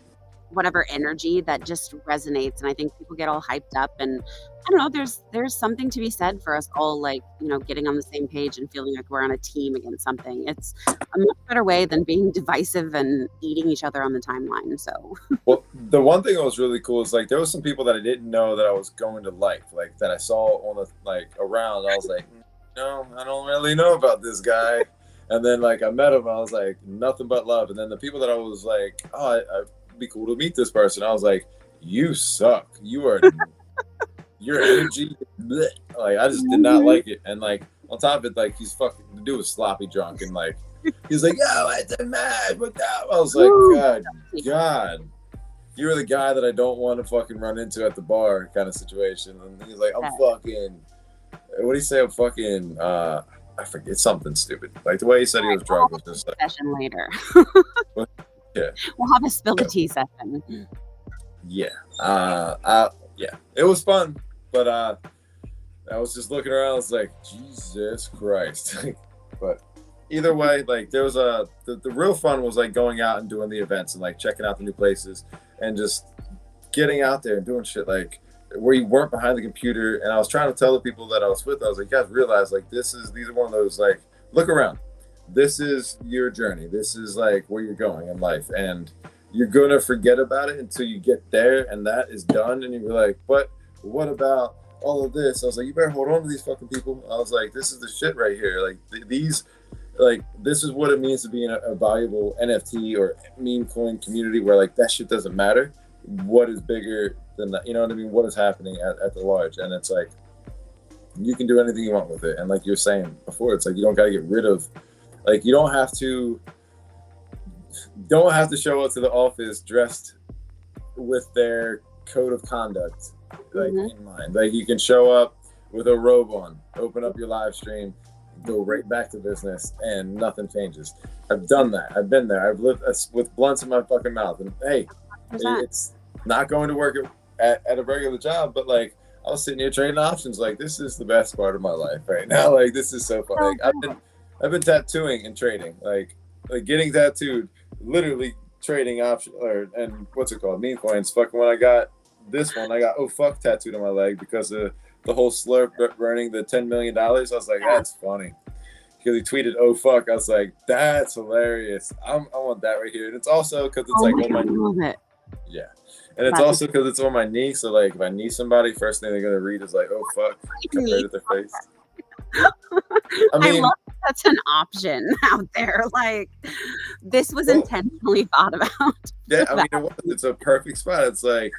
whatever energy that just resonates. And I think people get all hyped up, and I don't know, there's something to be said for us all, like, you know, getting on the same page and feeling like we're on a team against something. It's a much better way than being divisive and eating each other on the timeline. So Well, the one thing that was really cool is like there was some people that I didn't know that I was going to like that I saw on the like around. I was like, no, I don't really know about this guy. And then like I met him, and I was like, nothing but love. And then the people that I was like, oh, I'd be cool to meet this person. I was like, you suck. You are your energy. Bleh. Like I just did not like it. And like on top of it, like he's fucking the dude was sloppy drunk and like he's like, yo, it's a match. What that? I was like, God, you're the guy that I don't want to fucking run into at the bar kind of situation. And he's like, I'm fucking. What do you say? I'm fucking. I forget something stupid. Like the way he said he was drunk was just like. Session later. Yeah. We'll have a spill the tea session. Yeah. Yeah. It was fun, but I was just looking around. I was like, Jesus Christ. But either way, like there was the real fun was like going out and doing the events and like checking out the new places and just getting out there and doing shit like where you weren't behind the computer. And I was trying to tell the people that I was with, I was like, you guys realize like these are one of those like, look around. This is your journey. This is like where you're going in life. And you're going to forget about it until you get there and that is done. And you're like, but what about all of this? I was like, you better hold on to these fucking people. I was like, this is the shit right here. Like these, like this is what it means to be in a valuable NFT or meme coin community where like that shit doesn't matter. What is bigger than that? You know what I mean? What is happening at the large? And it's like, you can do anything you want with it. And like you're saying before, it's like, you don't got to get rid of, like, you don't have to show up to the office dressed with their code of conduct, like in mind. Like you can show up with a robe on, open up your live stream, go right back to business, and nothing changes. I've done that. I've been there. I've lived with blunts in my fucking mouth. And hey, it's not going to work at a regular job, but like I was sitting here trading options. Like this is the best part of my life right now. Like this is so fun. Like, I've been tattooing and trading, like getting tattooed, literally trading options and what's it called, meme coins. Fucking when I got this one, I got oh fuck tattooed on my leg because of the whole slurp burning the $10 million. I was like, that's funny. Because he tweeted oh fuck. I was like, that's hilarious. I want that right here. And it's also because it's like on my yeah. And it's also because it's on my knee. So like if I knee somebody, first thing they're gonna read is like oh fuck compared to their face. I mean, I love that's an option out there. Like this was intentionally thought about. Yeah, I mean, it's a perfect spot. It's like,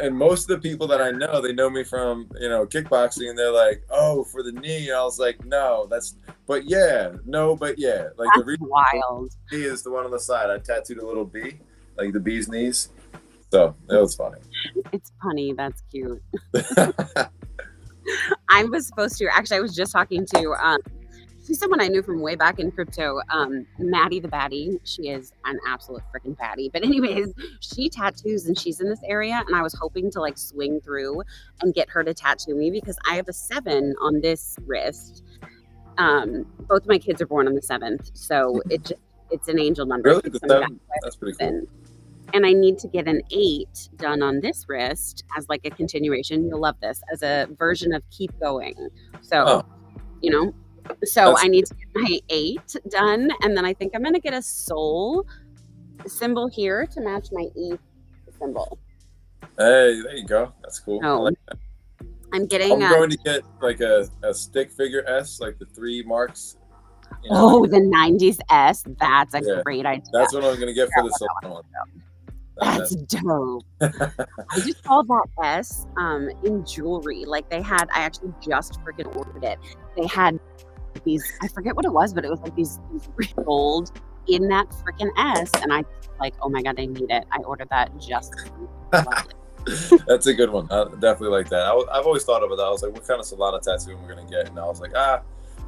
and most of the people that I know, they know me from, you know, kickboxing, and they're like, oh, for the knee. And I was like, no, but yeah. Like that's the reason wild. B is the one on the side. I tattooed a little B, like the bee's knees. So it was funny. It's punny. That's cute. I was just talking to she's someone I knew from way back in crypto, Maddie the Baddie. She is an absolute freaking baddie. But anyways, she tattoos and she's in this area, and I was hoping to like swing through and get her to tattoo me because I have a 7 on this wrist. Both my kids are born on the 7th, so it's an angel number. Really? That's pretty cool. And I need to get an 8 done on this wrist as like a continuation. You'll love this as a version of keep going. So, you know, I need to get my 8 done. And then I think I'm going to get a soul symbol here to match my E symbol. Hey, there you go. That's cool. Oh, I like that. I'm going to get like a stick figure S, like the 3 marks. You know, the 90s S. That's a great idea. That's what I'm going to get for the silver one. That's dope. I just saw that S in jewelry. Like I actually just freaking ordered it. They had these, I forget what it was, but it was like these gold in that freaking S. And I like, oh my God, I need it. I ordered that just. That's a good one. I definitely like that. I've always thought about that. I was like, what kind of Solana tattoo am I going to get? And I was like,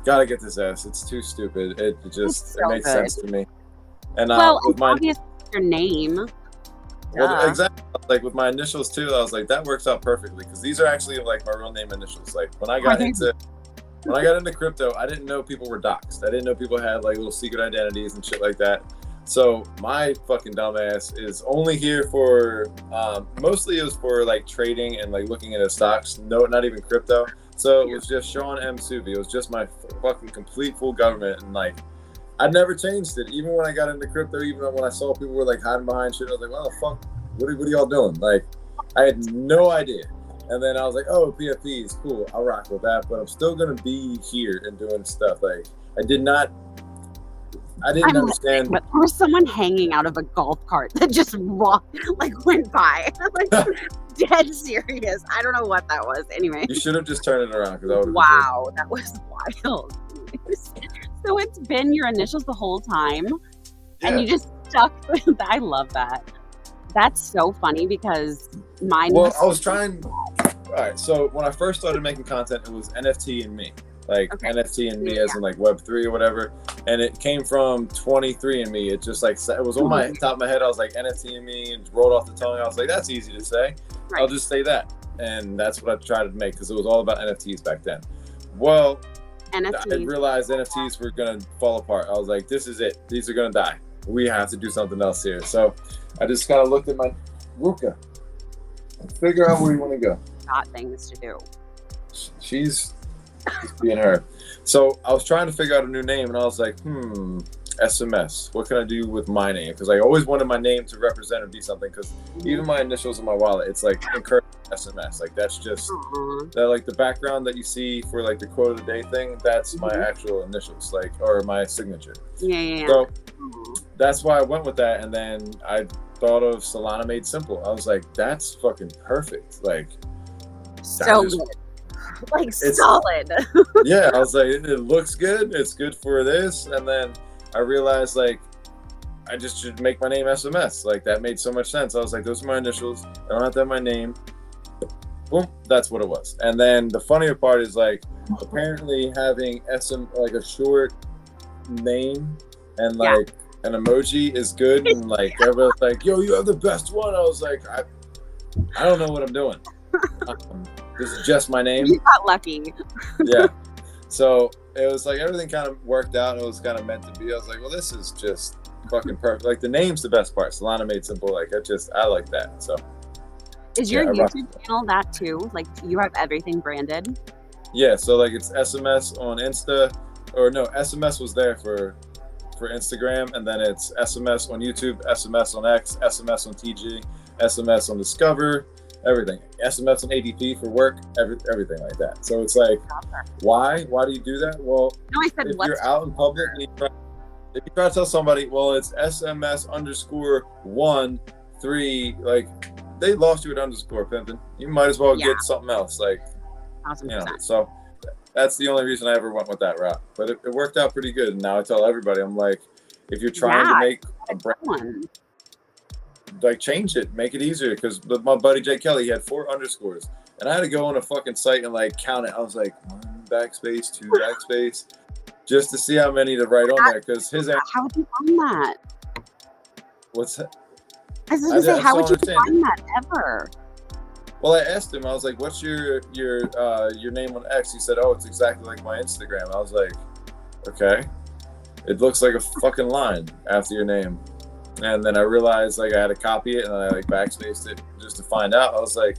gotta get this S. It's too stupid. It makes sense to me. And with my obviously your name. Well, exactly. Like with my initials too, I was like, that works out perfectly because these are actually like my real name initials. Like when I got into crypto, I didn't know people were doxxed. I didn't know people had like little secret identities and shit like that. So my fucking dumbass is only here for mostly it was for like trading and like looking at stocks. No, not even crypto. So it was just Sean M. Suvi. It was just my fucking complete full government, and like I never changed it. Even when I got into crypto, even when I saw people were like hiding behind shit, I was like, "What the fuck? What are y'all doing?" Like I had no idea. And then I was like, "Oh, PFP is cool. I'll rock with that." But I'm still gonna be here and doing stuff. Like I didn't understand. But there was someone hanging out of a golf cart that just went by. Like dead serious. I don't know what that was. Anyway. You should have just turned it around because I would have. Wow, that was wild. So it's been your initials the whole time, and you just stuck with that. I love that. That's so funny because mine. Well, I was trying. All right, so when I first started making content, it was NFT and me. Like NFT and me as in like Web3 or whatever, and it came from 23andMe. It just like it was on my top of my head. I was like NFT and me, and rolled off the tongue. I was like, that's easy to say. Right. I'll just say that, and that's what I tried to make because it was all about NFTs back then. Well, NFTs. I realized NFTs were gonna fall apart. I was like, this is it. These are gonna die. We have to do something else here. So I just kind of looked at my Ruka and figure out where you want to go. Got things to do. She's being her. So I was trying to figure out a new name, and I was like, SMS. What can I do with my name? Because I always wanted my name to represent or be something. Because even my initials in my wallet, it's like encourage SMS. Like that's just that, like the background that you see for like the quote of the day thing. That's my actual initials, like or my signature. Yeah. So that's why I went with that, and then I thought of Solana Made Simple. I was like, that's fucking perfect. Like so good. Like solid. Yeah, I was like, it looks good. It's good for this, and then I realized like I just should make my name SMS. Like that made so much sense. I was like, those are my initials. I don't have to have my name. Boom, that's what it was. And then the funnier part is like apparently having like a short name and like an emoji is good. And like everybody's like, yo, you have the best one. I was like, I don't know what I'm doing. This is just my name. You got lucky. Yeah. So it was like everything kind of worked out. It was kind of meant to be. I was like, well, this is just fucking perfect. Like the name's the best part. Solana Made Simple. Like I like that. So is your YouTube channel that too? Like you have everything branded? Yeah. So like it's SMS on Insta, or no, SMS was there for Instagram, and then it's SMS on YouTube, SMS on X, SMS on TG, SMS on Discover. Everything. SMS and ADP for work, everything like that. So it's like, why do you do that? Well, no, I said, if you're out in public and if you try to tell somebody, well, it's SMS_13, like they lost you at underscore, pimping. You might as well get something else. Like, you know, so that's the only reason I ever went with that route. But it worked out pretty good. And now I tell everybody, I'm like, if you're trying to make a brand, like change it, make it easier. Because my buddy Jay Kelly, he had 4 underscores, and I had to go on a fucking site and like count it. I was like 1 backspace, 2 backspace, just to see how many to write on there. Because his how would you find that? What's that? I was gonna say, how would you find that ever? Well, I asked him. I was like, "What's your name on X?" He said, "Oh, it's exactly like my Instagram." I was like, "Okay." It looks like a fucking line after your name. And then I realized like I had to copy it, and I like backspaced it just to find out. I was like,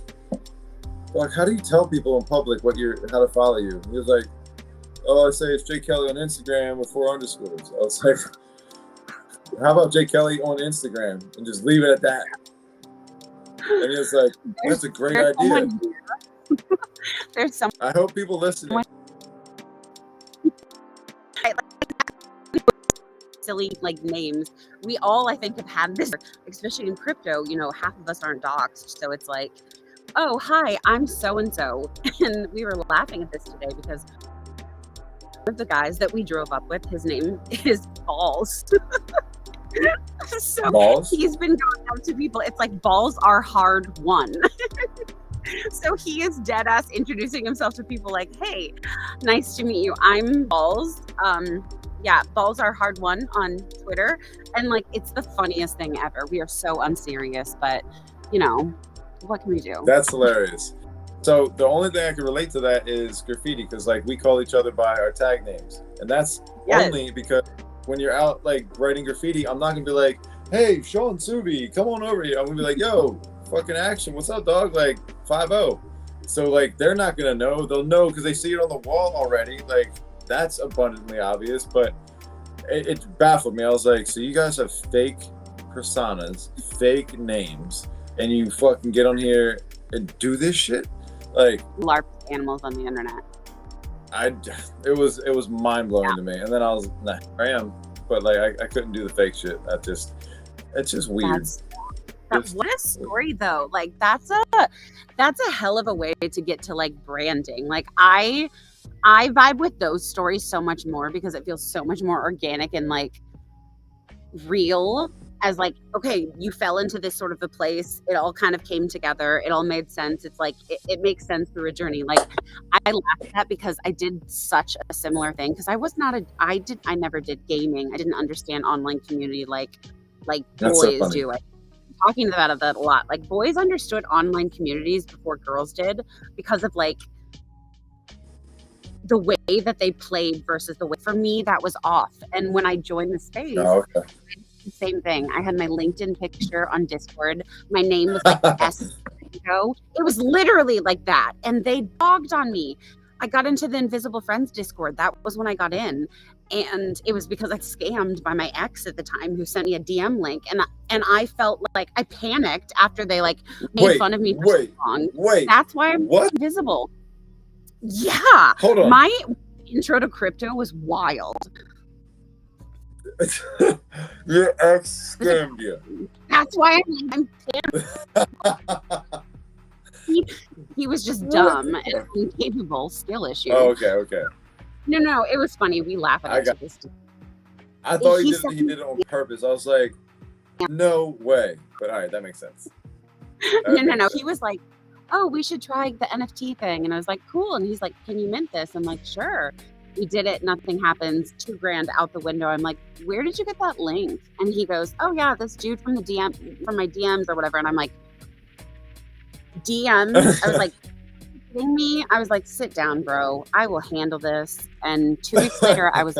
how do you tell people in public how to follow you? And he was like, oh, I say it's Jay Kelly on Instagram with 4 underscores. I was like, how about Jay Kelly on Instagram and just leave it at that? And he was like, that's a great idea. There's some. I hope people listening. Silly like names. We all, I think, have had this, especially in crypto. You know, half of us aren't doxxed, so it's like, oh, hi, I'm so and so, and we were laughing at this today because one of the guys that we drove up with, his name is Balls. So Balls? He's been going up to people. It's like balls are hard won. So he is dead ass introducing himself to people like, hey, nice to meet you. I'm Balls. Yeah, balls are hard won on Twitter. And like, it's the funniest thing ever. We are so unserious, but you know, what can we do? That's hilarious. So the only thing I can relate to that is graffiti, because like we call each other by our tag names. And that's only because when you're out like writing graffiti, I'm not gonna be like, hey, Sean Subi, come on over here. I'm gonna be like, yo, fucking action, what's up, dog? Like 5-0. So like they're not gonna know. They'll know because they see it on the wall already. Like that's abundantly obvious. But it baffled me. I was like, so you guys have fake personas, fake names, and you fucking get on here and do this shit? Like LARP animals on the internet. It was mind blowing to me. And then I was, nah, I am. But like I couldn't do the fake shit. It's just weird. What a story though. Like that's a hell of a way to get to like branding. Like I vibe with those stories so much more because it feels so much more organic and like real, as like, okay, you fell into this sort of a place, it all kind of came together, it all made sense. It's like it makes sense through a journey. Like I laugh at that because I did such a similar thing because I never did gaming. I didn't understand online community like That's boys so do. I'm talking about that a lot. Like boys understood online communities before girls did because of like the way that they played versus the way, for me, that was off. And when I joined the space, same thing. I had my LinkedIn picture on Discord. My name was like S. It was literally like that. And they dogged on me. I got into the Invisible Friends Discord. That was when I got in. And it was because I scammed by my ex at the time who sent me a DM link. And I felt like I panicked after they like made fun of me for so long. That's why I'm invisible. Yeah. Hold on. My intro to crypto was wild. Your ex scammed you. That's why I'm he was just dumb and incapable, skill issue. Oh, okay. No, it was funny. We laugh at it. I thought he did it on purpose. I was like, no way. But all right, that makes sense. No. He was like, oh, we should try the NFT thing. And I was like, cool. And he's like, can you mint this? I'm like, sure. We did it. Nothing happens. $2,000 out the window. I'm like, where did you get that link? And he goes, oh yeah, this dude from my DMs or whatever. And I'm like, DMs? I was like, kidding me? I was like, sit down, bro. I will handle this. And 2 weeks later, I was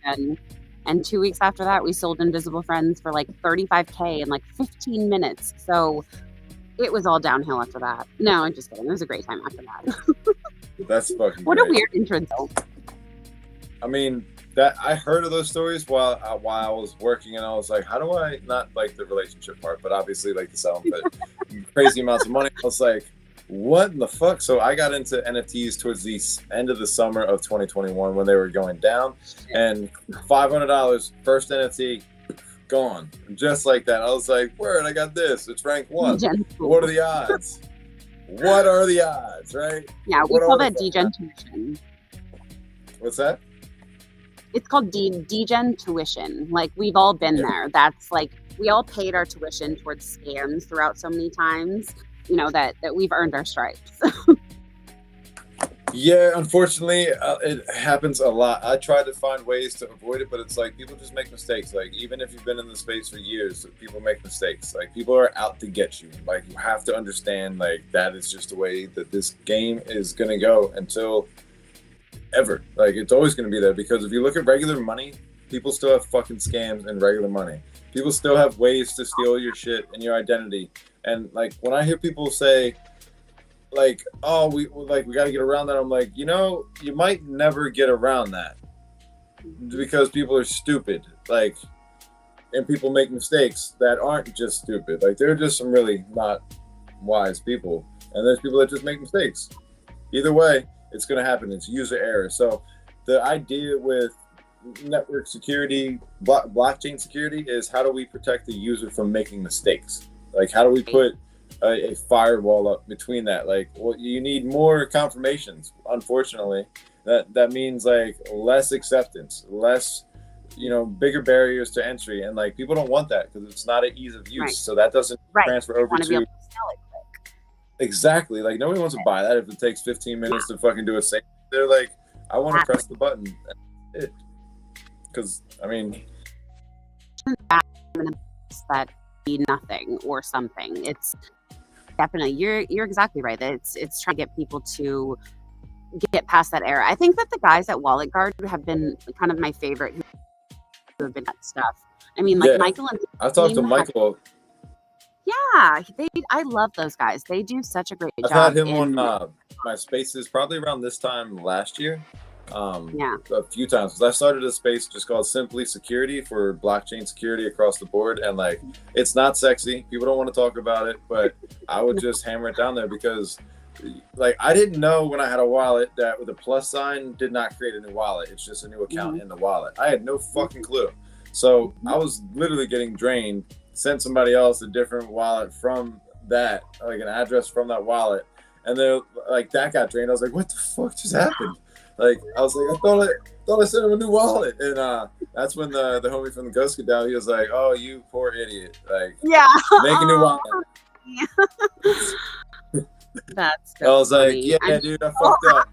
done. And 2 weeks after that, we sold Invisible Friends for like $35K in like 15 minutes. So it was all downhill after that. No, I'm just kidding. It was a great time after that. That's fucking what great. A weird intro though. I mean, that I heard of those stories while I was working, and I was like, how do I not like the relationship part, but obviously like the selling, but crazy amounts of money. I was like, what in the fuck? So I got into NFTs towards the end of the summer of 2021 when they were going down, and $500 first NFT gone just like that. I was like, word, I got this. It's rank 1. What are the odds? What are the odds, right? Yeah, we call that degen tuition. What's that? It's called degen tuition. Like we've all been there. That's like we all paid our tuition towards scams throughout so many times. You know that we've earned our stripes. Yeah, unfortunately, it happens a lot. I try to find ways to avoid it, but it's like people just make mistakes. Like even if you've been in the space for years, people make mistakes. Like people are out to get you. Like you have to understand, like that is just the way that this game is gonna go until ever. Like it's always gonna be there, because if you look at regular money, people still have fucking scams and regular money. People still have ways to steal your shit and your identity. And like when I hear people say, like, oh, we got to get around that, I'm like, you know, you might never get around that because people are stupid. Like, and people make mistakes that aren't just stupid. Like, they're just some really not wise people. And there's people that just make mistakes. Either way, it's going to happen. It's user error. So the idea with network security, blockchain security, is how do we protect the user from making mistakes? Like, how do we put a firewall up between that? Like, well, you need more confirmations. Unfortunately, that means like less acceptance, less, you know, bigger barriers to entry, and like people don't want that because it's not an ease of use. Right. So that doesn't transfer over to. Be able to sell it quick. Exactly. Like nobody wants to buy that if it takes 15 minutes to fucking do a sale. They're like, I want to press the button. That's it. Because I mean, that be nothing or something. It's definitely you're exactly right. It's trying to get people to get past that era. I think that the guys at Wallet Guard have been kind of my favorite, who have been that stuff. I mean, like Michael and I've talked to Michael. Yeah, I love those guys. They do such a great job. I've had him on my spaces probably around this time last year. A few times, because I started a space just called Simply Security for blockchain security across the board, and like it's not sexy. People don't want to talk about it, but I would just hammer it down there because like I didn't know when I had a wallet that with a plus sign did not create a new wallet. It's just a new account in the wallet. I had no fucking clue. So I was literally getting drained, sent somebody else a different wallet from that, like an address from that wallet, and then like that got drained. I was like, what the fuck just happened? Like I was like, I thought I sent him a new wallet, and that's when the homie from the Gokhshtein Media, he was like, oh, you poor idiot, like make a new wallet. That's so I was funny. like, dude, I fucked up.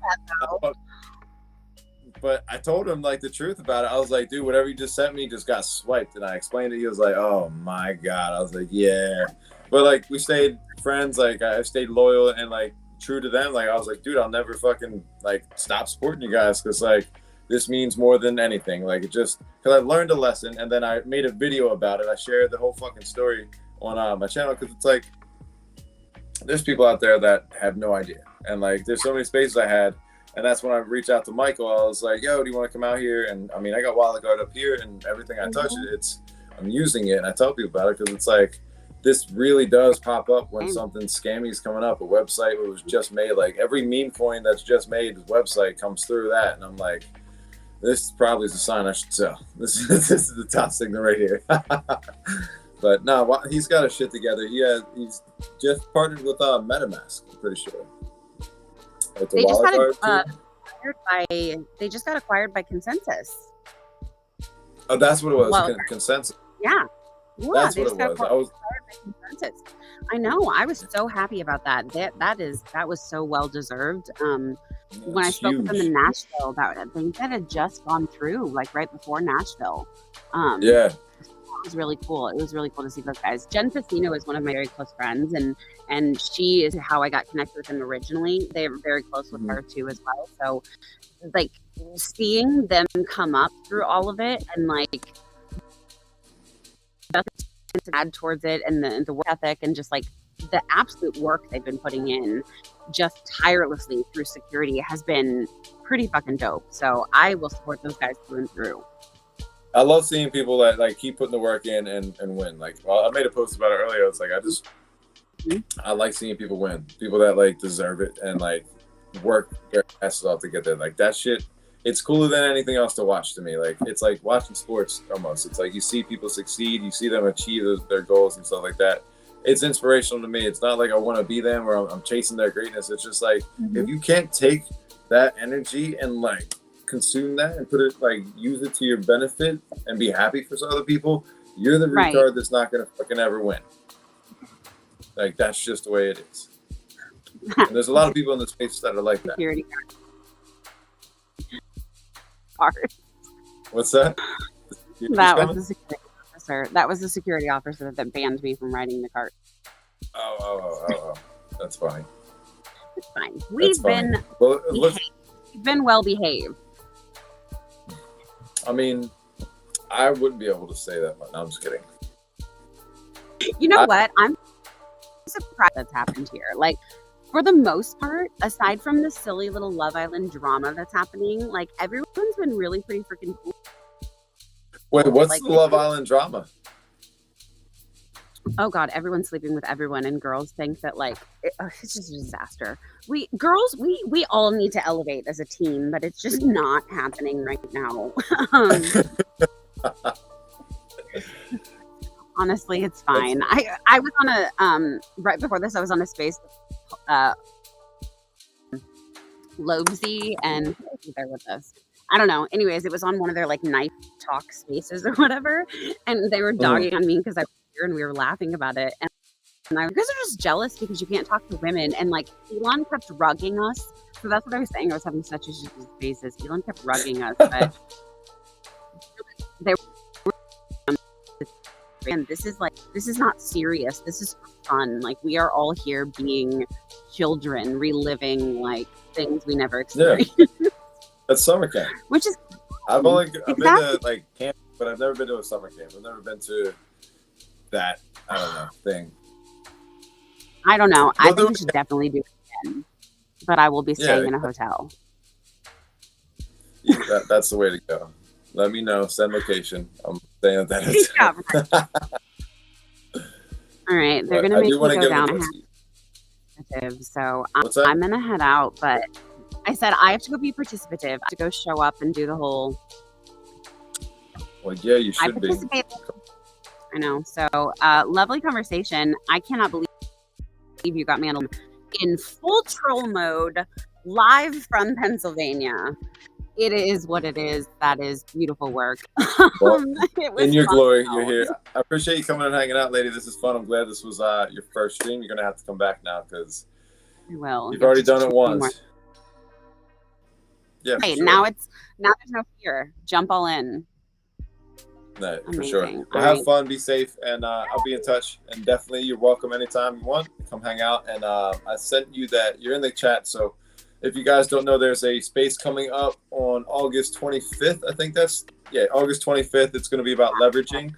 But I told him like the truth about it. I was like, dude, whatever you just sent me just got swiped, and I explained it. He was like, oh my god. I was like, yeah, but like we stayed friends. Like I stayed loyal and like true to them. Like I was like, dude, I'll never fucking like stop supporting you guys because like this means more than anything. Like it just because I learned a lesson, and then I made a video about it. I shared the whole fucking story on my channel because it's like there's people out there that have no idea, and like there's so many spaces I had, and that's when I reached out to Michael. I was like, yo, do you want to come out here? And I mean, I got Wallet Guard up here, and everything I touch I'm using it, and I tell people about it because it's like this really does pop up when something scammy is coming up. A website that was just made, like every meme coin that's just made, the website comes through that, and I'm like, this probably is a sign I should sell. This is the top signal right here. But no, he's got his shit together. He's just partnered with MetaMask, I'm pretty sure. Like they just got acquired by Consensus. Oh, that's what it was. Consensus. Yeah. That's what it was. Consensus. I know. I was so happy about that. That was so well deserved. When I spoke with them in Nashville, I think that had just gone through, like right before Nashville. It was really cool. It was really cool to see those guys. Jen Facino is one of my very close friends, and she is how I got connected with them originally. They were very close with her too as well. So like seeing them come up through all of it and like to add towards it, and the work ethic and just like the absolute work they've been putting in just tirelessly through security has been pretty fucking dope. So I will support those guys through and through. I love seeing people that like keep putting the work in and win. Like, well, I made a post about it earlier. It's like I like seeing people win, people that like deserve it and like work their asses off to get there. Like that shit, it's cooler than anything else to watch to me. Like it's like watching sports almost. It's like you see people succeed, you see them achieve their goals and stuff like that. It's inspirational to me. It's not like I want to be them or I'm chasing their greatness. It's just like if you can't take that energy and like consume that and put it like use it to your benefit and be happy for some other people, you're the retard that's not gonna fucking ever win. Like that's just the way it is. And there's a lot of people in the space that are like that. Security. What's that? That was the security officer. That was the security officer that banned me from riding the cart. Oh. That's funny. It's fine. We've been well behaved. I mean, I wouldn't be able to say that, but no, I'm just kidding. You know what? I'm surprised that's happened here. Like, for the most part, aside from the silly little Love Island drama that's happening, like, everyone's been really pretty freaking cool. Wait, what's like, the Love Island drama? Oh God, everyone's sleeping with everyone, and girls think that like it's just a disaster. We girls all need to elevate as a team, but it's just not happening right now. Honestly, it's fine. I was on a right before this, I was on a space Lobesy and there with us. I don't know. Anyways, it was on one of their like knife talk spaces or whatever, and they were dogging on me because I and we were laughing about it, and I guys are just jealous because you can't talk to women, and like Elon kept rugging us. So that's what I was saying. I was having such issues with faces. Elon kept rugging us, but they were. And this is not serious. This is fun. Like we are all here being children, reliving like things we never experienced. That's summer camp. Which is I've been to like camp but I've never been to a summer camp. I've never been to that, I don't know, thing. I don't know. I think we should definitely do it again. But I will be staying in a hotel. Yeah, that's the way to go. Let me know. Send location. I'm staying at that hotel. All right. They're going to make me go down. So I'm going to head out. But I said I have to go be participative. To go show up and do the whole. Well, yeah, you should be. I know. So lovely conversation. I cannot believe you got me on in full troll mode live from Pennsylvania. It is what it is. That is beautiful work. Well, in your glory, you're here. I appreciate you coming and hanging out, lady. This is fun. I'm glad this was your first stream. You're going to have to come back now because you've already done it once. Yeah, hey, sure. Now there's no fear. Jump all in. No, for sure. Well, have fun, be safe, and I'll be in touch. And definitely, you're welcome anytime you want. Come hang out. And I sent you that. You're in the chat, so if you guys don't know, there's a space coming up on August 25th. I think August 25th. It's going to be about leveraging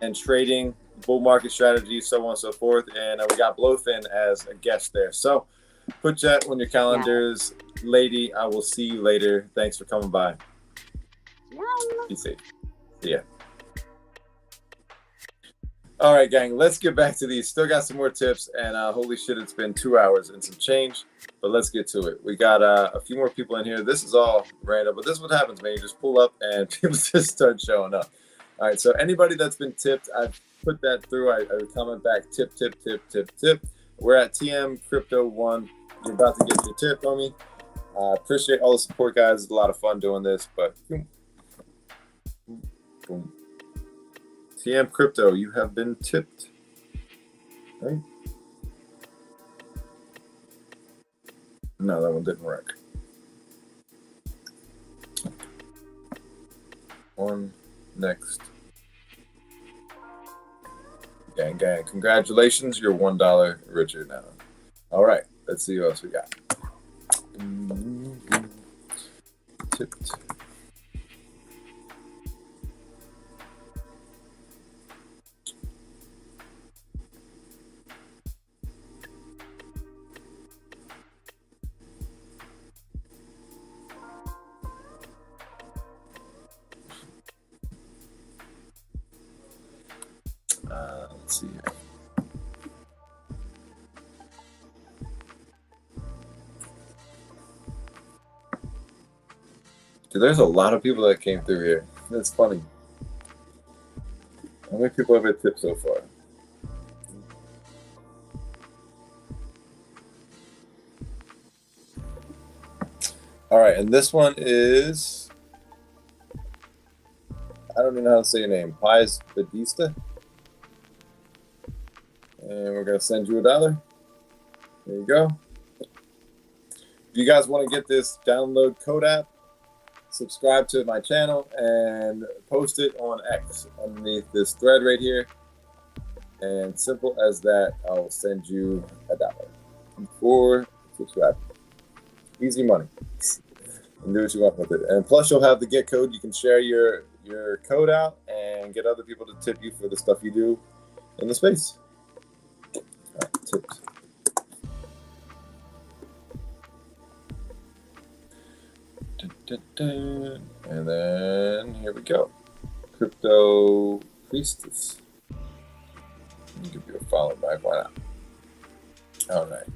and trading, bull market strategies, so on and so forth. And we got Blowfin as a guest there. So put that on your calendars. Yeah. Lady, I will see you later. Thanks for coming by. Yeah. Be safe. See ya. All right, gang, let's get back to these. Still got some more tips, and holy shit, it's been 2 hours and some change, but let's get to it. We got a few more people in here. This is all random, but this is what happens, man. You just pull up, and people just start showing up. All right, so anybody that's been tipped, I've put that through. I comment back, tip. We're at TM Crypto 1. You're about to get your tip, homie. Appreciate all the support, guys. It's a lot of fun doing this, but boom. TM Crypto, you have been tipped. Right? No, that one didn't work. One next. Gang. Congratulations, you're $1 richer now. All right, let's see what else we got. Tipped. Let's see here. Dude, there's a lot of people that came through here. That's funny. How many people have been tipped so far? All right, and this one is, I don't even know how to say your name. Pies Badista. And we're going to send you $1. There you go. If you guys want to get this, download Code app, subscribe to my channel, and post it on X underneath this thread right here. And simple as that, I'll send you $1 for subscribing. Easy money. And do what you want with it. And plus, you'll have the get code. You can share your code out and get other people to tip you for the stuff you do in the space. All right, tips. And then here we go. Crypto Priestess. Let me give you a follow back. Why not? All right.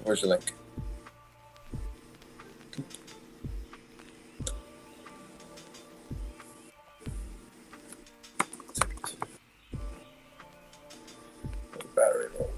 Where's your link? Battery low.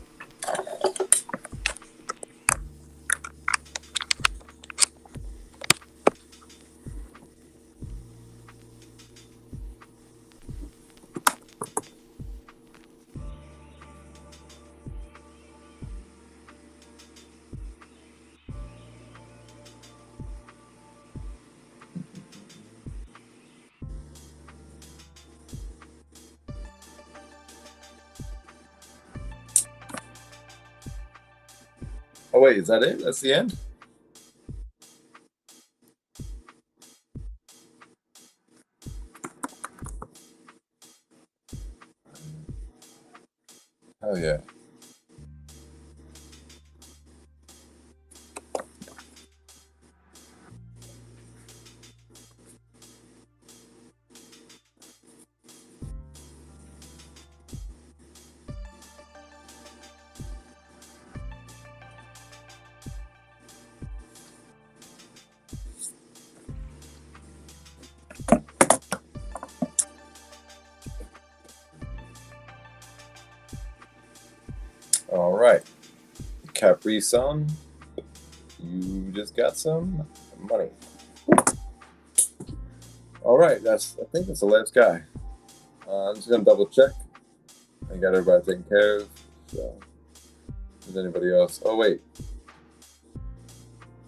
Oh wait, is that it? That's the end? Hell yeah. All right, Capri Sun, you just got some money. All right, I think that's the last guy. I'm just gonna double check. I got everybody taken care of. So, is anybody else? Oh wait,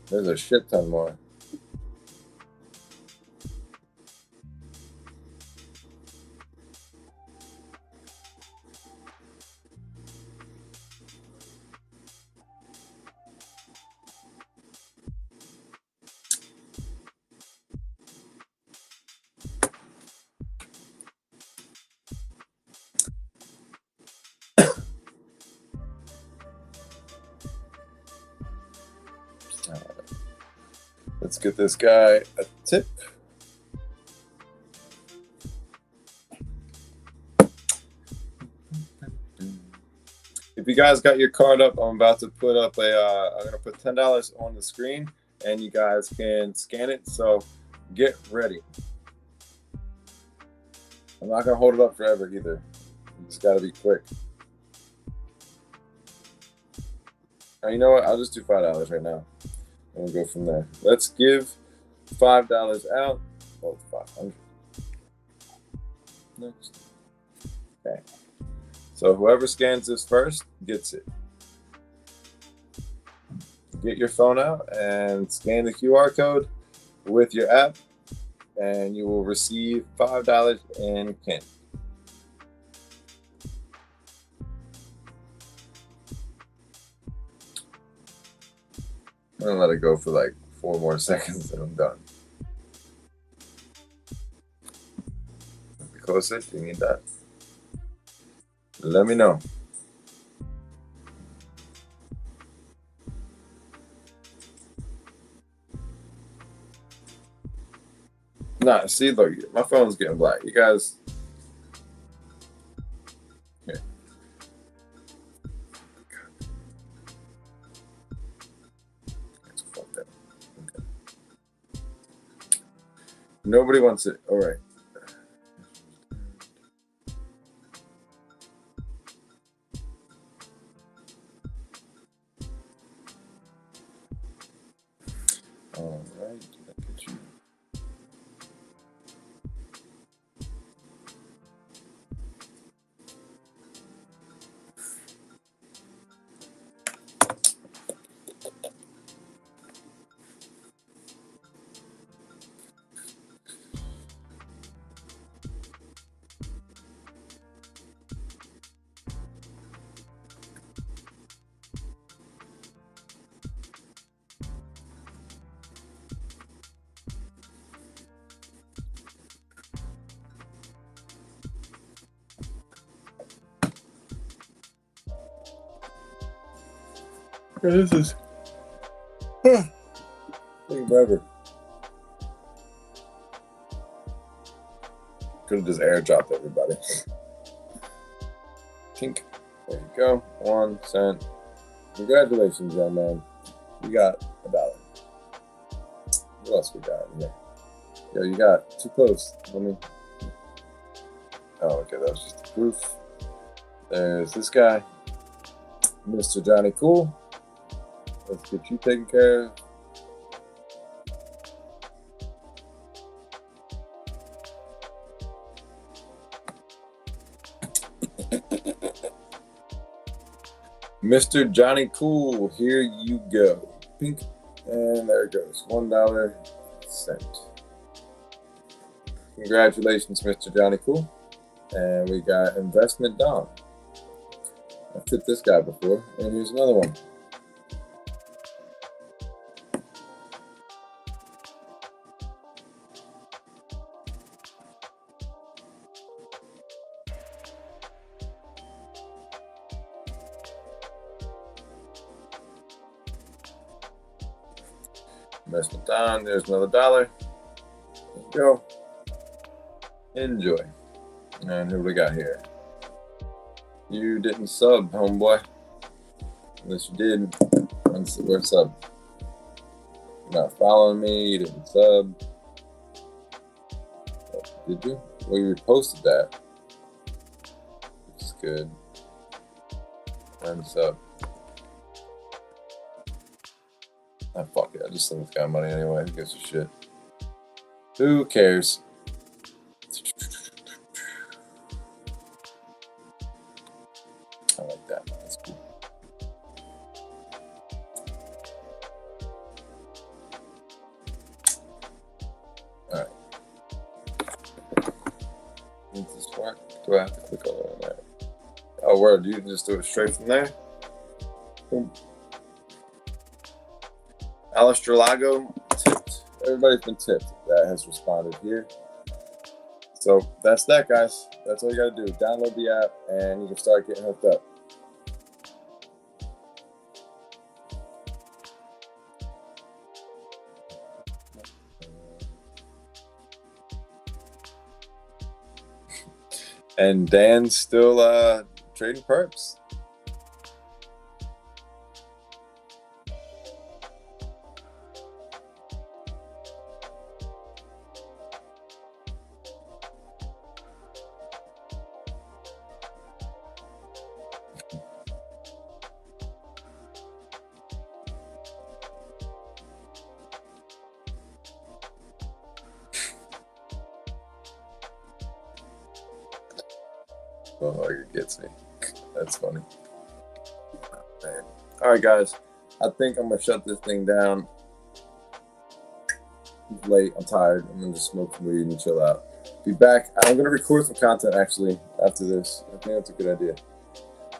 there's a shit ton more. Let's get this guy a tip. If you guys got your card up, I'm about to put up I'm gonna put $10 on the screen, and you guys can scan it. So get ready. I'm not gonna hold it up forever either. You just gotta be quick. Now, you know what? I'll just do $5 right now, and we'll go from there. Let's give $5 out. Oh, 500. Next. Okay. So whoever scans this first gets it. Get your phone out and scan the QR code with your app, and you will receive $5 in candy. I'm gonna let it go for like 4 more seconds and I'm done. Close it. Do you need that? Let me know. Nah, see, look, my phone's getting black. You guys. Here. Fuck that. Okay. Nobody wants it. All right. All right. Get you. This is taking forever. Could have just airdropped everybody. Tink. There you go. 1 cent. Congratulations, young man. You got $1. What else we got in here? Yo, you got 2 close. Let me. Oh, okay. That was just the proof. There's this guy, Mr. Johnny Cool. Let's get you taken care of. Mr. Johnny Cool, here you go. Pink. And there it goes. $1 cent. Congratulations, Mr. Johnny Cool. And we got Investment Dom. I've tipped this guy before. And here's another one. Investment done. There's another $1. There you go. Enjoy. And who we got here? You didn't sub, homeboy. Unless you did. Where's sub? You're not following me. You didn't sub. Did you? Well, you reposted that. Which is good. And sub. Ah, fuck it. I just send this guy money anyway. Who gives a shit? Who cares? I like that. That's cool. All right. Does this work? Do I have to click all the way on there? Oh, word. You can just do it straight from there? Boom. Alistair Lago, tipped. Everybody's been tipped that has responded here. So that's that, guys. That's all you got to do. Download the app and you can start getting hooked up. And Dan's still trading perps. Oh, it gets me. That's funny. Man. All right, guys. I think I'm going to shut this thing down. It's late. I'm tired. I'm going to just smoke some weed and chill out. Be back. I'm going to record some content, actually, after this. I think that's a good idea.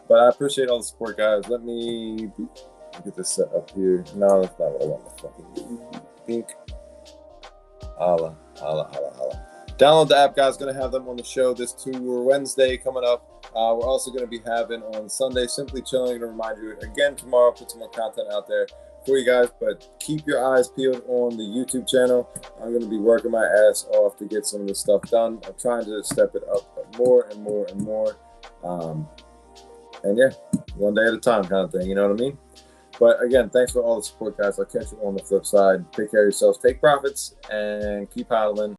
But I appreciate all the support, guys. Let me get this set up here. No, that's not what I want to fucking think. Holla, holla, holla, holla. Download the app, guys. Going to have them on the show this Wednesday coming up. We're also going to be having on Sunday Simply Chilling. To remind you again tomorrow, put some more content out there for you guys. But keep your eyes peeled on the YouTube channel. I'm going to be working my ass off to get some of this stuff done. I'm trying to step it up more and more and more. And yeah, one day at a time kind of thing. You know what I mean? But again, thanks for all the support, guys. I'll catch you on the flip side. Take care of yourselves. Take profits and keep hodling.